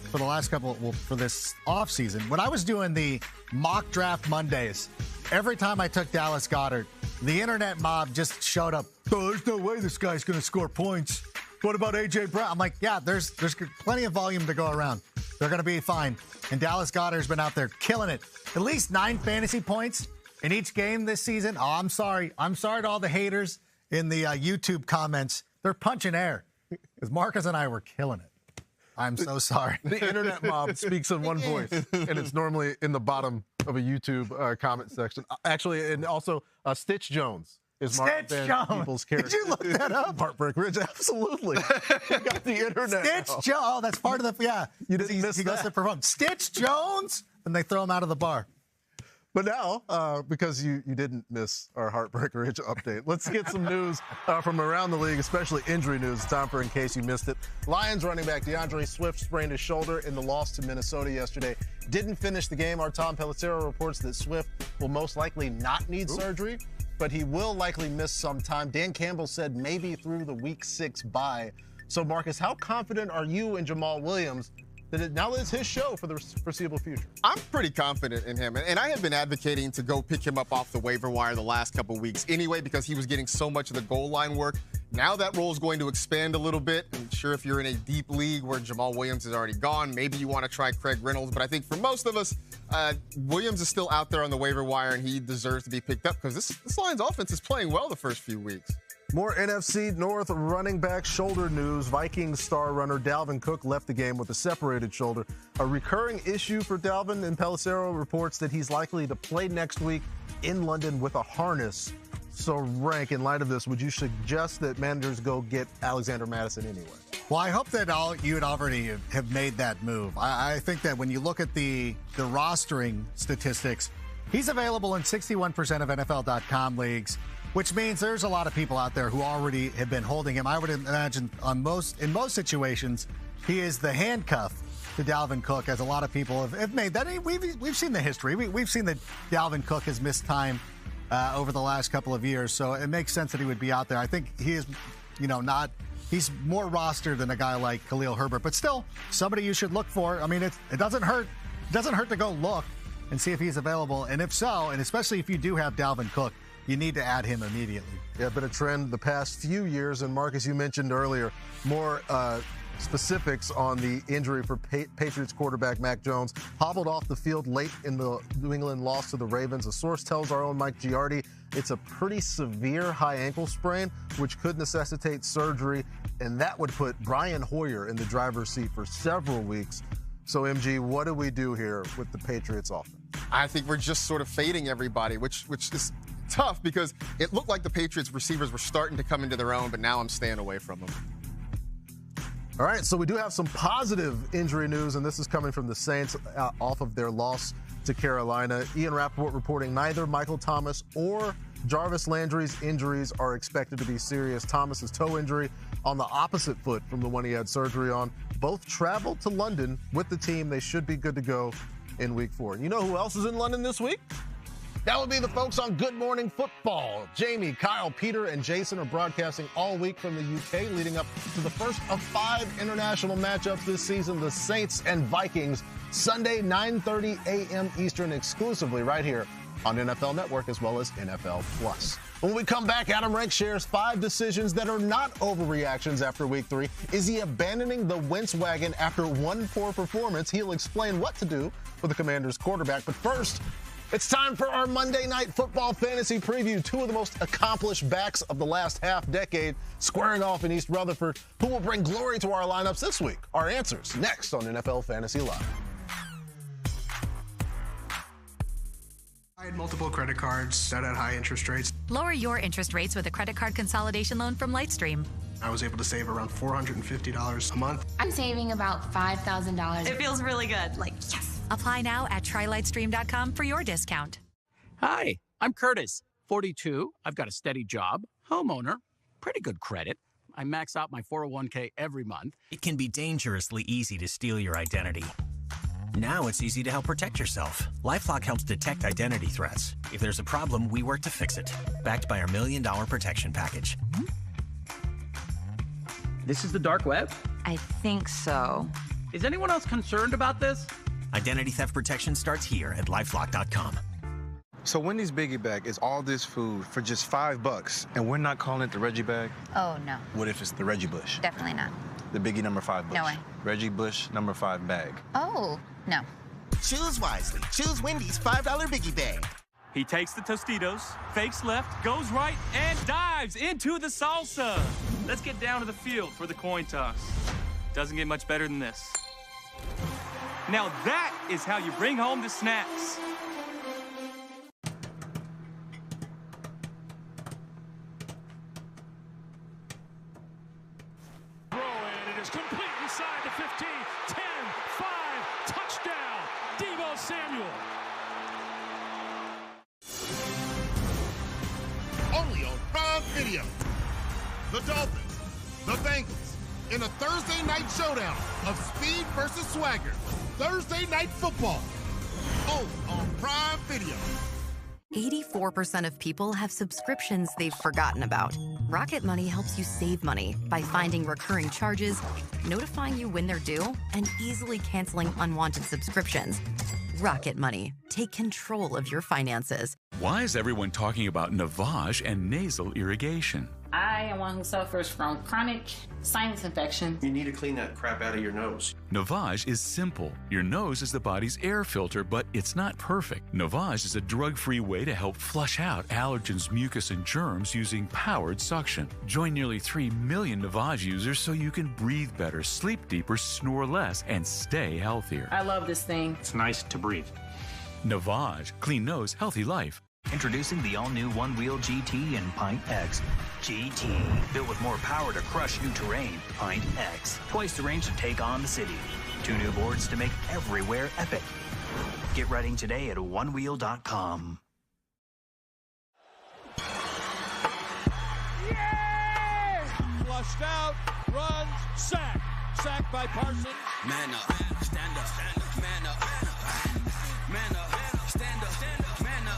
S5: for the last for this offseason. When I was doing the mock draft Mondays, every time I took Dallas Goedert, the internet mob just showed up. Oh, there's no way this guy's going to score points. What about A.J. Brown? I'm like, yeah, there's plenty of volume to go around. They're going to be fine. And Dallas Goedert's been out there killing it. At least 9 fantasy points in each game this season. Oh, I'm sorry. I'm sorry to all the haters in the YouTube comments. They're punching air because Marcus and I were killing it. I'm so sorry.
S3: The internet mob speaks in one voice, and it's normally in the bottom of a YouTube comment section. Actually, and also Stitch Jones. Is Mark Van Peebles' character.
S5: Did you look that up?
S3: Heartbreak Ridge, absolutely. You got the internet.
S5: Stitch Jones. Oh, that's part of the, yeah.
S3: You didn't miss
S5: he goes to perform. Stitch Jones? And they throw him out of the bar.
S3: But now, because you didn't miss our Heartbreak Ridge update, let's get some news from around the league, especially injury news. It's time for In Case You Missed It. Lions running back DeAndre Swift sprained his shoulder in the loss to Minnesota yesterday. Didn't finish the game. Our Tom Pelissero reports that Swift will most likely not need surgery, but he will likely miss some time. Dan Campbell said maybe through the Week 6 bye. So, Marcus, how confident are you in Jamal Williams that now it's his show for the foreseeable future?
S12: I'm pretty confident in him, and I have been advocating to go pick him up off the waiver wire the last couple weeks anyway because he was getting so much of the goal line work. Now that role is going to expand a little bit. I'm sure if you're in a deep league where Jamal Williams is already gone, maybe you want to try Craig Reynolds. But I think for most of us, Williams is still out there on the waiver wire, and he deserves to be picked up because this Lions offense is playing well the first few weeks.
S3: More NFC North running back shoulder news. Vikings star runner Dalvin Cook left the game with a separated shoulder. A recurring issue for Dalvin, and Pelissero reports that he's likely to play next week in London with a harness. So, Rank, in light of this, would you suggest that managers go get Alexander Mattison anyway?
S5: Well, I hope that you would already have made that move. I think that when you look at the rostering statistics, he's available in 61% of NFL.com leagues, which means there's a lot of people out there who already have been holding him. I would imagine in most situations, he is the handcuff to Dalvin Cook, as a lot of people have made that. We've seen the history. We've seen that Dalvin Cook has missed time over the last couple of years, so it makes sense that he would be out there. I think he is, he's more rostered than a guy like Khalil Herbert, but still somebody you should look for. I mean, it doesn't hurt. It doesn't hurt to go look and see if he's available, and if so, and especially if you do have Dalvin Cook, you need to add him immediately.
S3: Yeah, been a trend the past few years, and Marcus, you mentioned earlier more specifics on the injury for Patriots quarterback Mac Jones. Hobbled off the field late in the New England loss to the Ravens. A source tells our own Mike Giardi it's a pretty severe high ankle sprain, which could necessitate surgery, and that would put Brian Hoyer in the driver's seat for several weeks. So, MG, what do we do here with the Patriots offense?
S12: I think we're just sort of fading everybody, which is tough because it looked like the Patriots receivers were starting to come into their own, but now I'm staying away from them.
S3: All right, so we do have some positive injury news, and this is coming from the Saints off of their loss to Carolina. Ian Rappaport reporting neither Michael Thomas or Jarvis Landry's injuries are expected to be serious. Thomas's toe injury on the opposite foot from the one he had surgery on. Both traveled to London with the team. They should be good to go in week 4. And you know who else is in London this week? That would be the folks on Good Morning Football. Jamie, Kyle, Peter, and Jason are broadcasting all week from the UK, leading up to the first of 5 international matchups this season, the Saints and Vikings, Sunday, 9:30 a.m. Eastern, exclusively right here on NFL Network as well as NFL Plus. When we come back, Adam Rank shares 5 decisions that are not overreactions after week 3. Is he abandoning the Wentz wagon after one poor performance? He'll explain what to do with the Commanders quarterback. But first, it's time for our Monday Night Football Fantasy Preview. 2 of the most accomplished backs of the last half-decade squaring off in East Rutherford. Who will bring glory to our lineups this week? Our answers next on NFL Fantasy Live.
S13: I had multiple credit cards that had high interest rates.
S14: Lower your interest rates with a credit card consolidation loan from Lightstream.
S13: I was able to save around $450 a month.
S24: I'm saving about $5,000.
S14: It feels really good. Like, yes. Apply now at trylightstream.com for your discount.
S15: Hi, I'm Curtis, 42. I've got a steady job, homeowner, pretty good credit. I max out my 401k every month.
S16: It can be dangerously easy to steal your identity. Now it's easy to help protect yourself. LifeLock helps detect identity threats. If there's a problem, we work to fix it. Backed by our $1 Million protection package.
S15: This is the dark web?
S18: I think so.
S15: Is anyone else concerned about this?
S16: Identity theft protection starts here at LifeLock.com.
S17: So Wendy's Biggie Bag is all this food for just $5, and we're not calling it the Reggie Bag?
S24: Oh, no.
S17: What if it's the Reggie Bush?
S24: Definitely not.
S17: The Biggie number 5 Bush?
S24: No way.
S17: Reggie Bush number 5 bag.
S24: Oh, no.
S19: Choose wisely. Choose Wendy's $5 Biggie Bag.
S22: He takes the Tostitos, fakes left, goes right, and dives into the salsa. Let's get down to the field for the coin toss. Doesn't get much better than this. Now that is how you bring home the snacks.
S4: Throw in, it is complete inside the 15, 10, 5, touchdown, Deebo Samuel.
S27: Only on Prime Video. The Dolphins, the Bengals, in a Thursday night showdown of speed versus swagger. Thursday Night Football. Only on Prime Video.
S14: 84% of people have subscriptions they've forgotten about. Rocket Money helps you save money by finding recurring charges, notifying you when they're due, and easily canceling unwanted subscriptions. Rocket Money. Take control of your finances.
S28: Why is everyone talking about Navage and nasal irrigation?
S29: I am one who suffers from chronic sinus infection.
S30: You need to clean that crap out of your nose.
S28: Navage is simple. Your nose is the body's air filter, but it's not perfect. Navage is a drug-free way to help flush out allergens, mucus, and germs using powered suction. Join nearly 3 million Navage users so you can breathe better, sleep deeper, snore less, and stay healthier.
S29: I love this thing.
S30: It's nice to breathe.
S28: Navage. Clean nose, healthy life.
S25: Introducing the all-new one-wheel GT and Pint X. GT, built with more power to crush new terrain. Pint X, twice the range to take on the city. 2 new boards to make everywhere epic. Get riding today at onewheel.com.
S4: Yeah! Flushed out, runs, sack. Sack by Parsons.
S31: Man up, stand up, man up, man up, stand up, man up.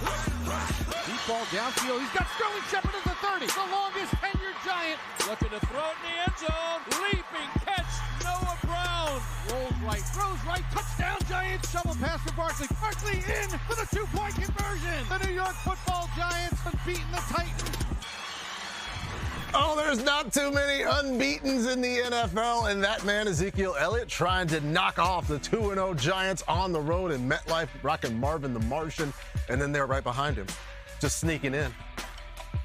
S4: Deep ball downfield. He's got Sterling Shepard at the 30. The longest tenured Giant. Looking to throw it in the end zone. Leaping catch. Noah Brown. Rolls right. Throws right. Touchdown Giants. Shovel pass to Barkley. Barkley in for the 2-point conversion. The New York Football Giants unbeaten the Titans.
S3: Oh, there's not too many unbeatens in the NFL, and that man, Ezekiel Elliott, trying to knock off the 2-0 Giants on the road in MetLife, rocking Marvin the Martian, and then they're right behind him, just sneaking in.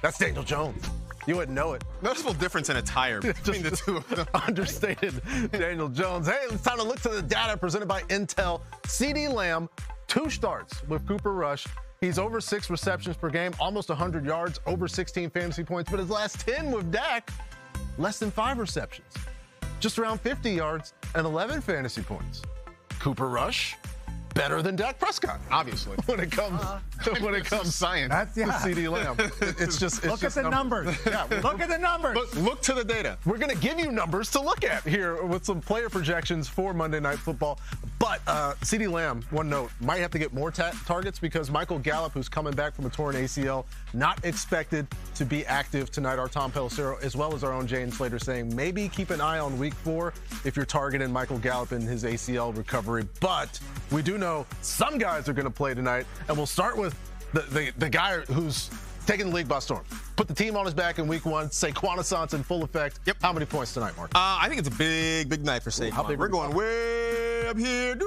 S3: That's Daniel Jones. You wouldn't know it.
S12: Noticeable difference in attire between the two of them.
S3: Understated Daniel Jones. Hey, it's time to look to the data presented by Intel. CeeDee Lamb, 2 starts with Cooper Rush, He's over 6 receptions per game, almost 100 yards, over 16 fantasy points. But his last 10 with Dak, less than 5 receptions, just around 50 yards and 11 fantasy points. Cooper Rush, better than Dak Prescott, obviously, when it comes
S12: science.
S5: That's,
S3: to CeeDee Lamb. It's just
S5: look at the numbers. Yeah, look at the numbers.
S12: Look to the data.
S3: We're going to give you numbers to look at here with some player projections for Monday Night Football. But CeeDee Lamb, one note, might have to get more targets because Michael Gallup, who's coming back from a torn ACL, not expected to be active tonight. Our Tom Pelissero, as well as our own Jane Slater, saying maybe keep an eye on Week 4 if you're targeting Michael Gallup in his ACL recovery. But we do know some guys are going to play tonight, and we'll start with the guy who's taking the league by storm. Put the team on his back in Week 1. Saquon Asante in full effect.
S12: Yep.
S3: How many points tonight, Mark?
S12: I think it's a big, big night for Saquon. We're going way up here.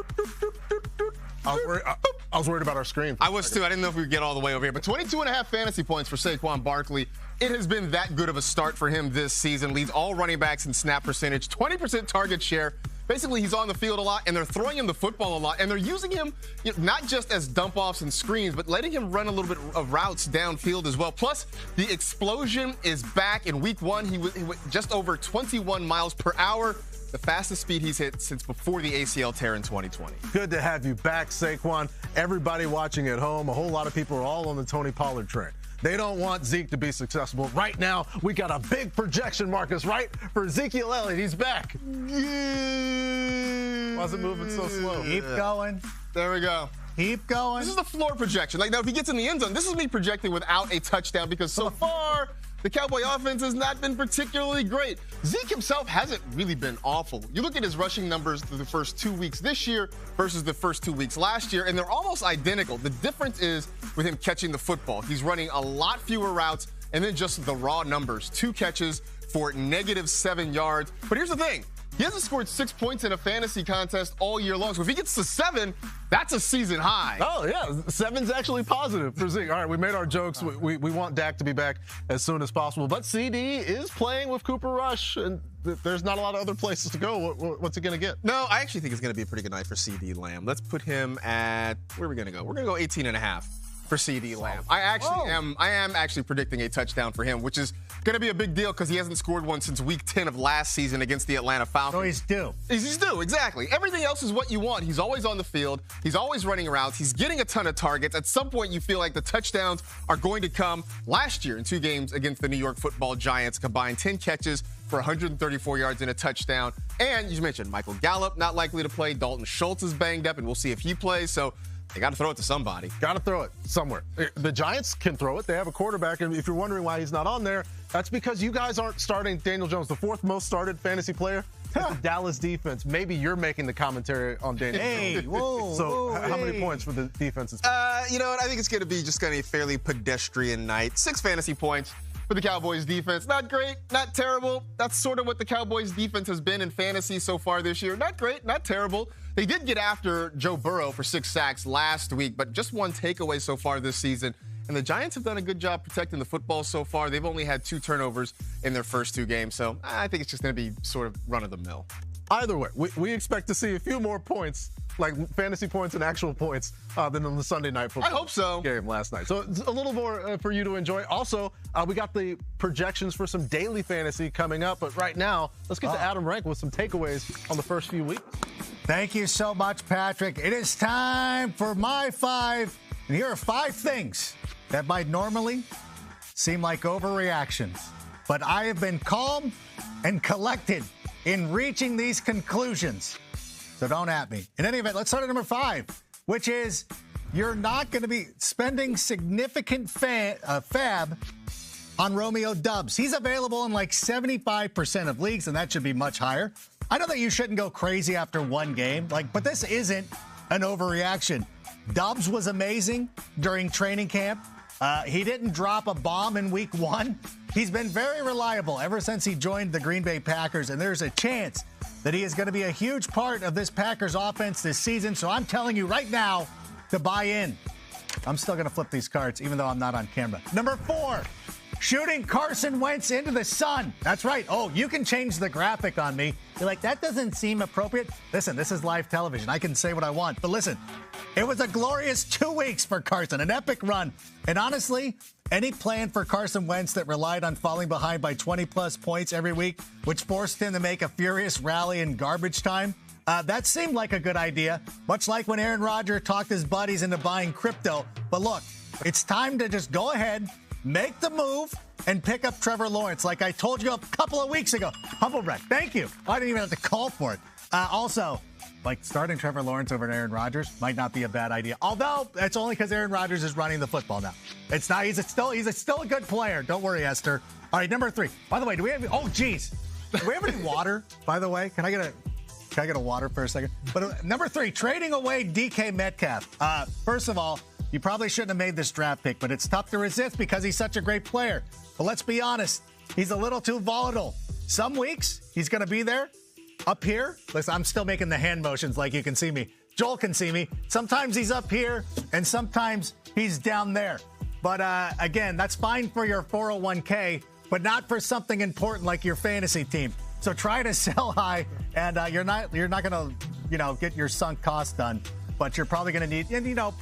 S3: I was worried about our screen.
S12: I was too. I didn't know if we would get all the way over here. But 22.5 fantasy points for Saquon Barkley. It has been that good of a start for him this season. Leads all running backs in snap percentage, 20% target share. Basically, he's on the field a lot, and they're throwing him the football a lot, and they're using him not just as dump-offs and screens, but letting him run a little bit of routes downfield as well. Plus, the explosion is back. In Week 1, he went just over 21 miles per hour, the fastest speed he's hit since before the ACL tear in 2020.
S3: Good to have you back, Saquon. Everybody watching at home, a whole lot of people are all on the Tony Pollard train. They don't want Zeke to be successful. Right now, we got a big projection, Marcus, right? For Ezekiel Elliott. He's back. Yeah. Why is it moving so slow?
S5: Keep going.
S12: There we go.
S5: Keep going.
S12: This is the floor projection. Like, now, if he gets in the end zone, this is me projecting without a touchdown because so far, the Cowboy offense has not been particularly great. Zeke himself hasn't really been awful. You look at his rushing numbers through the first 2 weeks this year versus the first 2 weeks last year, and they're almost identical. The difference is with him catching the football. He's running a lot fewer routes, and then just the raw numbers. 2 catches for -7 yards. But here's the thing. He hasn't scored 6 points in a fantasy contest all year long. So if he gets to 7, that's a season high.
S3: Oh, yeah. 7's actually positive for Zeke. All right, we made our jokes. We want Dak to be back as soon as possible. But CD is playing with Cooper Rush, and there's not a lot of other places to go. What's he going to get?
S12: No, I actually think it's going to be a pretty good night for CeeDee Lamb. Let's put him at, where are we going to go? We're going to go 18.5. For CeeDee Lamb. I am actually predicting a touchdown for him, which is going to be a big deal because he hasn't scored one since Week 10 of last season against the Atlanta Falcons.
S5: So he's due.
S12: He's due, exactly. Everything else is what you want. He's always on the field. He's always running routes. He's getting a ton of targets. At some point, you feel like the touchdowns are going to come. Last year, in 2 games against the New York Football Giants, combined 10 catches for 134 yards and a touchdown. And you mentioned Michael Gallup not likely to play. Dalton Schultz is banged up, and we'll see if he plays. So they got to throw it to somebody.
S3: Got to throw it somewhere. The Giants can throw it. They have a quarterback. And if you're wondering why he's not on there, that's because you guys aren't starting Daniel Jones, the 4th most started fantasy player. The Dallas defense. Maybe you're making the commentary on Daniel Jones.
S5: Whoa.
S3: So how many points for the defense?
S12: You know what? I think it's going to be just kind of a fairly pedestrian night. 6 fantasy points for the Cowboys defense. Not great, not terrible. That's sort of what the Cowboys defense has been in fantasy so far this year. Not great, not terrible. They did get after Joe Burrow for 6 sacks last week, but just 1 takeaway so far this season. And the Giants have done a good job protecting the football so far. They've only had 2 turnovers in their first 2 games, so I think it's just going to be sort of run-of-the-mill.
S3: Either way, we expect to see a few more points, like fantasy points and actual points, than on the Sunday Night Football
S12: I hope so.
S3: game last night. So it's a little more for you to enjoy. Also, we got the projections for some daily fantasy coming up. But right now, let's get to Adam Rank with some takeaways on the first few weeks.
S5: Thank you so much, Patrick. It is time for my 5. And here are 5 things that might normally seem like overreactions. But I have been calm and collected in reaching these conclusions. So don't at me. In any event, let's start at number 5, which is you're not going to be spending significant fab on Romeo Doubs. He's available in like 75% of leagues, and that should be much higher. I know that you shouldn't go crazy after 1 game, but this isn't an overreaction. Doubs was amazing during training camp. He didn't drop a bomb in Week 1. He's been very reliable ever since he joined the Green Bay Packers, and there's a chance that he is going to be a huge part of this Packers offense this season. So I'm telling you right now to buy in. I'm still going to flip these cards, even though I'm not on camera. Number 4, shooting Carson Wentz into the sun. That's right. Oh, you can change the graphic on me. You're like, that doesn't seem appropriate. Listen, this is live television. I can say what I want. But listen, It was a glorious 2 weeks for Carson, an epic run. And honestly, any plan for Carson Wentz that relied on falling behind by 20-plus points every week, which forced him to make a furious rally in garbage time, that seemed like a good idea, much like when Aaron Rodgers talked his buddies into buying crypto. But look, it's time to just go ahead, make the move, and pick up Trevor Lawrence, like I told you a couple of weeks ago. Humble brag. Thank you. I didn't even have to call for it. Also, like starting Trevor Lawrence over Aaron Rodgers might not be a bad idea. Although it's only because Aaron Rodgers is running the football now. It's not. He's still a good player. Don't worry, Esther. All right, number 3. By the way, do we have? Oh, geez. Do we have any water? By the way, can I get a water for a second? But number 3, trading away DK Metcalf. First of all, you probably shouldn't have made this draft pick, but it's tough to resist because he's such a great player. But let's be honest, he's a little too volatile. Some weeks he's going to be there. Up here, listen, I'm still making the hand motions like you can see me. Joel can see me. Sometimes he's up here, and sometimes he's down there. But again, that's fine for your 401k, but not for something important like your fantasy team. So try to sell high, and you're not going to, get your sunk cost done. But you're probably going to need,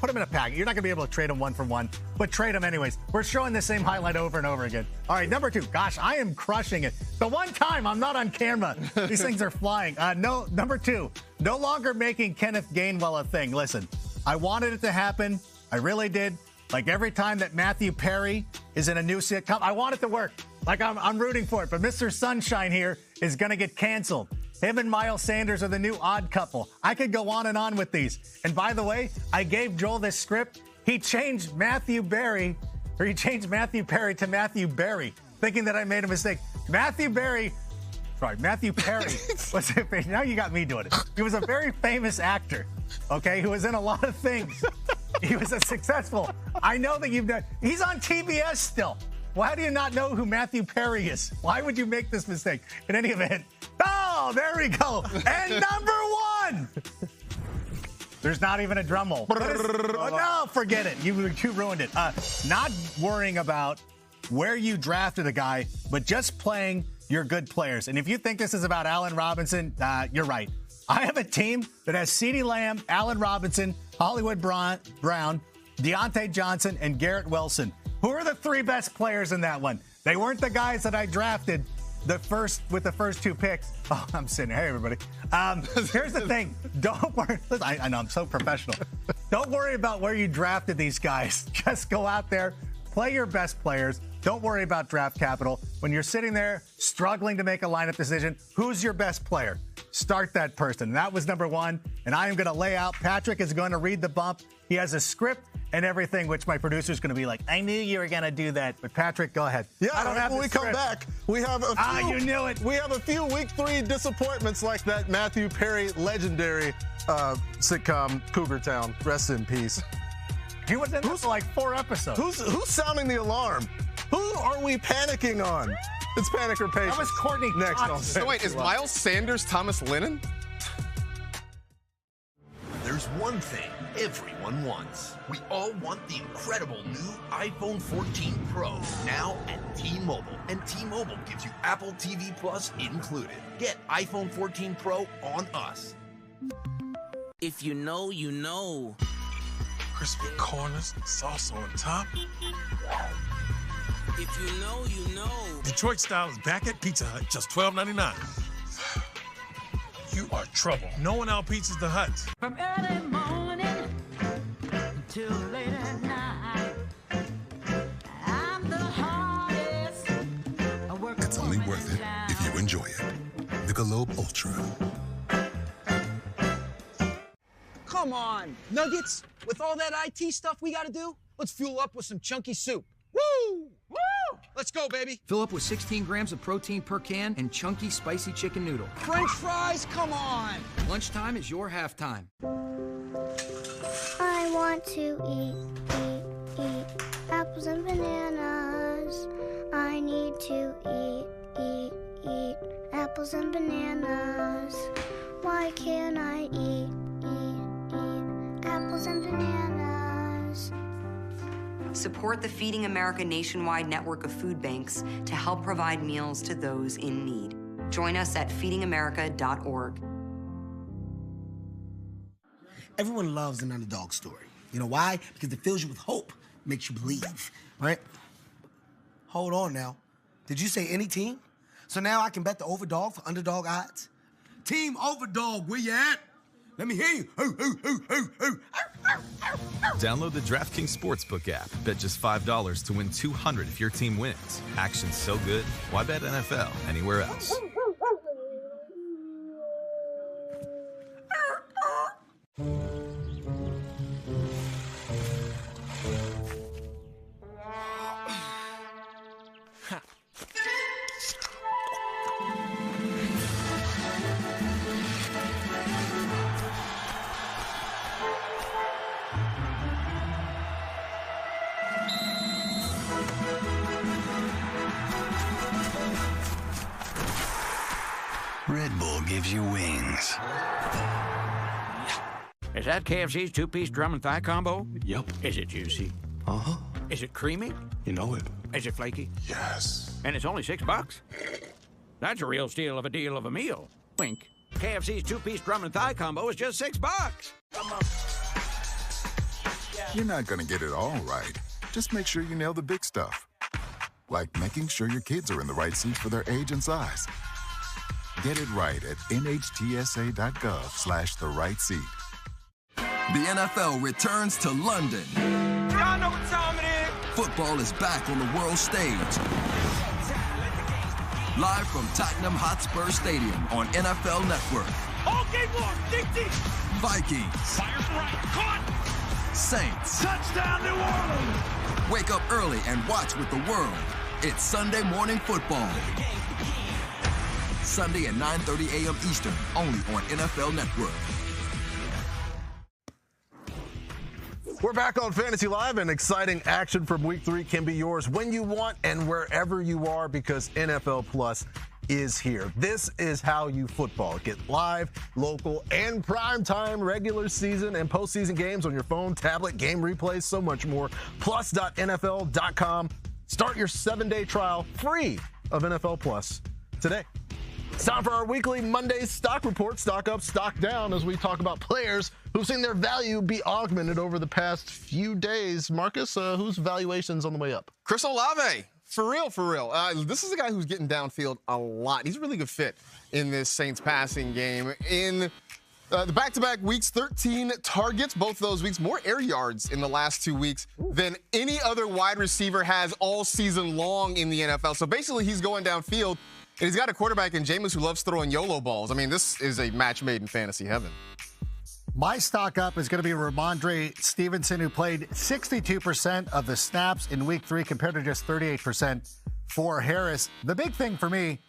S5: put him in a pack. You're not going to be able to trade him 1-for-1, but trade him anyways. We're showing the same highlight over and over again. All right, number 2. Gosh, I am crushing it. The one time I'm not on camera, these things are flying. Number 2, no longer making Kenneth Gainwell a thing. Listen, I wanted it to happen. I really did. Like every time that Matthew Perry is in a new sitcom, I want it to work. Like I'm rooting for it. But Mr. Sunshine here is going to get canceled. Him and Miles Sanders are the new odd couple. I could go on and on with these. And by the way, I gave Joel this script. He changed Matthew Perry to Matthew Berry, thinking that I made a mistake. Matthew Perry was now you got me doing it. He was a very famous actor, okay, who was in a lot of things. He was a successful. I know that he's on TBS still. Why do you not know who Matthew Perry is? Why would you make this mistake? In any event, oh, there we go. And number 1. There's not even a drum roll. No, forget it. You ruined it. Not worrying about where you drafted a guy, but just playing your good players. And if you think this is about Allen Robinson, you're right. I have a team that has CeeDee Lamb, Allen Robinson, Hollywood Brown, Deontay Johnson, and Garrett Wilson. Who are the 3 best players in that one? They weren't the guys that I drafted with the first 2 picks. Oh, I'm sitting here. Hey, everybody. Here's the thing. Don't worry. Listen, I know I'm so professional. Don't worry about where you drafted these guys. Just go out there, play your best players. Don't worry about draft capital. When you're sitting there struggling to make a lineup decision, who's your best player? Start that person. And that was number 1. And I am going to lay out. Patrick is going to read the bump. He has a script and everything, which my producer's going to be like, I knew you were going to do that. But Patrick, go ahead.
S3: Yeah, when we come back, we have a few,
S5: you knew it.
S3: We have a few week 3 disappointments like that Matthew Perry legendary sitcom Cougar Town. Rest in peace.
S5: He was in this for like 4 episodes.
S3: Who's sounding the alarm? Who are we panicking on? It's Panic or Patience.
S5: That was Courtney
S3: next on.
S12: So wait, is Miles Sanders Thomas Lennon?
S1: There's one thing everyone wants. We all want the incredible new iPhone 14 Pro now at T-Mobile. And T-Mobile gives you Apple TV Plus included. Get iPhone 14 Pro on us.
S31: If you know, you know.
S27: Crispy corners, sauce on top.
S31: If you know, you know.
S27: Detroit style is back at Pizza Hut, just $12.99. You are trouble. No one out-pizzas the Hut.
S31: From early morning till late at night, I'm the hardest.
S2: It's only worth it if you enjoy it. Michelob Ultra.
S6: Come on, Nuggets. With all that IT stuff we gotta do, let's fuel up with some chunky soup. Woo! Woo! Let's go, baby.
S7: Fill up with 16 grams of protein per can and chunky spicy chicken noodle.
S6: French fries, come on.
S7: Lunchtime is your halftime.
S8: I want to eat apples and bananas. I need to eat apples and bananas. Why can't I eat apples and bananas?
S9: Support the Feeding America nationwide network of food banks to help provide meals to those in need. Join us at feedingamerica.org.
S10: Everyone loves an underdog story. You know why? Because it fills you with hope, makes you believe, right? Hold on now. Did you say any team? So now I can bet the overdog for underdog odds? Team Overdog, where you at? Let me hear you.
S11: Download the DraftKings Sportsbook app. Bet just $5 to win $200 if your team wins. Action's so good, why bet NFL anywhere else?
S13: Red Bull gives you wings.
S15: Is that KFC's two-piece drum and thigh combo?
S13: Yep.
S15: Is it juicy?
S13: Uh-huh.
S15: Is it creamy?
S13: You know it.
S15: Is it flaky?
S13: Yes.
S15: And it's only $6? That's a real steal of a deal of a meal. Wink. KFC's two-piece drum and thigh combo is just $6.
S2: You're not gonna get it all right. Just make sure you nail the big stuff. Like making sure your kids are in the right seats for their age and size. Get it right at nhtsa.gov/the right seat.
S16: The NFL returns to London.
S31: Y'all know what time it is.
S16: Football is back on the world stage. Live from Tottenham Hotspur Stadium on NFL Network.
S31: Okay, boy, dig.
S16: Vikings.
S31: Fires right, caught.
S16: Saints.
S31: Touchdown, New Orleans.
S16: Wake up early and watch with the world. It's Sunday Morning Football. Sunday at 9:30 a.m. Eastern, only on NFL Network.
S3: We're back on Fantasy Live, and exciting action from Week 3 can be yours when you want and wherever you are, because NFL Plus is here. This is how you football. Get live, local, and primetime regular season and postseason games on your phone, tablet, game replays, so much more. Plus.nfl.com. Start your 7-day trial free of NFL Plus today. It's time for our weekly Monday stock report. Stock up, stock down, as we talk about players who've seen their value be augmented over the past few days. Marcus, whose valuation's on the way up?
S12: Chris Olave. For real. This is a guy who's getting downfield a lot. He's a really good fit in this Saints passing game. In the back-to-back weeks, 13 targets, both those weeks, more air yards in the last 2 weeks than any other wide receiver has all season long in the NFL. So basically, he's going downfield. And he's got a quarterback in Jameis who loves throwing YOLO balls. I mean, this is a match made in fantasy heaven.
S5: My stock up is going to be Ramondre Stevenson, who played 62% of the snaps in Week 3 compared to just 38% for Harris. The big thing for me,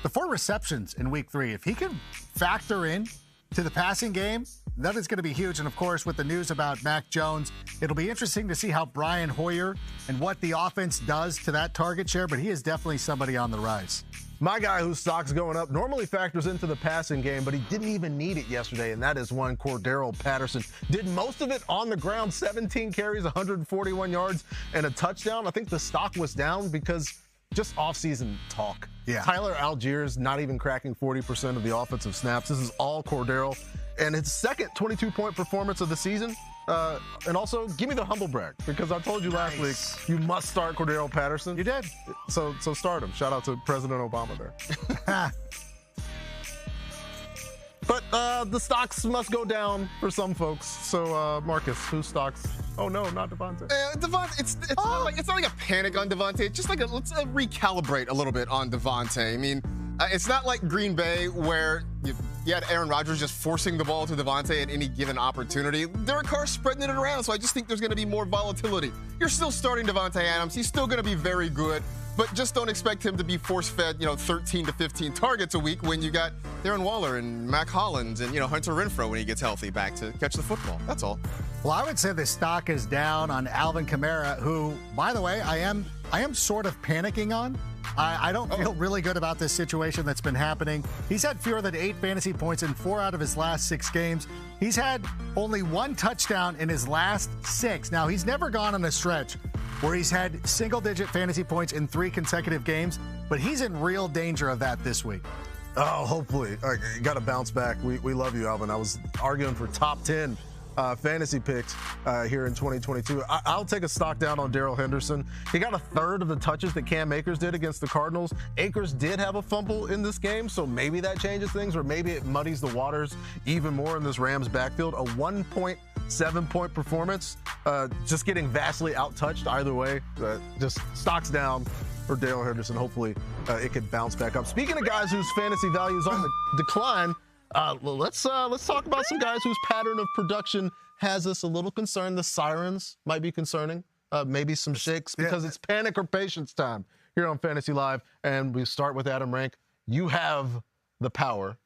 S5: the 4 receptions in Week 3. If he can factor in to the passing game, that is going to be huge. And, of course, with the news about Mac Jones, it'll be interesting to see how Brian Hoyer and what the offense does to that target share, but he is definitely somebody on the rise.
S3: My guy whose stock's going up normally factors into the passing game, but he didn't even need it yesterday, and that is one Cordero Patterson. Did most of it on the ground, 17 carries, 141 yards, and a touchdown. I think the stock was down because just offseason talk.
S5: Yeah.
S3: Tyler Algiers not even cracking 40% of the offensive snaps. This is all Cordero. And his second 22-point performance of the season. And also, give me the humble brag, because I told you last week you must start Cordero Patterson.
S5: You did.
S3: So start him. Shout out to President Obama there. But the stocks must go down for some folks. So, Marcus, whose stocks? Oh, no, not Devontae.
S12: Devontae, it's not like a panic on Devontae. It's just like let's recalibrate a little bit on Devontae. I mean, it's not like Green Bay where you had Aaron Rodgers just forcing the ball to Devontae at any given opportunity. Derek Carr's spreading it around, so I just think there's going to be more volatility. You're still starting Devontae Adams. He's still going to be very good, but just don't expect him to be force-fed, 13 to 15 targets a week when you got Darren Waller and Mac Hollins and, Hunter Renfrow when he gets healthy back to catch the football. That's all.
S5: Well, I would say the stock is down on Alvin Kamara, who, by the way, I am sort of panicking on. I don't feel really good about this situation that's been happening. He's had fewer than 8 fantasy points in 4 out of his last 6 games. He's had only 1 touchdown in his last 6. Now, he's never gone on a stretch where he's had single-digit fantasy points in 3 consecutive games, but he's in real danger of that this week.
S3: Oh, hopefully. You got to bounce back. We love you, Alvin. I was arguing for top 10 fantasy picks here in 2022. I'll take a stock down on Darrell Henderson. He got a third of the touches that Cam Akers did against the Cardinals. Akers did have a fumble in this game, so maybe that changes things, or maybe it muddies the waters even more in this Rams backfield. A 1.7-point performance, just getting vastly out-touched either way. Just stocks down for Darrell Henderson. Hopefully it could bounce back up. Speaking of guys whose fantasy value is on the decline, let's talk about some guys whose pattern of production has us a little concerned. The sirens might be concerning. Maybe some shakes, because it's panic or patience time here on Fantasy Live. And we start with Adam Rank. You have the power.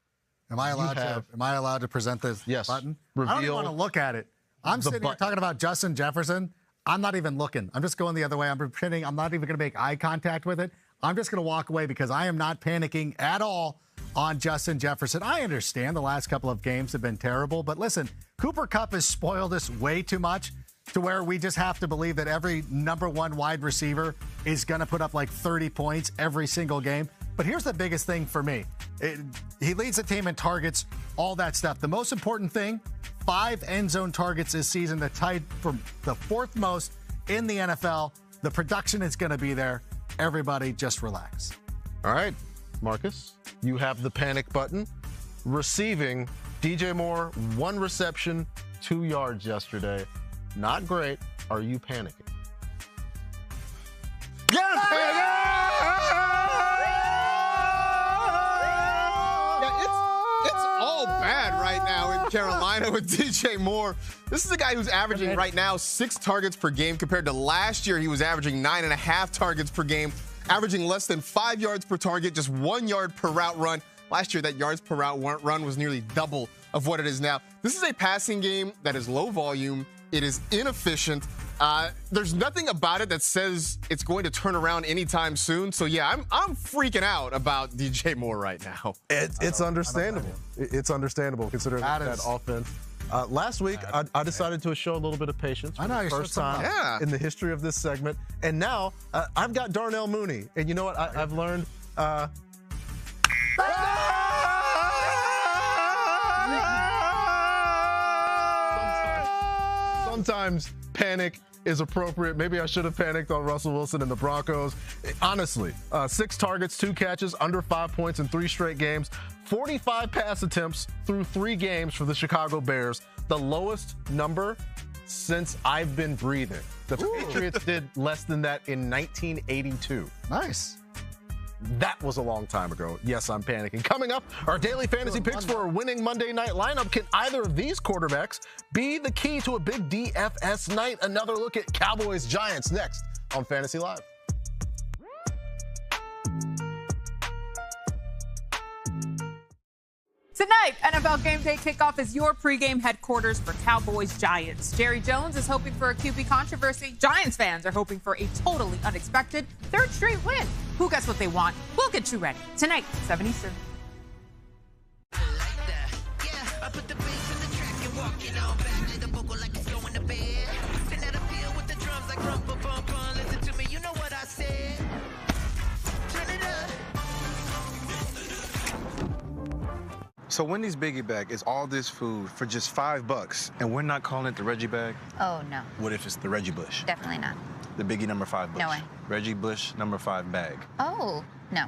S5: Am I allowed to present this button? I don't even want to look at it. I'm sitting here talking about Justin Jefferson. I'm not even looking. I'm just going the other way. I'm pretending I'm not even going to make eye contact with it. I'm just going to walk away because I am not panicking at all on Justin Jefferson. I understand the last couple of games have been terrible, but listen, Cooper Kupp has spoiled us way too much to where we just have to believe that every number one wide receiver is going to put up like 30 points every single game. But here's the biggest thing for me. He leads the team in targets, all that stuff. The most important thing, 5 end zone targets this season, the tied for the 4th most in the NFL. The production is going to be there. Everybody just relax.
S3: All right, Marcus, you have the panic button. Receiving, DJ Moore, 1 reception, 2 yards yesterday. Not great. Are you panicking?
S12: Bad right now in Carolina with DJ Moore. This is a guy who's averaging right now 6 targets per game compared to last year. He was averaging 9.5 targets per game, averaging less than 5 yards per target, just 1 yard per route run. Last year, that yards per route run was nearly double of what it is now. This is a passing game that is low volume. It is inefficient. There's nothing about it that says it's going to turn around anytime soon. So, yeah, I'm freaking out about DJ Moore right now.
S3: It's understandable. It's understandable considering that offense. Last week, I decided to show a little bit of patience for the first time in the history of this segment. And now I've got Darnell Mooney. And you know what I've learned? Sometimes panic is appropriate. Maybe I should have panicked on Russell Wilson and the Broncos. Honestly, 6 targets, 2 catches, under 5 points in 3 straight games. 45 pass attempts through 3 games for the Chicago Bears. The lowest number since I've been breathing. The Patriots did less than that in 1982.
S5: Nice.
S3: That was a long time ago. Yes, I'm panicking. Coming up, our daily fantasy picks for a winning Monday night lineup. Can either of these quarterbacks be the key to a big DFS night? Another look at Cowboys Giants next on Fantasy Live.
S14: Tonight, NFL Game Day kickoff is your pregame headquarters for Cowboys Giants. Jerry Jones is hoping for a QB controversy. Giants fans are hoping for a totally unexpected 3rd straight win. Who gets what they want? We'll get you ready. Tonight, 7 Eastern.
S17: So Wendy's Biggie Bag is all this food for just $5, and we're not calling it the Reggie Bag?
S18: Oh, no.
S17: What if it's the Reggie Bush?
S18: Definitely not.
S17: The Biggie number 5 Bush?
S18: No way.
S17: Reggie Bush number 5 bag.
S18: Oh, no.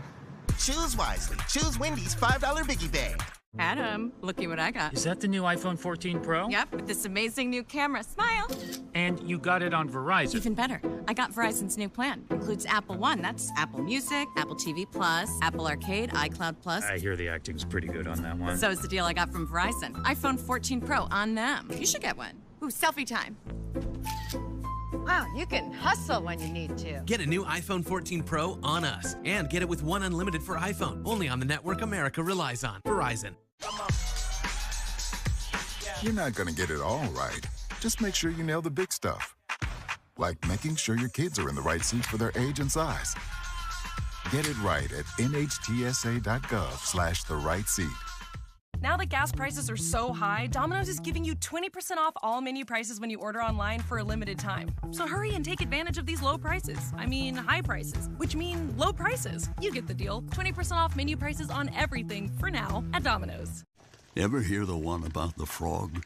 S19: Choose wisely. Choose Wendy's $5 Biggie Bag.
S20: Adam, looky what I got.
S21: Is that the new iPhone 14 Pro?
S20: Yep, with this amazing new camera. Smile.
S21: And you got it on Verizon.
S20: Even better. I got Verizon's new plan. Includes Apple One. That's Apple Music, Apple TV Plus, Apple Arcade, iCloud Plus.
S21: I hear the acting's pretty good on that one.
S20: So is the deal I got from Verizon. iPhone 14 Pro on them. You should get one. Ooh, selfie time.
S22: Wow, you can hustle when you need to.
S23: Get a new iPhone 14 Pro on us. And get it with one unlimited for iPhone. Only on the network America relies on. Verizon.
S2: You're not going to get it all right. Just make sure you nail the big stuff. Like making sure your kids are in the right seat for their age and size. Get it right at nhtsa.gov/the-right-seat.
S21: Now that gas prices are so high, Domino's is giving you 20% off all menu prices when you order online for a limited time. So hurry and take advantage of these low prices. I mean, high prices, which mean low prices. You get the deal. 20% off menu prices on everything for now at Domino's.
S22: Ever hear the one about the frog?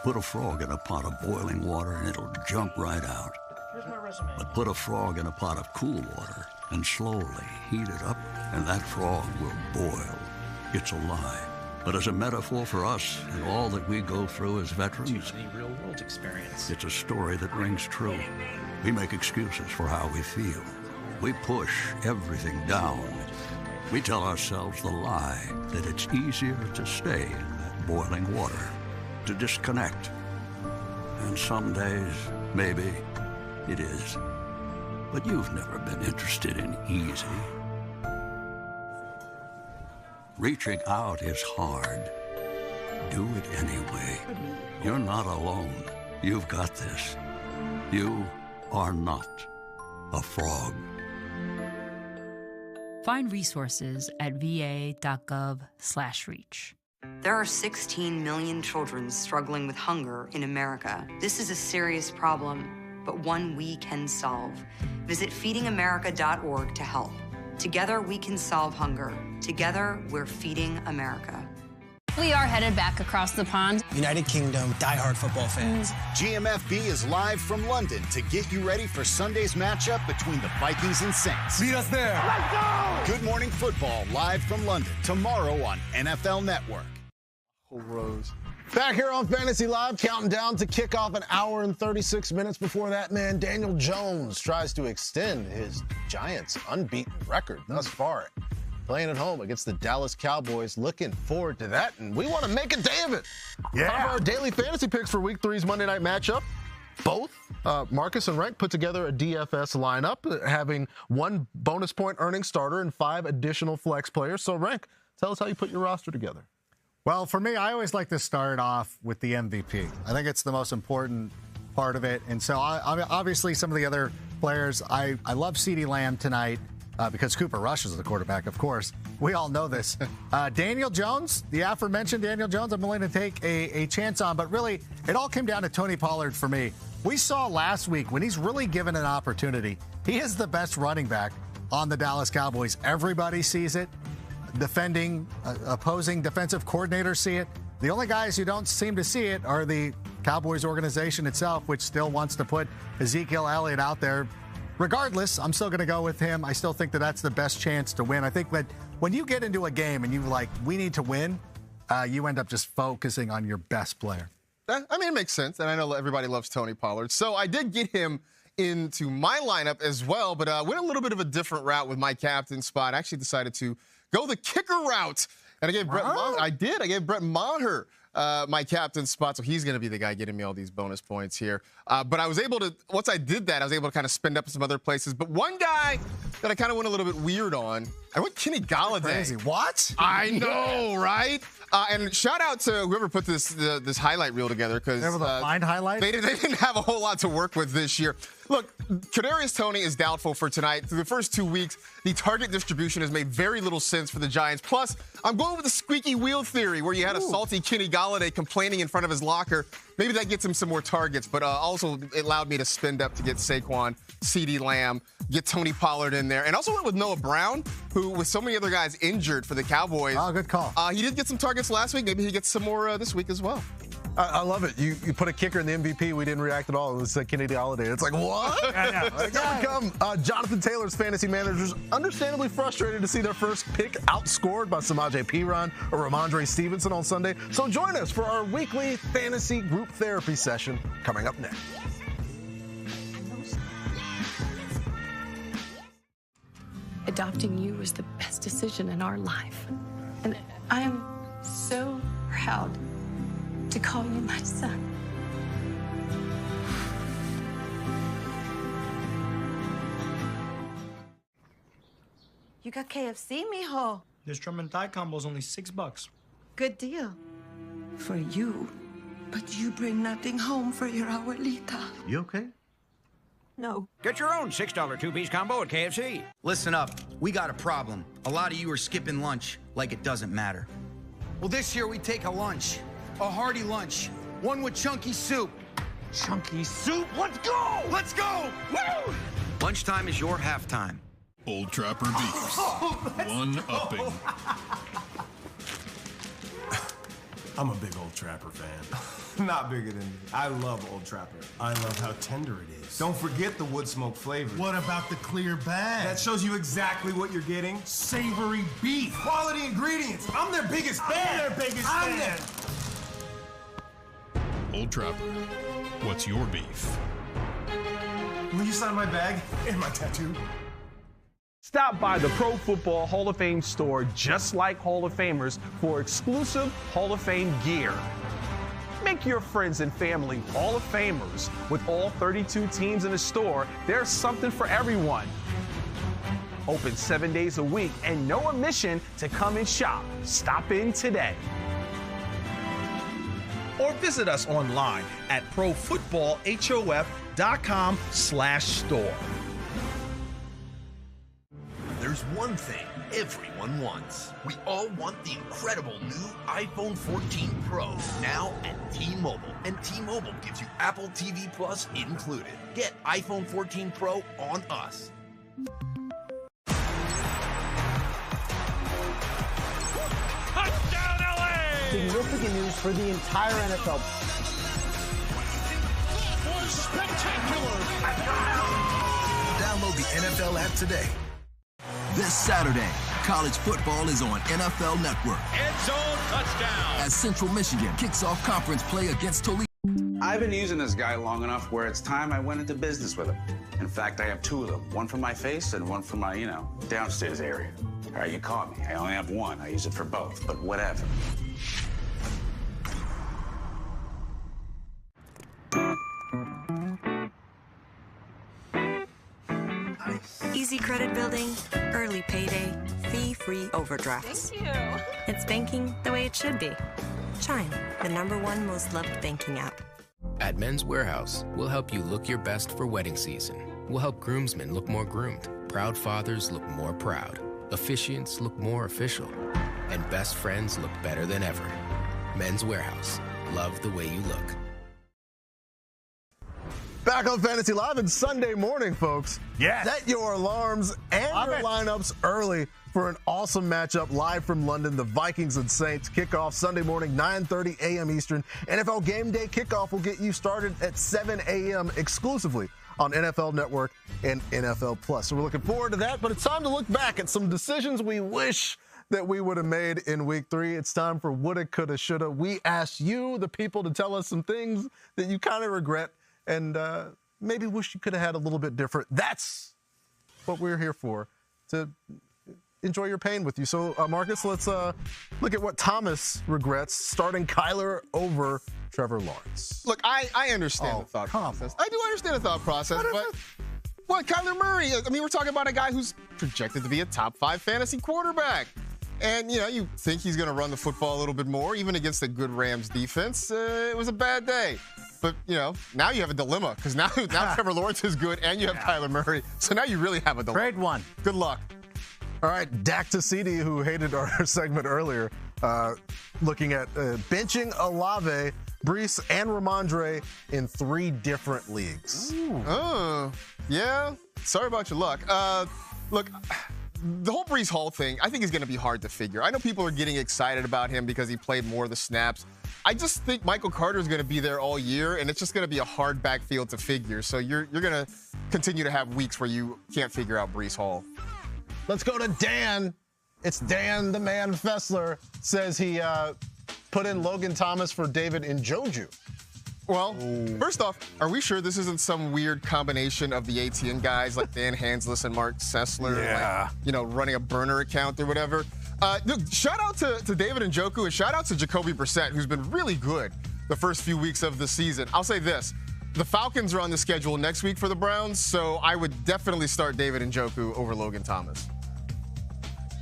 S13: Put a frog in a pot of boiling water and it'll jump right out.
S1: Here's my resume.
S13: But put a frog in a pot of cool water and slowly heat it up, and that frog will boil. It's a lie. But as a metaphor for us and all that we go through as veterans,
S1: real-world experience.
S13: it's a story that rings true. We make excuses for how we feel. We push everything down. We tell ourselves the lie that it's easier to stay in that boiling water, to disconnect. And some days, maybe, it is. But you've never been interested in easy. Reaching out is hard. Do it anyway. You're not alone. You've got this. You are not a frog.
S4: Find resources at va.gov/reach.
S9: There are 16 million children struggling with hunger in America. This is a serious problem, but one we can solve. Visit feedingamerica.org to help. Together we can solve hunger. Together we're feeding America.
S6: We are headed back across the pond.
S18: United Kingdom, diehard football fans.
S24: GMFB is live from London to get you ready for Sunday's matchup between the Vikings and Saints.
S18: Meet us there.
S24: Let's go! Good Morning Football live from London tomorrow on NFL Network.
S3: Rose. Back here on Fantasy Live, counting down to kickoff, an hour and 36 minutes before that man, Daniel Jones, tries to extend his Giants' unbeaten record thus far. Playing at home against the Dallas Cowboys. Looking forward to that, and we want to make a day of it.
S5: Yeah.
S3: Some of our daily fantasy picks for Week 3's Monday night matchup. Both Marcus and Rank put together a DFS lineup, having 1 bonus point earning starter and 5 additional flex players. So, Rank, tell us how you put your roster together.
S5: Well, for me, I always like to start off with the MVP. I think it's the most important part of it. And so, obviously, some of the other players, I love CeeDee Lamb tonight. Because Cooper Rush is the quarterback, of course. We all know this. Daniel Jones, the aforementioned Daniel Jones, I'm willing to take a chance on. But really, it all came down to Tony Pollard for me. We saw last week when he's really given an opportunity, he is the best running back on the Dallas Cowboys. Everybody sees it. Opposing defensive coordinators see it. The only guys who don't seem to see it are the Cowboys organization itself, which still wants to put Ezekiel Elliott out there. Regardless, I'm still going to go with him. I still think that that's the best chance to win. I think that when you get into a game and we need to win, you end up just focusing on your best player.
S12: I mean, it makes sense, and I know everybody loves Tony Pollard. So I did get him into my lineup as well, but went a little bit of a different route with my captain spot. I actually decided to go the kicker route, and I gave Brett Maher. I gave Brett Maher my captain spot, so he's going to be the guy getting me all these bonus points here. But I was able to, once I did that, I was able to kind of spend up in some other places. But one guy that I kind of went a little bit weird on, I went Kenny Galladay.
S5: Crazy. What?
S12: I know, right? And shout out to whoever put this highlight reel together, because
S5: find highlights.
S12: They didn't have a whole lot to work with this year. Look, Kadarius Toney is doubtful for tonight. Through the first 2 weeks, the target distribution has made very little sense for the Giants. Plus, I'm going with the squeaky wheel theory, where you had a salty Kenny Galladay complaining in front of his locker. Maybe that gets him some more targets, but also it allowed me to spend up to get Saquon, CeeDee Lamb, get Tony Pollard in there, and also went with Noah Brown, who, with so many other guys injured for the Cowboys.
S5: Oh, good call.
S12: He did get some targets last week. Maybe he gets some more this week as well.
S3: I love it. You put a kicker in the MVP. We didn't react at all. It was Kenny Galladay. It's like, what? Jonathan Taylor's fantasy managers understandably frustrated to see their first pick outscored by Samaje Perine or Ramondre Stevenson on Sunday. So join us for our weekly fantasy group therapy session coming up next.
S25: Adopting you was the best decision in our life. And I am so proud to call you my son.
S26: You got KFC, mijo.
S1: This drum and thigh combo is only $6.
S26: Good deal.
S31: For you. But you bring nothing home for your abuelita.
S1: You okay?
S26: No.
S15: Get your own $6 two-piece combo at KFC.
S27: Listen up. We got a problem. A lot of you are skipping lunch like it doesn't matter. Well, this year we take a lunch. A hearty lunch. One with chunky soup.
S1: Chunky soup? Let's go!
S27: Let's go!
S1: Woo!
S27: Lunchtime is your halftime.
S28: Old Trapper beef. One upping.
S7: I'm a big Old Trapper fan. Not bigger than me. I love Old Trapper. I love how tender it is. Don't forget the wood smoke flavor.
S8: What about the clear bag?
S7: That shows you exactly what you're getting.
S8: Savory beef.
S7: Quality ingredients. I'm their biggest fan.
S10: Old Trapper, what's your beef?
S7: Will you sign my bag and my tattoo?
S11: Stop by the Pro Football Hall of Fame store, just like Hall of Famers, for exclusive Hall of Fame gear. Make your friends and family Hall of Famers. With all 32 teams in the store, there's something for everyone. Open 7 days a week and no admission to come and shop. Stop in today.
S14: Or visit us online at profootballhof.com/store.
S16: There's one thing everyone wants. We all want the incredible new iPhone 14 Pro now at T-Mobile. And T-Mobile gives you Apple TV Plus included. Get iPhone 14 Pro on us.
S31: Touchdown, LA!
S17: Significant news for the entire NFL.
S31: Was spectacular!
S16: Download the NFL app today. This Saturday, college football is on NFL Network.
S31: End zone touchdown!
S16: As Central Michigan kicks off conference play against Toledo.
S19: I've been using this guy long enough where it's time I went into business with him. In fact, I have two of them. One for my face and one for my, downstairs area. All right, you caught me. I only have one. I use it for both, but whatever.
S28: Easy credit building, early payday, fee-free overdrafts.
S21: Thank you.
S28: It's banking the way it should be. Chime, the #1 most loved banking app.
S29: At Men's Warehouse, we'll help you look your best for wedding season. We'll help groomsmen look more groomed, proud fathers look more proud, officiants look more official, and best friends look better than ever. Men's Warehouse. Love the way you look.
S3: Back on Fantasy Live and Sunday morning, folks.
S5: Yes.
S3: Set your alarms and your lineups early for an awesome matchup live from London. The Vikings and Saints kickoff Sunday morning, 9:30 a.m. Eastern. NFL Game Day kickoff will get you started at 7 a.m. exclusively on NFL Network and NFL Plus. So we're looking forward to that, but it's time to look back at some decisions we wish that we would have made in week 3. It's time for Woulda, Coulda, Shoulda. We asked you, the people, to tell us some things that you kind of regret and maybe wish you could have had a little bit different. That's what we're here for, to enjoy your pain with you. So, Marcus, let's look at what Thomas regrets, starting Kyler over Trevor Lawrence.
S12: Look, I understand the thought process. I do understand the thought process, but what, Kyler Murray? I mean, we're talking about a guy who's projected to be a top 5 fantasy quarterback. And, you think he's going to run the football a little bit more, even against a good Rams defense. It was a bad day. But, now you have a dilemma, because now Trevor Lawrence is good and you have Kyler Murray. So now you really have a dilemma.
S5: Great one.
S12: Good luck.
S3: All right, Dak Tassidi, who hated our segment earlier, looking at benching Olave, Brees, and Ramondre in 3 different leagues.
S12: Oh, yeah. Sorry about your luck. Look, the whole Brees Hall thing, I think is going to be hard to figure. I know people are getting excited about him because he played more of the snaps. I just think Michael Carter is going to be there all year, and it's just going to be a hard backfield to figure. So you're going to continue to have weeks where you can't figure out Brees Hall.
S3: Let's go to Dan. It's Dan the Man Fessler. Says he put in Logan Thomas for David Njoku.
S12: Well, first off, are we sure this isn't some weird combination of the ATN guys like Dan Hansless and Mark Sessler?
S3: Yeah.
S12: Like, running a burner account or whatever. Look, shout out to David Njoku and shout out to Jacoby Brissett, who's been really good the first few weeks of the season. I'll say this. The Falcons are on the schedule next week for the Browns, so I would definitely start David Njoku over Logan Thomas.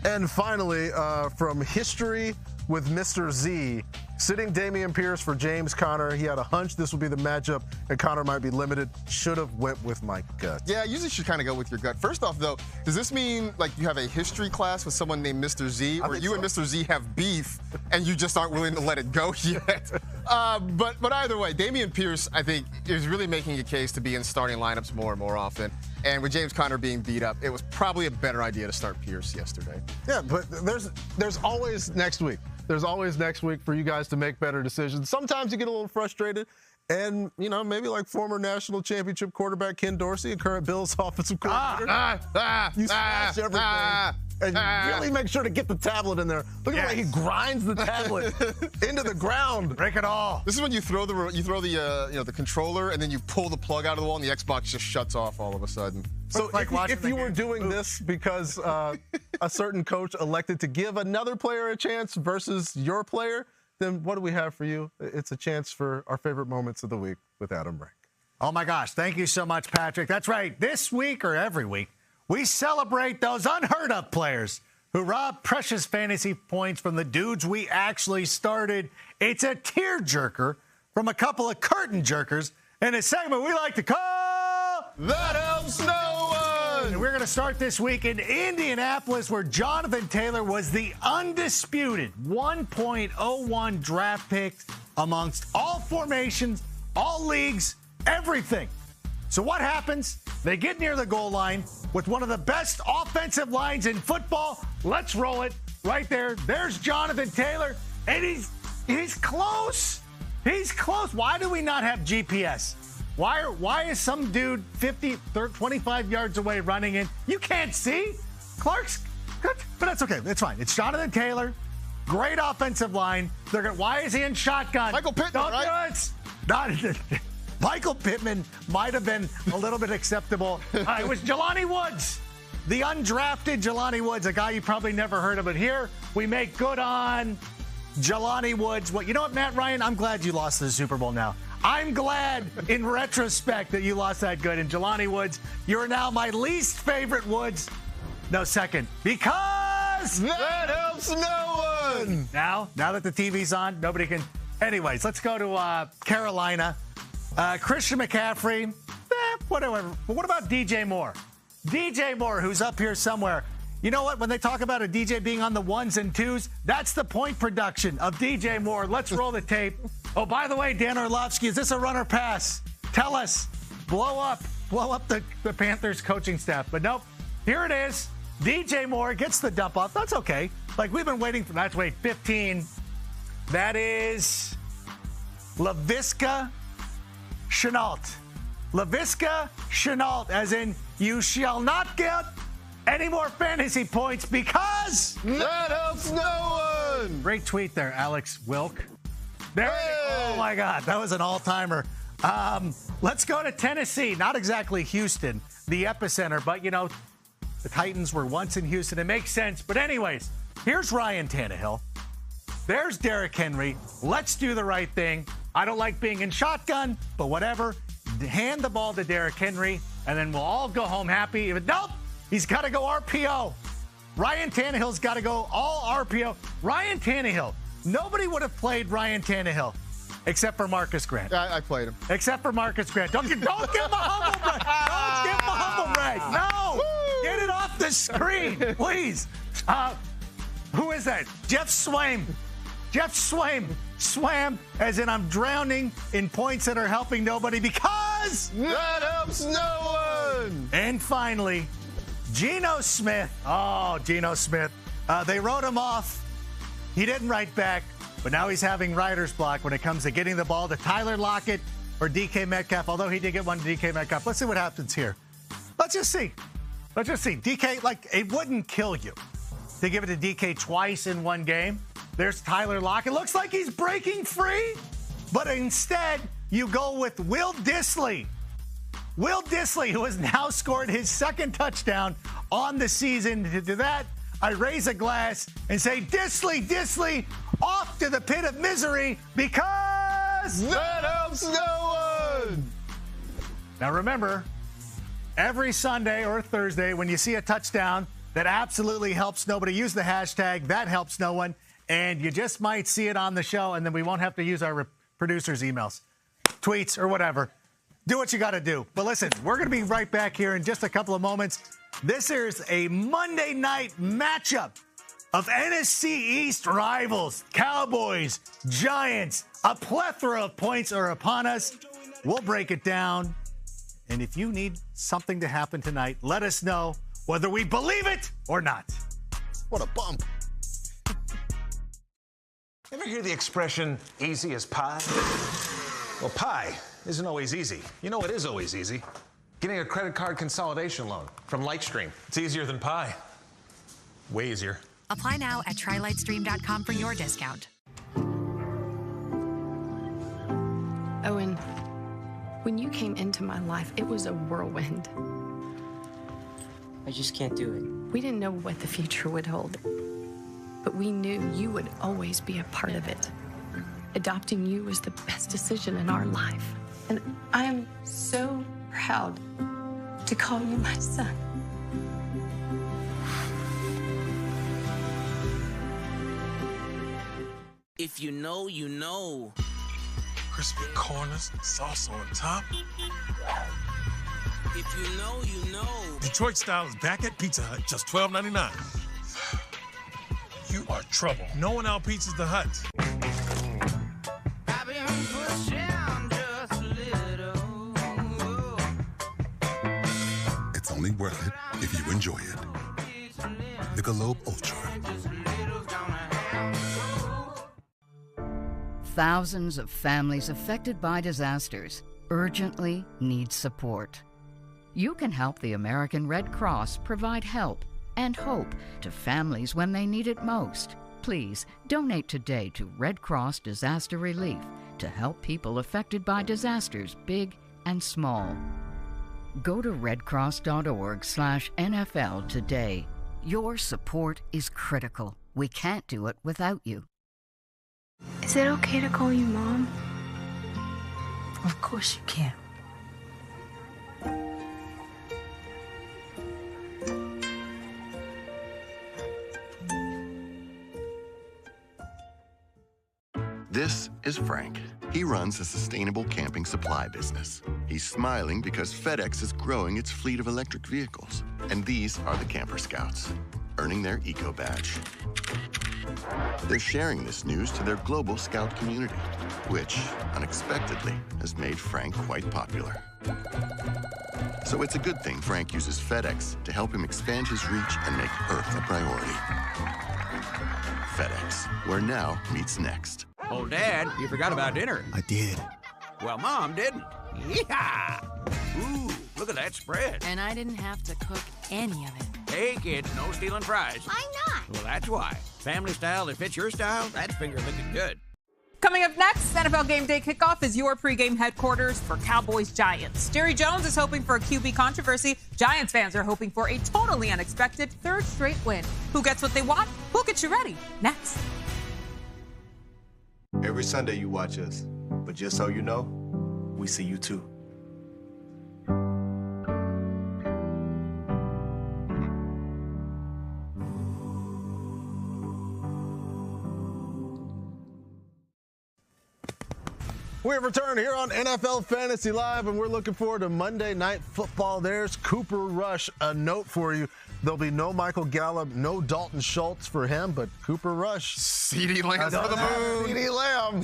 S3: And finally, from history with Mr. Z, sitting Dameon Pierce for James Conner. He had a hunch this would be the matchup, and Conner might be limited. Should have went with my gut.
S12: Yeah, you usually should kind of go with your gut. First off, though, does this mean like you have a history class with someone named Mr. Z, or you and Mr. Z have beef and you just aren't willing to let it go yet? But either way, Dameon Pierce, I think, is really making a case to be in starting lineups more and more often. And with James Conner being beat up, it was probably a better idea to start Pierce yesterday.
S3: Yeah, but there's always next week. There's always next week for you guys to make better decisions. Sometimes you get a little frustrated. And, maybe like former national championship quarterback Ken Dorsey, a current Bills offensive coordinator. You smash everything. And you really make sure to get the tablet in there. Look at the way he grinds the tablet into the ground.
S5: Break it all.
S12: This is when you throw the controller and then you pull the plug out of the wall and the Xbox just shuts off all of a sudden.
S3: So if you were doing this because a certain coach elected to give another player a chance versus your player, then what do we have for you? It's a chance for our favorite moments of the week with Adam Rank.
S5: Oh, my gosh. Thank you so much, Patrick. That's right. This week or every week, we celebrate those unheard of players who rob precious fantasy points from the dudes we actually started. It's a tearjerker from a couple of curtain jerkers in a segment we like to call
S12: That Helps No One.
S5: And we're going to start this week in Indianapolis, where Jonathan Taylor was the undisputed 1.01 draft pick amongst all formations, all leagues, everything. So what happens? They get near the goal line with one of the best offensive lines in football. Let's roll it right there. There's Jonathan Taylor, and he's close. He's close. Why do we not have GPS? Why is some dude 25 yards away running in? You can't see. Clark's good, but that's okay. It's fine. It's Jonathan Taylor. Great offensive line. Why is he in shotgun?
S12: Michael Pittman, right?
S5: Michael Pittman might have been a little bit acceptable. It was Jelani Woods, the undrafted Jelani Woods, a guy you probably never heard of. But here we make good on Jelani Woods. Well, you know what, Matt Ryan? I'm glad you lost the Super Bowl now. I'm glad, in retrospect, that you lost that good. And Jelani Woods, you're now my least favorite Woods. No, second. Because
S12: that helps no one.
S5: Now that the TV's on, nobody can. Anyways, let's go to Carolina. Christian McCaffrey, whatever. But what about DJ Moore? DJ Moore, who's up here somewhere. You know what? When they talk about a DJ being on the ones and twos, that's the point production of DJ Moore. Let's roll the tape. Oh, by the way, Dan Orlovsky, is this a run or pass? Tell us. Blow up the Panthers coaching staff. But nope, here it is. DJ Moore gets the dump off. That's okay. Like, we've been waiting for that. Wait, 15. That is Laviska Shenault. Laviska Shenault, as in, you shall not get any more fantasy points because
S12: that helps no one.
S5: Great tweet there, Alex Wilk. There. Hey. Oh my God, that was an all-timer. Let's go to Tennessee. Not exactly Houston, the epicenter, but the Titans were once in Houston. It makes sense. But anyways, here's Ryan Tannehill. There's Derrick Henry. Let's do the right thing. I don't like being in shotgun, but whatever. Hand the ball to Derrick Henry, and then we'll all go home happy. But nope, he's got to go RPO. Ryan Tannehill's got to go all RPO. Ryan Tannehill. Nobody would have played Ryan Tannehill except for Marcus Grant.
S12: I played him.
S5: Except for Marcus Grant. Don't give him a humble brag. Don't give him a humble brag. No. Woo. Get it off the screen, please. Who is that? Jeff Swaim. Jeff Swaim. Swam, as in I'm drowning in points that are helping nobody because
S12: that helps no one.
S5: And finally, Geno Smith. Oh, Geno Smith. They wrote him off. He didn't write back, but now he's having writer's block when it comes to getting the ball to Tyler Lockett or DK Metcalf, although he did get one to DK Metcalf. Let's see what happens here. Let's just see. DK, it wouldn't kill you to give it to DK twice in one game. There's Tyler Lockett. Looks like he's breaking free, but instead you go with Will Dissly. Will Dissly, who has now scored his second touchdown on the season. To that, I raise a glass and say, Dissly, off to the pit of misery because
S12: that helps no one.
S5: Now remember, every Sunday or Thursday when you see a touchdown that absolutely helps nobody, use the hashtag that helps no one. And you just might see it on the show, and then we won't have to use our producers' emails, tweets, or whatever. Do what you got to do. But listen, we're going to be right back here in just a couple of moments. This is a Monday night matchup of NFC East rivals. Cowboys, Giants, a plethora of points are upon us. We'll break it down. And if you need something to happen tonight, let us know whether we believe it or not.
S12: What a bump.
S2: Ever hear the expression, easy as pie? Well, pie isn't always easy. You know what is always easy? Getting a credit card consolidation loan from Lightstream. It's easier than pie. Way easier.
S4: Apply now at trylightstream.com for your discount.
S25: Owen, when you came into my life, it was a whirlwind.
S6: I just can't do it.
S25: We didn't know what the future would hold, but we knew you would always be a part of it. Adopting you was the best decision in our life, and I am so proud to call you my son.
S31: If you know, you know.
S8: Crispy corners, sauce on top.
S31: If you know, you know.
S8: Detroit style is back at Pizza Hut, just $12.99. You are trouble. No one out-pizzas the Hut.
S31: I've been pushing just a little.
S9: It's only worth it if you enjoy it. Michelob Ultra.
S13: Thousands of families affected by disasters urgently need support. You can help the American Red Cross provide help and hope to families when they need it most. Please donate today to Red Cross Disaster Relief to help people affected by disasters big and small. Go to redcross.org/NFL today. Your support is critical. We can't do it without you.
S25: Is it okay to call you Mom?
S6: Of course you can.
S18: This is Frank. He runs a sustainable camping supply business. He's smiling because FedEx is growing its fleet of electric vehicles. And these are the Camper Scouts, earning their Eco Badge. They're sharing this news to their global Scout community, which, unexpectedly, has made Frank quite popular. So it's a good thing Frank uses FedEx to help him expand his reach and make Earth a priority. FedEx, where now meets next.
S15: Oh, Dad, you forgot about dinner.
S5: I did.
S15: Well, Mom didn't. Yeah! Ooh, look at that spread.
S28: And I didn't have to cook any of it.
S15: Hey, kids, no stealing fries.
S28: Why not?
S15: Well, that's why. Family style that fits your style, that's finger looking good.
S20: Coming up next, NFL Game Day Kickoff is your pregame headquarters for Cowboys-Giants. Jerry Jones is hoping for a QB controversy. Giants fans are hoping for a totally unexpected third straight win. Who gets what they want? Who gets you ready? Next.
S7: Every Sunday you watch us, but just so you know, we see you too.
S3: We have returned here on NFL Fantasy Live, and we're looking forward to Monday Night Football. There's Cooper Rush. A note for you. There'll be no Michael Gallup, no Dalton Schultz for him, but Cooper Rush.
S12: CeeDee Lamb for the moon.
S3: CeeDee Lamb.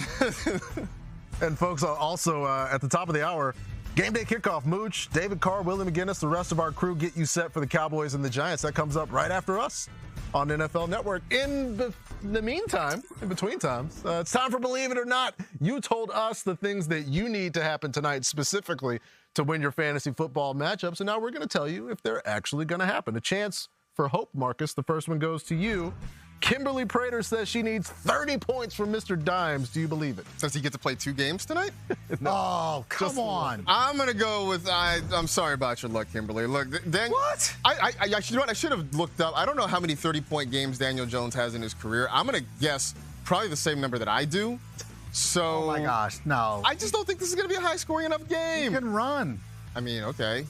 S3: And folks, also at the top of the hour, Game Day Kickoff. Mooch, David Carr, Willie McGinnis, the rest of our crew get you set for the Cowboys and the Giants. That comes up right after us on NFL Network. In the meantime, in between times, it's time for Believe It or Not. You told us the things that you need to happen tonight specifically to win your fantasy football matchups, and now we're going to tell you if they're actually going to happen. A chance for hope, Marcus. The first one goes to you. Kimberly Prater says she needs 30 points from Mr. Dimes. Do you believe it?
S12: Does he get to play 2 games tonight?
S3: No.
S5: Oh, come on.
S12: I'm going to go with, I'm sorry about your luck, Kimberly. Look,
S5: what?
S12: I should have looked up. I don't know how many 30-point games Daniel Jones has in his career. I'm going to guess probably the same number that I do. So,
S5: oh, my gosh, no.
S12: I just don't think this is going to be a high-scoring enough game.
S5: You can run.
S12: I mean, okay.